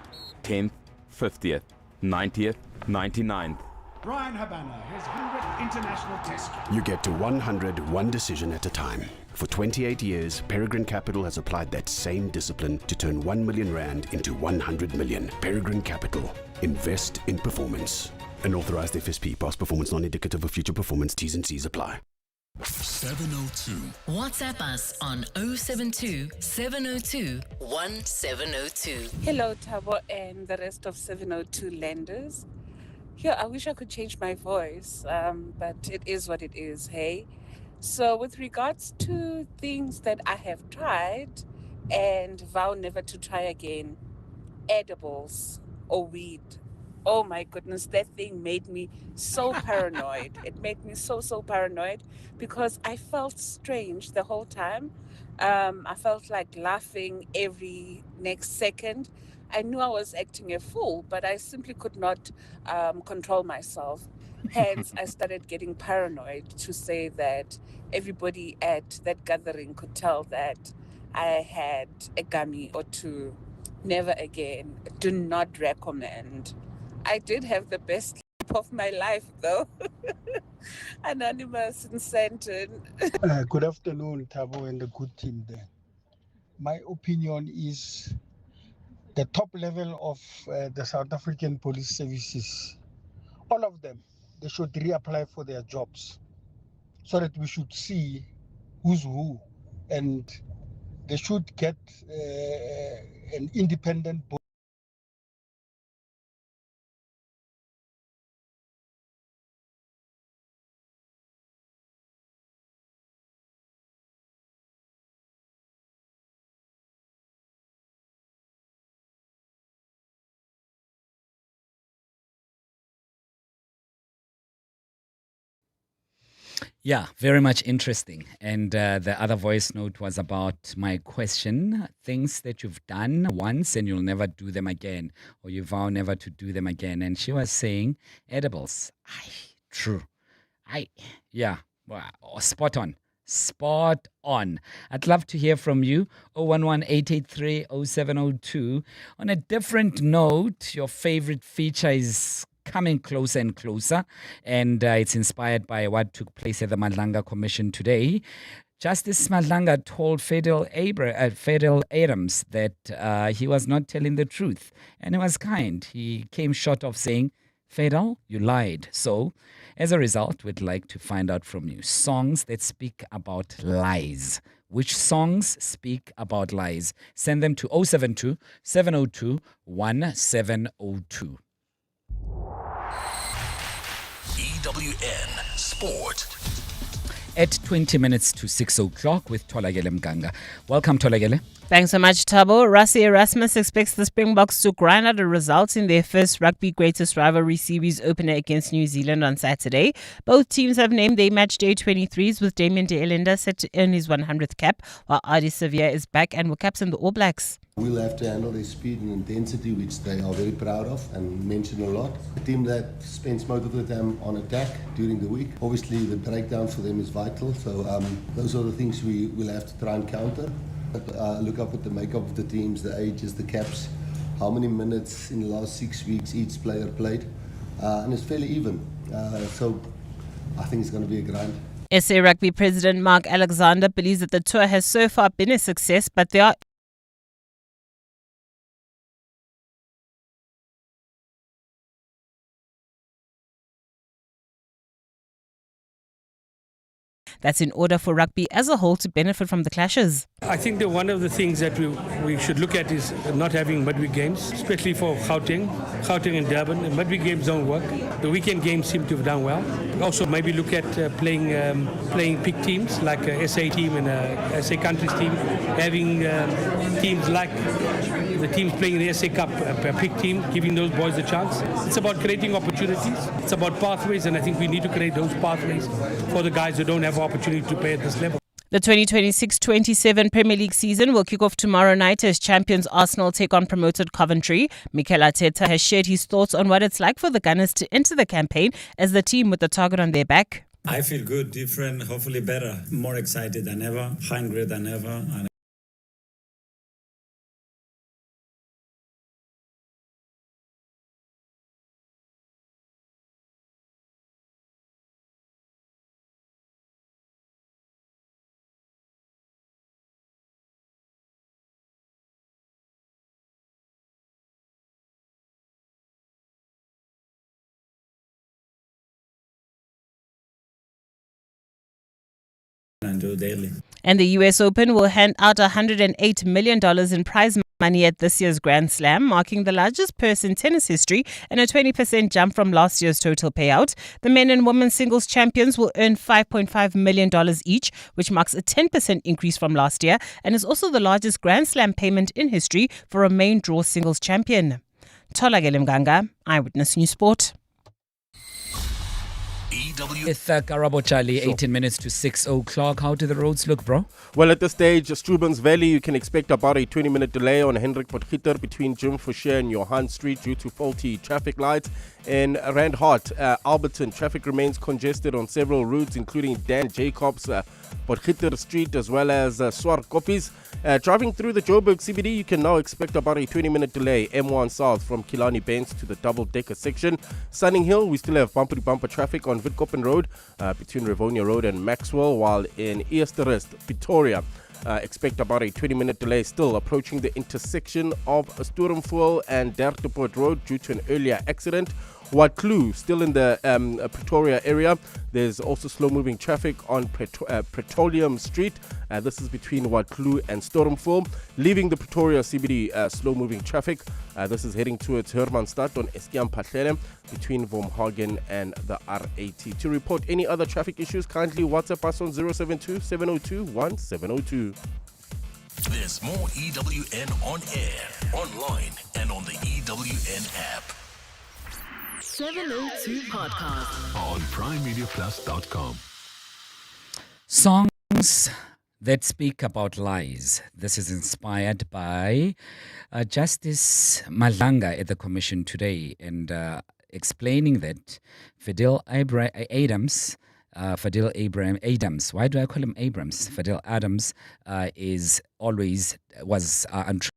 10th, 50th, 90th, 99th. Brian Habana, his 100th international test. You get to 100 one decision at a time. For 28 years, Peregrine Capital has applied that same discipline to turn 1 million rand into 100 million. Peregrine Capital. Invest in performance. An authorized FSP. Past performance non-indicative of future performance. T's and C's apply. 702. WhatsApp us on 072 702 1702. Hello, Tabo, and the rest of 702 lenders. Here, I wish I could change my voice, but it is what it is, hey? So with regards to things that I have tried and vow never to try again, edibles or weed. Oh my goodness, that thing made me so paranoid. It made me so paranoid because I felt strange the whole time. I felt like laughing every next second. I knew I was acting a fool, but I simply could not control myself. Hence, I started getting paranoid to say that everybody at that gathering could tell that I had a gummy or two. Never again. Do not recommend. I did have the best sleep of my life, though. Anonymous in Sandton. Good afternoon, Tabo and the good team there. My opinion is the top level of the South African police services, all of them, they should reapply for their jobs so that we should see who's who, and they should get an independent board. Yeah, very much interesting. And the other voice note was about my question, things that you've done once and you'll never do them again, or you vow never to do them again. And she was saying edibles. True. Yeah, wow, spot on. Spot on. I'd love to hear from you. 011-883-0702. On a different note, your favorite feature is coming closer and closer, and it's inspired by what took place at the Madlanga Commission today. Justice Madlanga told Federal Adams that he was not telling the truth, and he was kind. He came short of saying, Federal, you lied. So, as a result, we'd like to find out from you songs that speak about lies. Which songs speak about lies? Send them to 072 702 1702. EWN Sport. At 20 minutes to 6 o'clock with Tolagele Mganga. Welcome, Tolagele. Thanks so much, Tabo. Rassie Erasmus expects the Springboks to grind out a result in their first Rugby Greatest Rivalry Series opener against New Zealand on Saturday. Both teams have named their match day 23s, with Damien de Elenda set to earn his 100th cap, while Adi Sevier is back and will captain the All Blacks. We'll have to handle their speed and intensity, which they are very proud of and mention a lot. A team that spends most of the time on attack during the week. Obviously, the breakdown for them is vital, so those are the things we will have to try and counter. Look up at the makeup of the teams, the ages, the caps, how many minutes in the last 6 weeks each player played, and it's fairly even. So I think it's going to be a grind. SA Rugby President Mark Alexander believes that the tour has so far been a success, but there are That's in order for rugby as a whole to benefit from the clashes. I think that one of the things that we should look at is not having midweek games, especially for Gauteng and Durban. The midweek games don't work. The weekend games seem to have done well. Also, maybe look at playing big teams like a SA team and a SA countries team, having teams like the teams playing the SA Cup, a big team, giving those boys a chance. It's about creating opportunities. It's about pathways, and I think we need to create those pathways for the guys who don't have opportunity to play at this level. The 2026-27 Premier League season will kick off tomorrow night as champions Arsenal take on promoted Coventry. Mikel Arteta has shared his thoughts on what it's like for the Gunners to enter the campaign as the team with the target on their back. I feel good, different, hopefully better, more excited than ever, hungry than ever. And do daily. And the US Open will hand out $108 million in prize money at this year's Grand Slam, marking the largest purse in tennis history and a 20% jump from last year's total payout. The men and women's singles champions will earn $5.5 million each, which marks a 10% increase from last year and is also the largest Grand Slam payment in history for a main draw singles champion. Tola Gelimganga, Eyewitness News Sport. With Karabo Charlie, 18 minutes to 6 o'clock. How do the roads look, bro? Well, at this stage, Strubens Valley, you can expect about a 20-minute delay on Hendrik Potgieter between Jim Foucher and Johan Street due to faulty traffic lights. In Randhart, Alberton, traffic remains congested on several routes, including Dan Jacobs, Potgieter Street, as well as Swart Koppies. Driving through the Joburg CBD, you can now expect about a 20-minute delay, M1 South from Killarney Bents to the double-decker section. Sunning Hill, we still have bumper-to-bumper traffic on Witkoppen Road between Rivonia Road and Maxwell, while in Eersterust, Pretoria, expect about a 20-minute delay still approaching the intersection of Sturmfoel and Derteport Road due to an earlier accident. Watloo, still in the Pretoria area. There's also slow-moving traffic on Petroleum Street. This is between Watloo and Stormfoel. Leaving the Pretoria CBD, slow-moving traffic. This is heading towards Hermanstad on Eskiam Patlele between Vormhagen and the R80. To report any other traffic issues, kindly WhatsApp us on 072-702-1702. There's more EWN on air, online, and on the EWN app. 702 Podcast. On primemediaplus.com. Songs that speak about lies. This is inspired by Justice Madlanga at the Commission today, and explaining that Fidel Adams, why do I call him Abrams? Fidel Adams was untrue.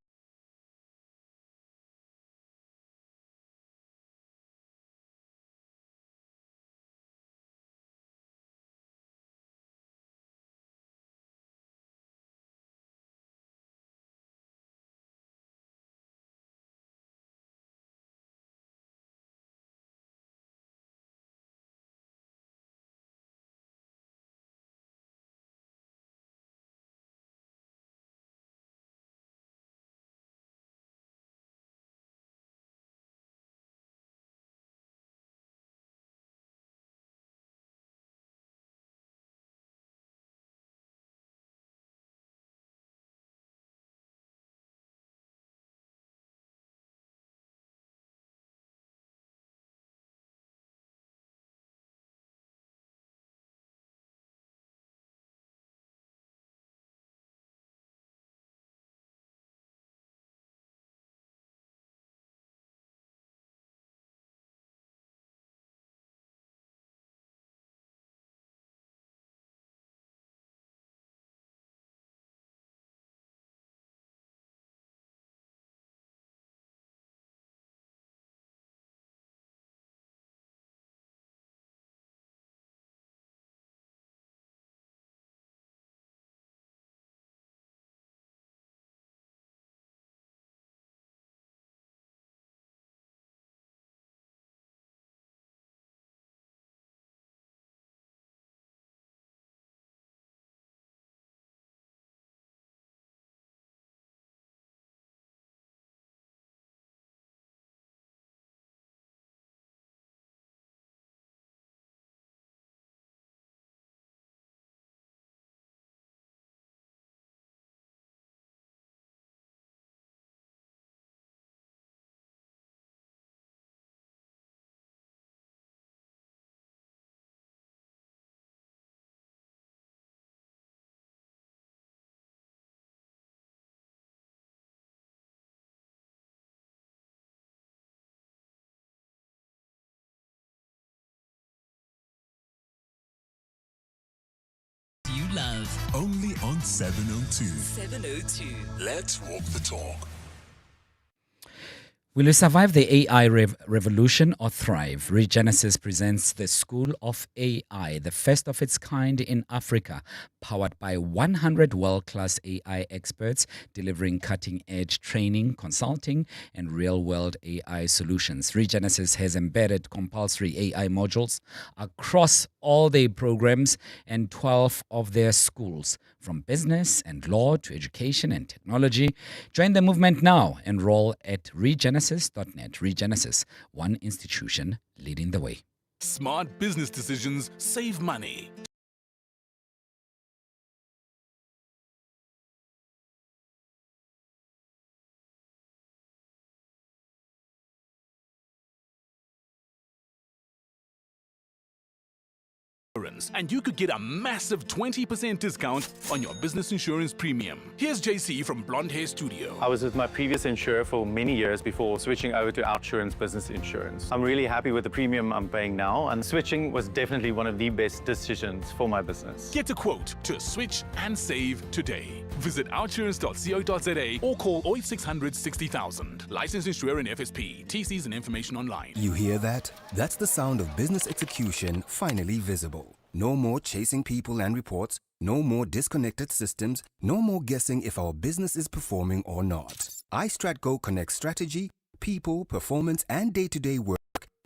love. Only on 702. 702. Let's walk the talk. Will you survive the AI revolution or thrive? Regenesis presents the School of AI, the first of its kind in Africa, powered by 100 world-class AI experts delivering cutting-edge training, consulting, and real-world AI solutions. Regenesis has embedded compulsory AI modules across all their programs and 12 of their schools, from business and law to education and technology. Join the movement now. Enroll at regenesis.net. Regenesis, one institution leading the way. Smart business decisions save money. And you could get a massive 20% discount on your business insurance premium. Here's JC from Blonde Hair Studio. I was with my previous insurer for many years before switching over to Outsurance Business Insurance. I'm really happy with the premium I'm paying now, and switching was definitely one of the best decisions for my business. Get a quote to switch and save today. Visit outsurance.co.za or call 0800 60,000. Licensed insurer and FSP. TCs and information online. You hear that? That's the sound of business execution finally visible. No more chasing people and reports, no more disconnected systems, no more guessing if our business is performing or not. iStratGo connects strategy, people, performance, and day-to-day work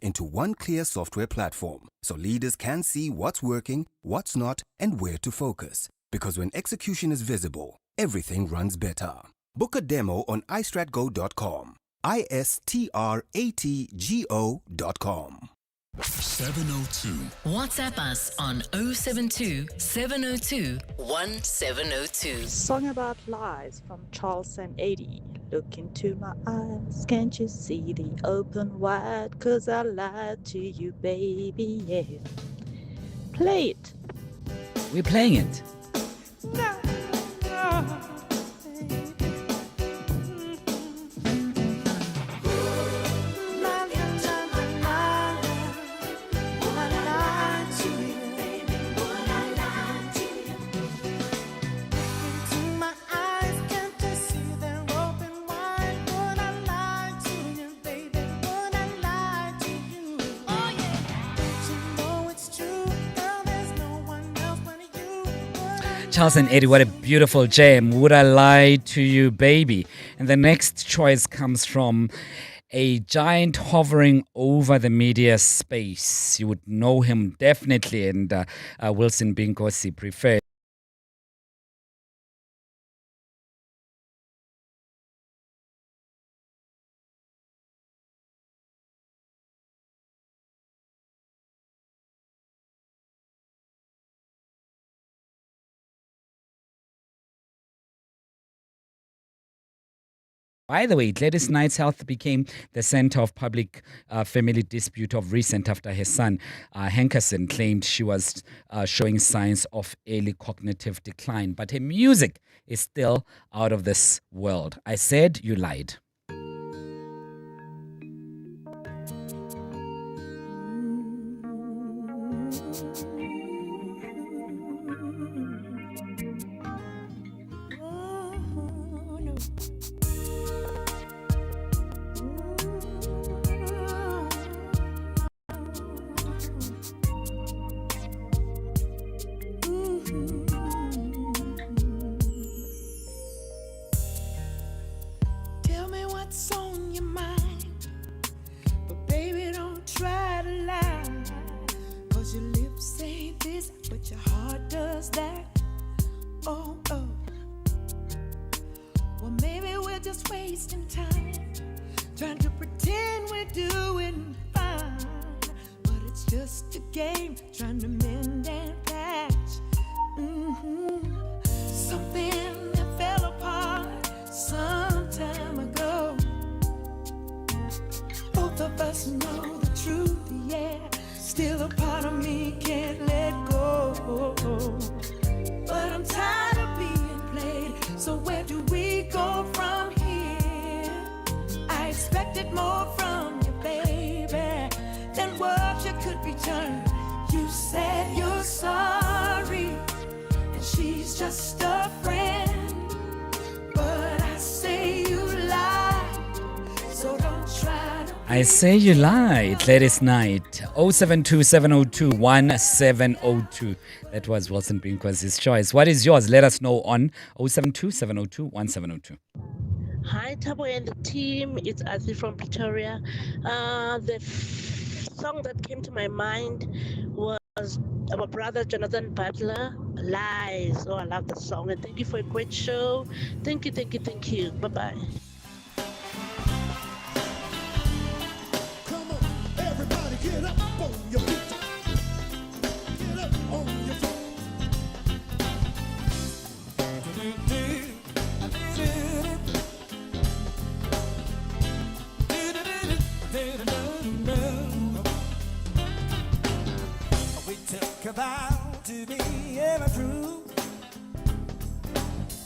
into one clear software platform, so leaders can see what's working, what's not, and where to focus. Because when execution is visible, everything runs better. Book a demo on istratgo.com. istratgo.com. 702. WhatsApp us on 072 702 1702. Song About Lies from Charles and Eddie. Look into my eyes, can't you see the open wide? 'Cause I lied to you, baby, yeah. Play it. We're playing it. Charles and Eddie, what a beautiful jam. Would I Lie to You, Baby? And the next choice comes from a giant hovering over the media space. You would know him definitely, and Wilson Binkosi preferred. By the way, Gladys Knight's health became the center of public family dispute of recent after her son, Hankerson, claimed she was showing signs of early cognitive decline. But her music is still out of this world. I said you lied. You said you're sorry, and she was just a friend, but I say you lie, so don't try to. I say you lied last night. 072-702-1702. That was Wilson Binkwasi's choice. What is yours? Let us know on 072-702-1702. Hi, Tabo and the team. It's Azi from Pretoria. The song that came to my mind was our brother Jonathan Butler, Lies. Oh, I love the song. And thank you for a great show. Thank you, thank you, thank you. Bye-bye. Everybody get up on your feet. Get up on your feet. We took a vow to be ever true.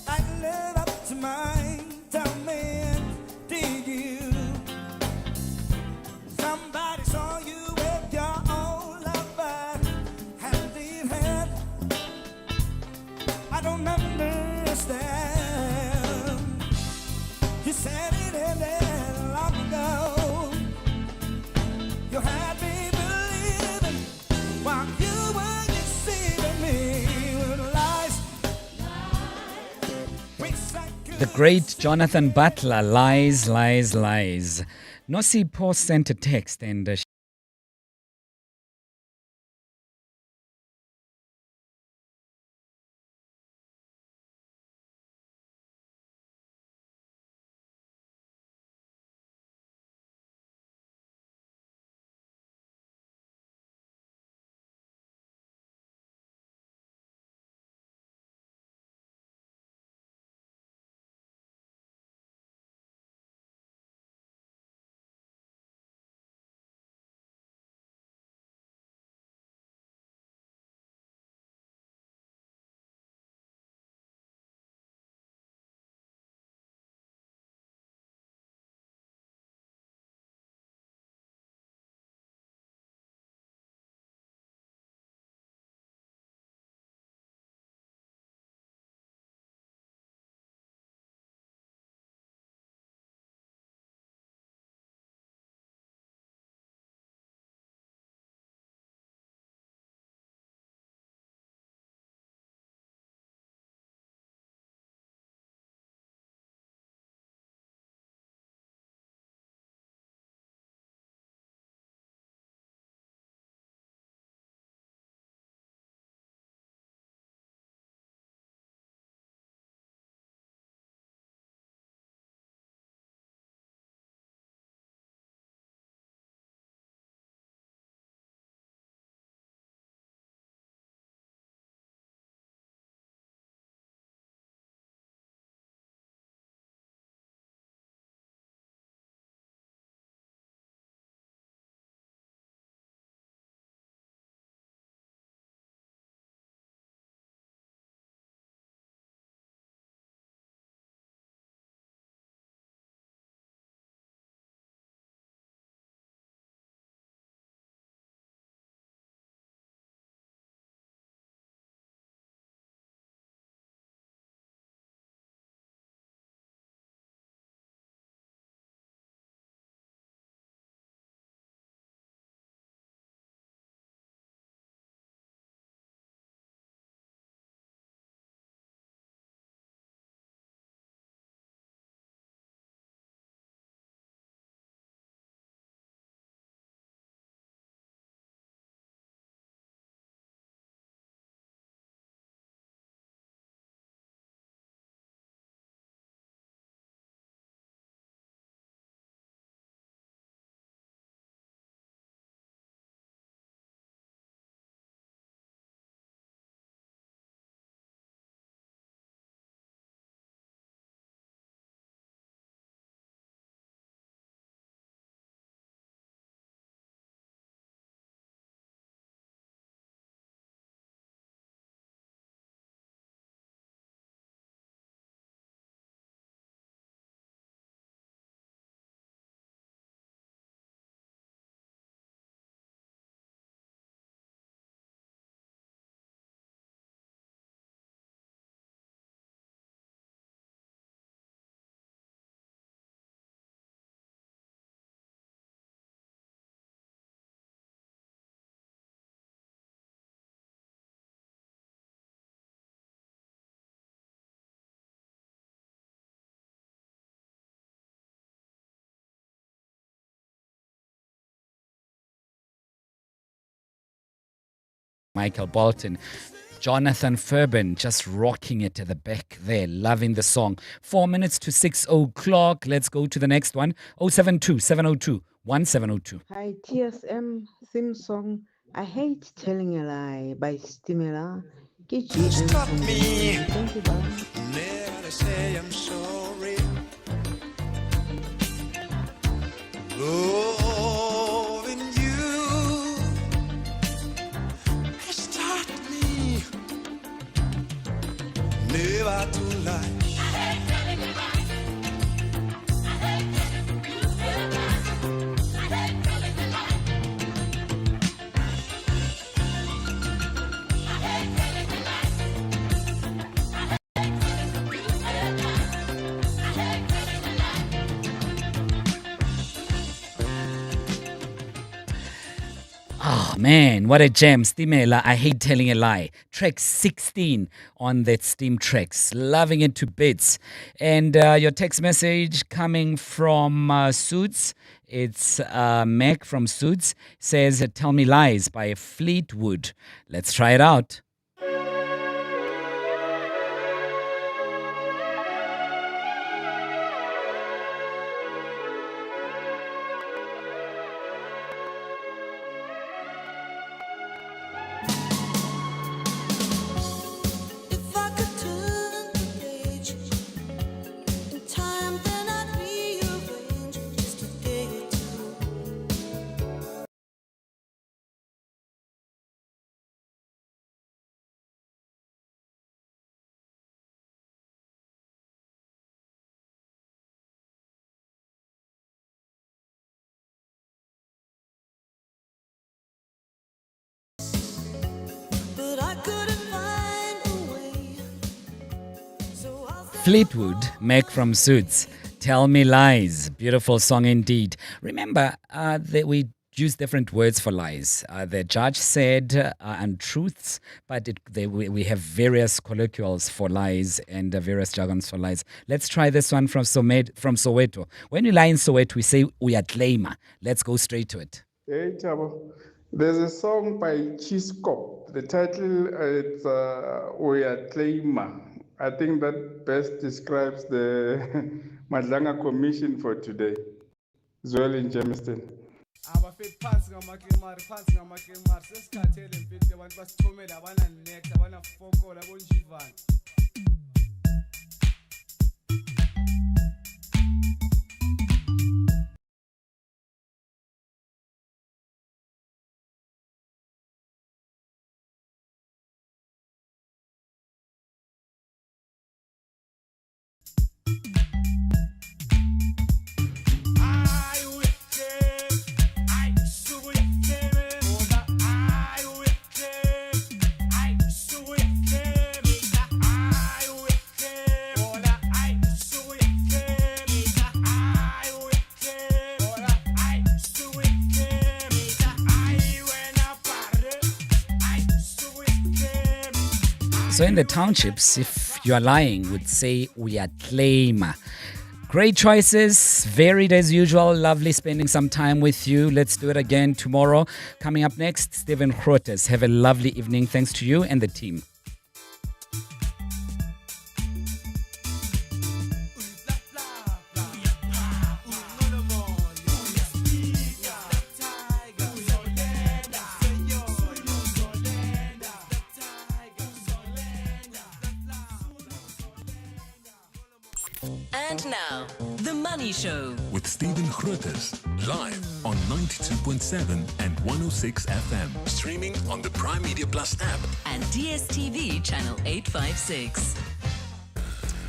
I live up to mine. Tell me, did you? Somebody saw you with your own lover, hand in hand. I don't understand. You said it ended long ago. You had me believing while you were deceiving me with lies. The great Jonathan Butler, Lies, Lies, Lies. Nossi Post sent a text and Michael Bolton. Jonathan Furban just rocking it at the back there, loving the song. 4 minutes to 6 o'clock. Let's go to the next one. 072 702 1702. Hi, TSM theme song. I hate telling a lie by Stimela. Stop me. Thank you, bye. Never say I'm sorry. Loving you has taught me never to lie. Oh man, what a gem. Stimela, I hate telling a lie. Track 16 on that Steam Tracks. Loving it to bits. And your text message coming from Suits. It's Mac from Suits. Says, Tell Me Lies by Fleetwood. Let's try it out. If I could turn the page in time, then I'd rearrange just a day or two. But I couldn't find a way. So I Fleetwood, Mac from Suits. Tell Me Lies. Beautiful song indeed. Remember that we use different words for lies. The judge said untruths, but we have various colloquials for lies and various jargons for lies. Let's try this one from Soweto. When we lie in Soweto, we say uyatlaima. Let's go straight to it. Hey, Chabo. There's a song by Chisco. The title is Uyatlaima. I think that best describes the Madlanga Commission for today. Zwell in Germiston. abafethi phansi ngamakemari sesikhathele mfethu abantu basithomela abananetha abanafokola bonjivana. So in the townships, if you are lying, would say uyatlaima. Great choices, varied as usual. Lovely spending some time with you. Let's do it again tomorrow. Coming up next, Stephen Grotes. Have a lovely evening. Thanks to you and the team. And now, The Money Show. With Stephen Grotes, live on 92.7 and 106 FM. Streaming on the Prime Media Plus app. And DSTV channel 856.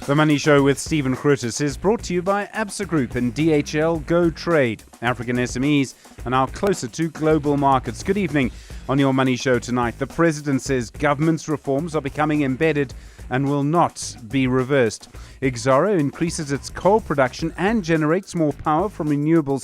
The Money Show with Stephen Grotes is brought to you by Absa Group and DHL Go Trade. African SMEs are now closer to global markets. Good evening. On your Money Show tonight, the President says government's reforms are becoming embedded and will not be reversed. Exxaro increases its coal production and generates more power from renewables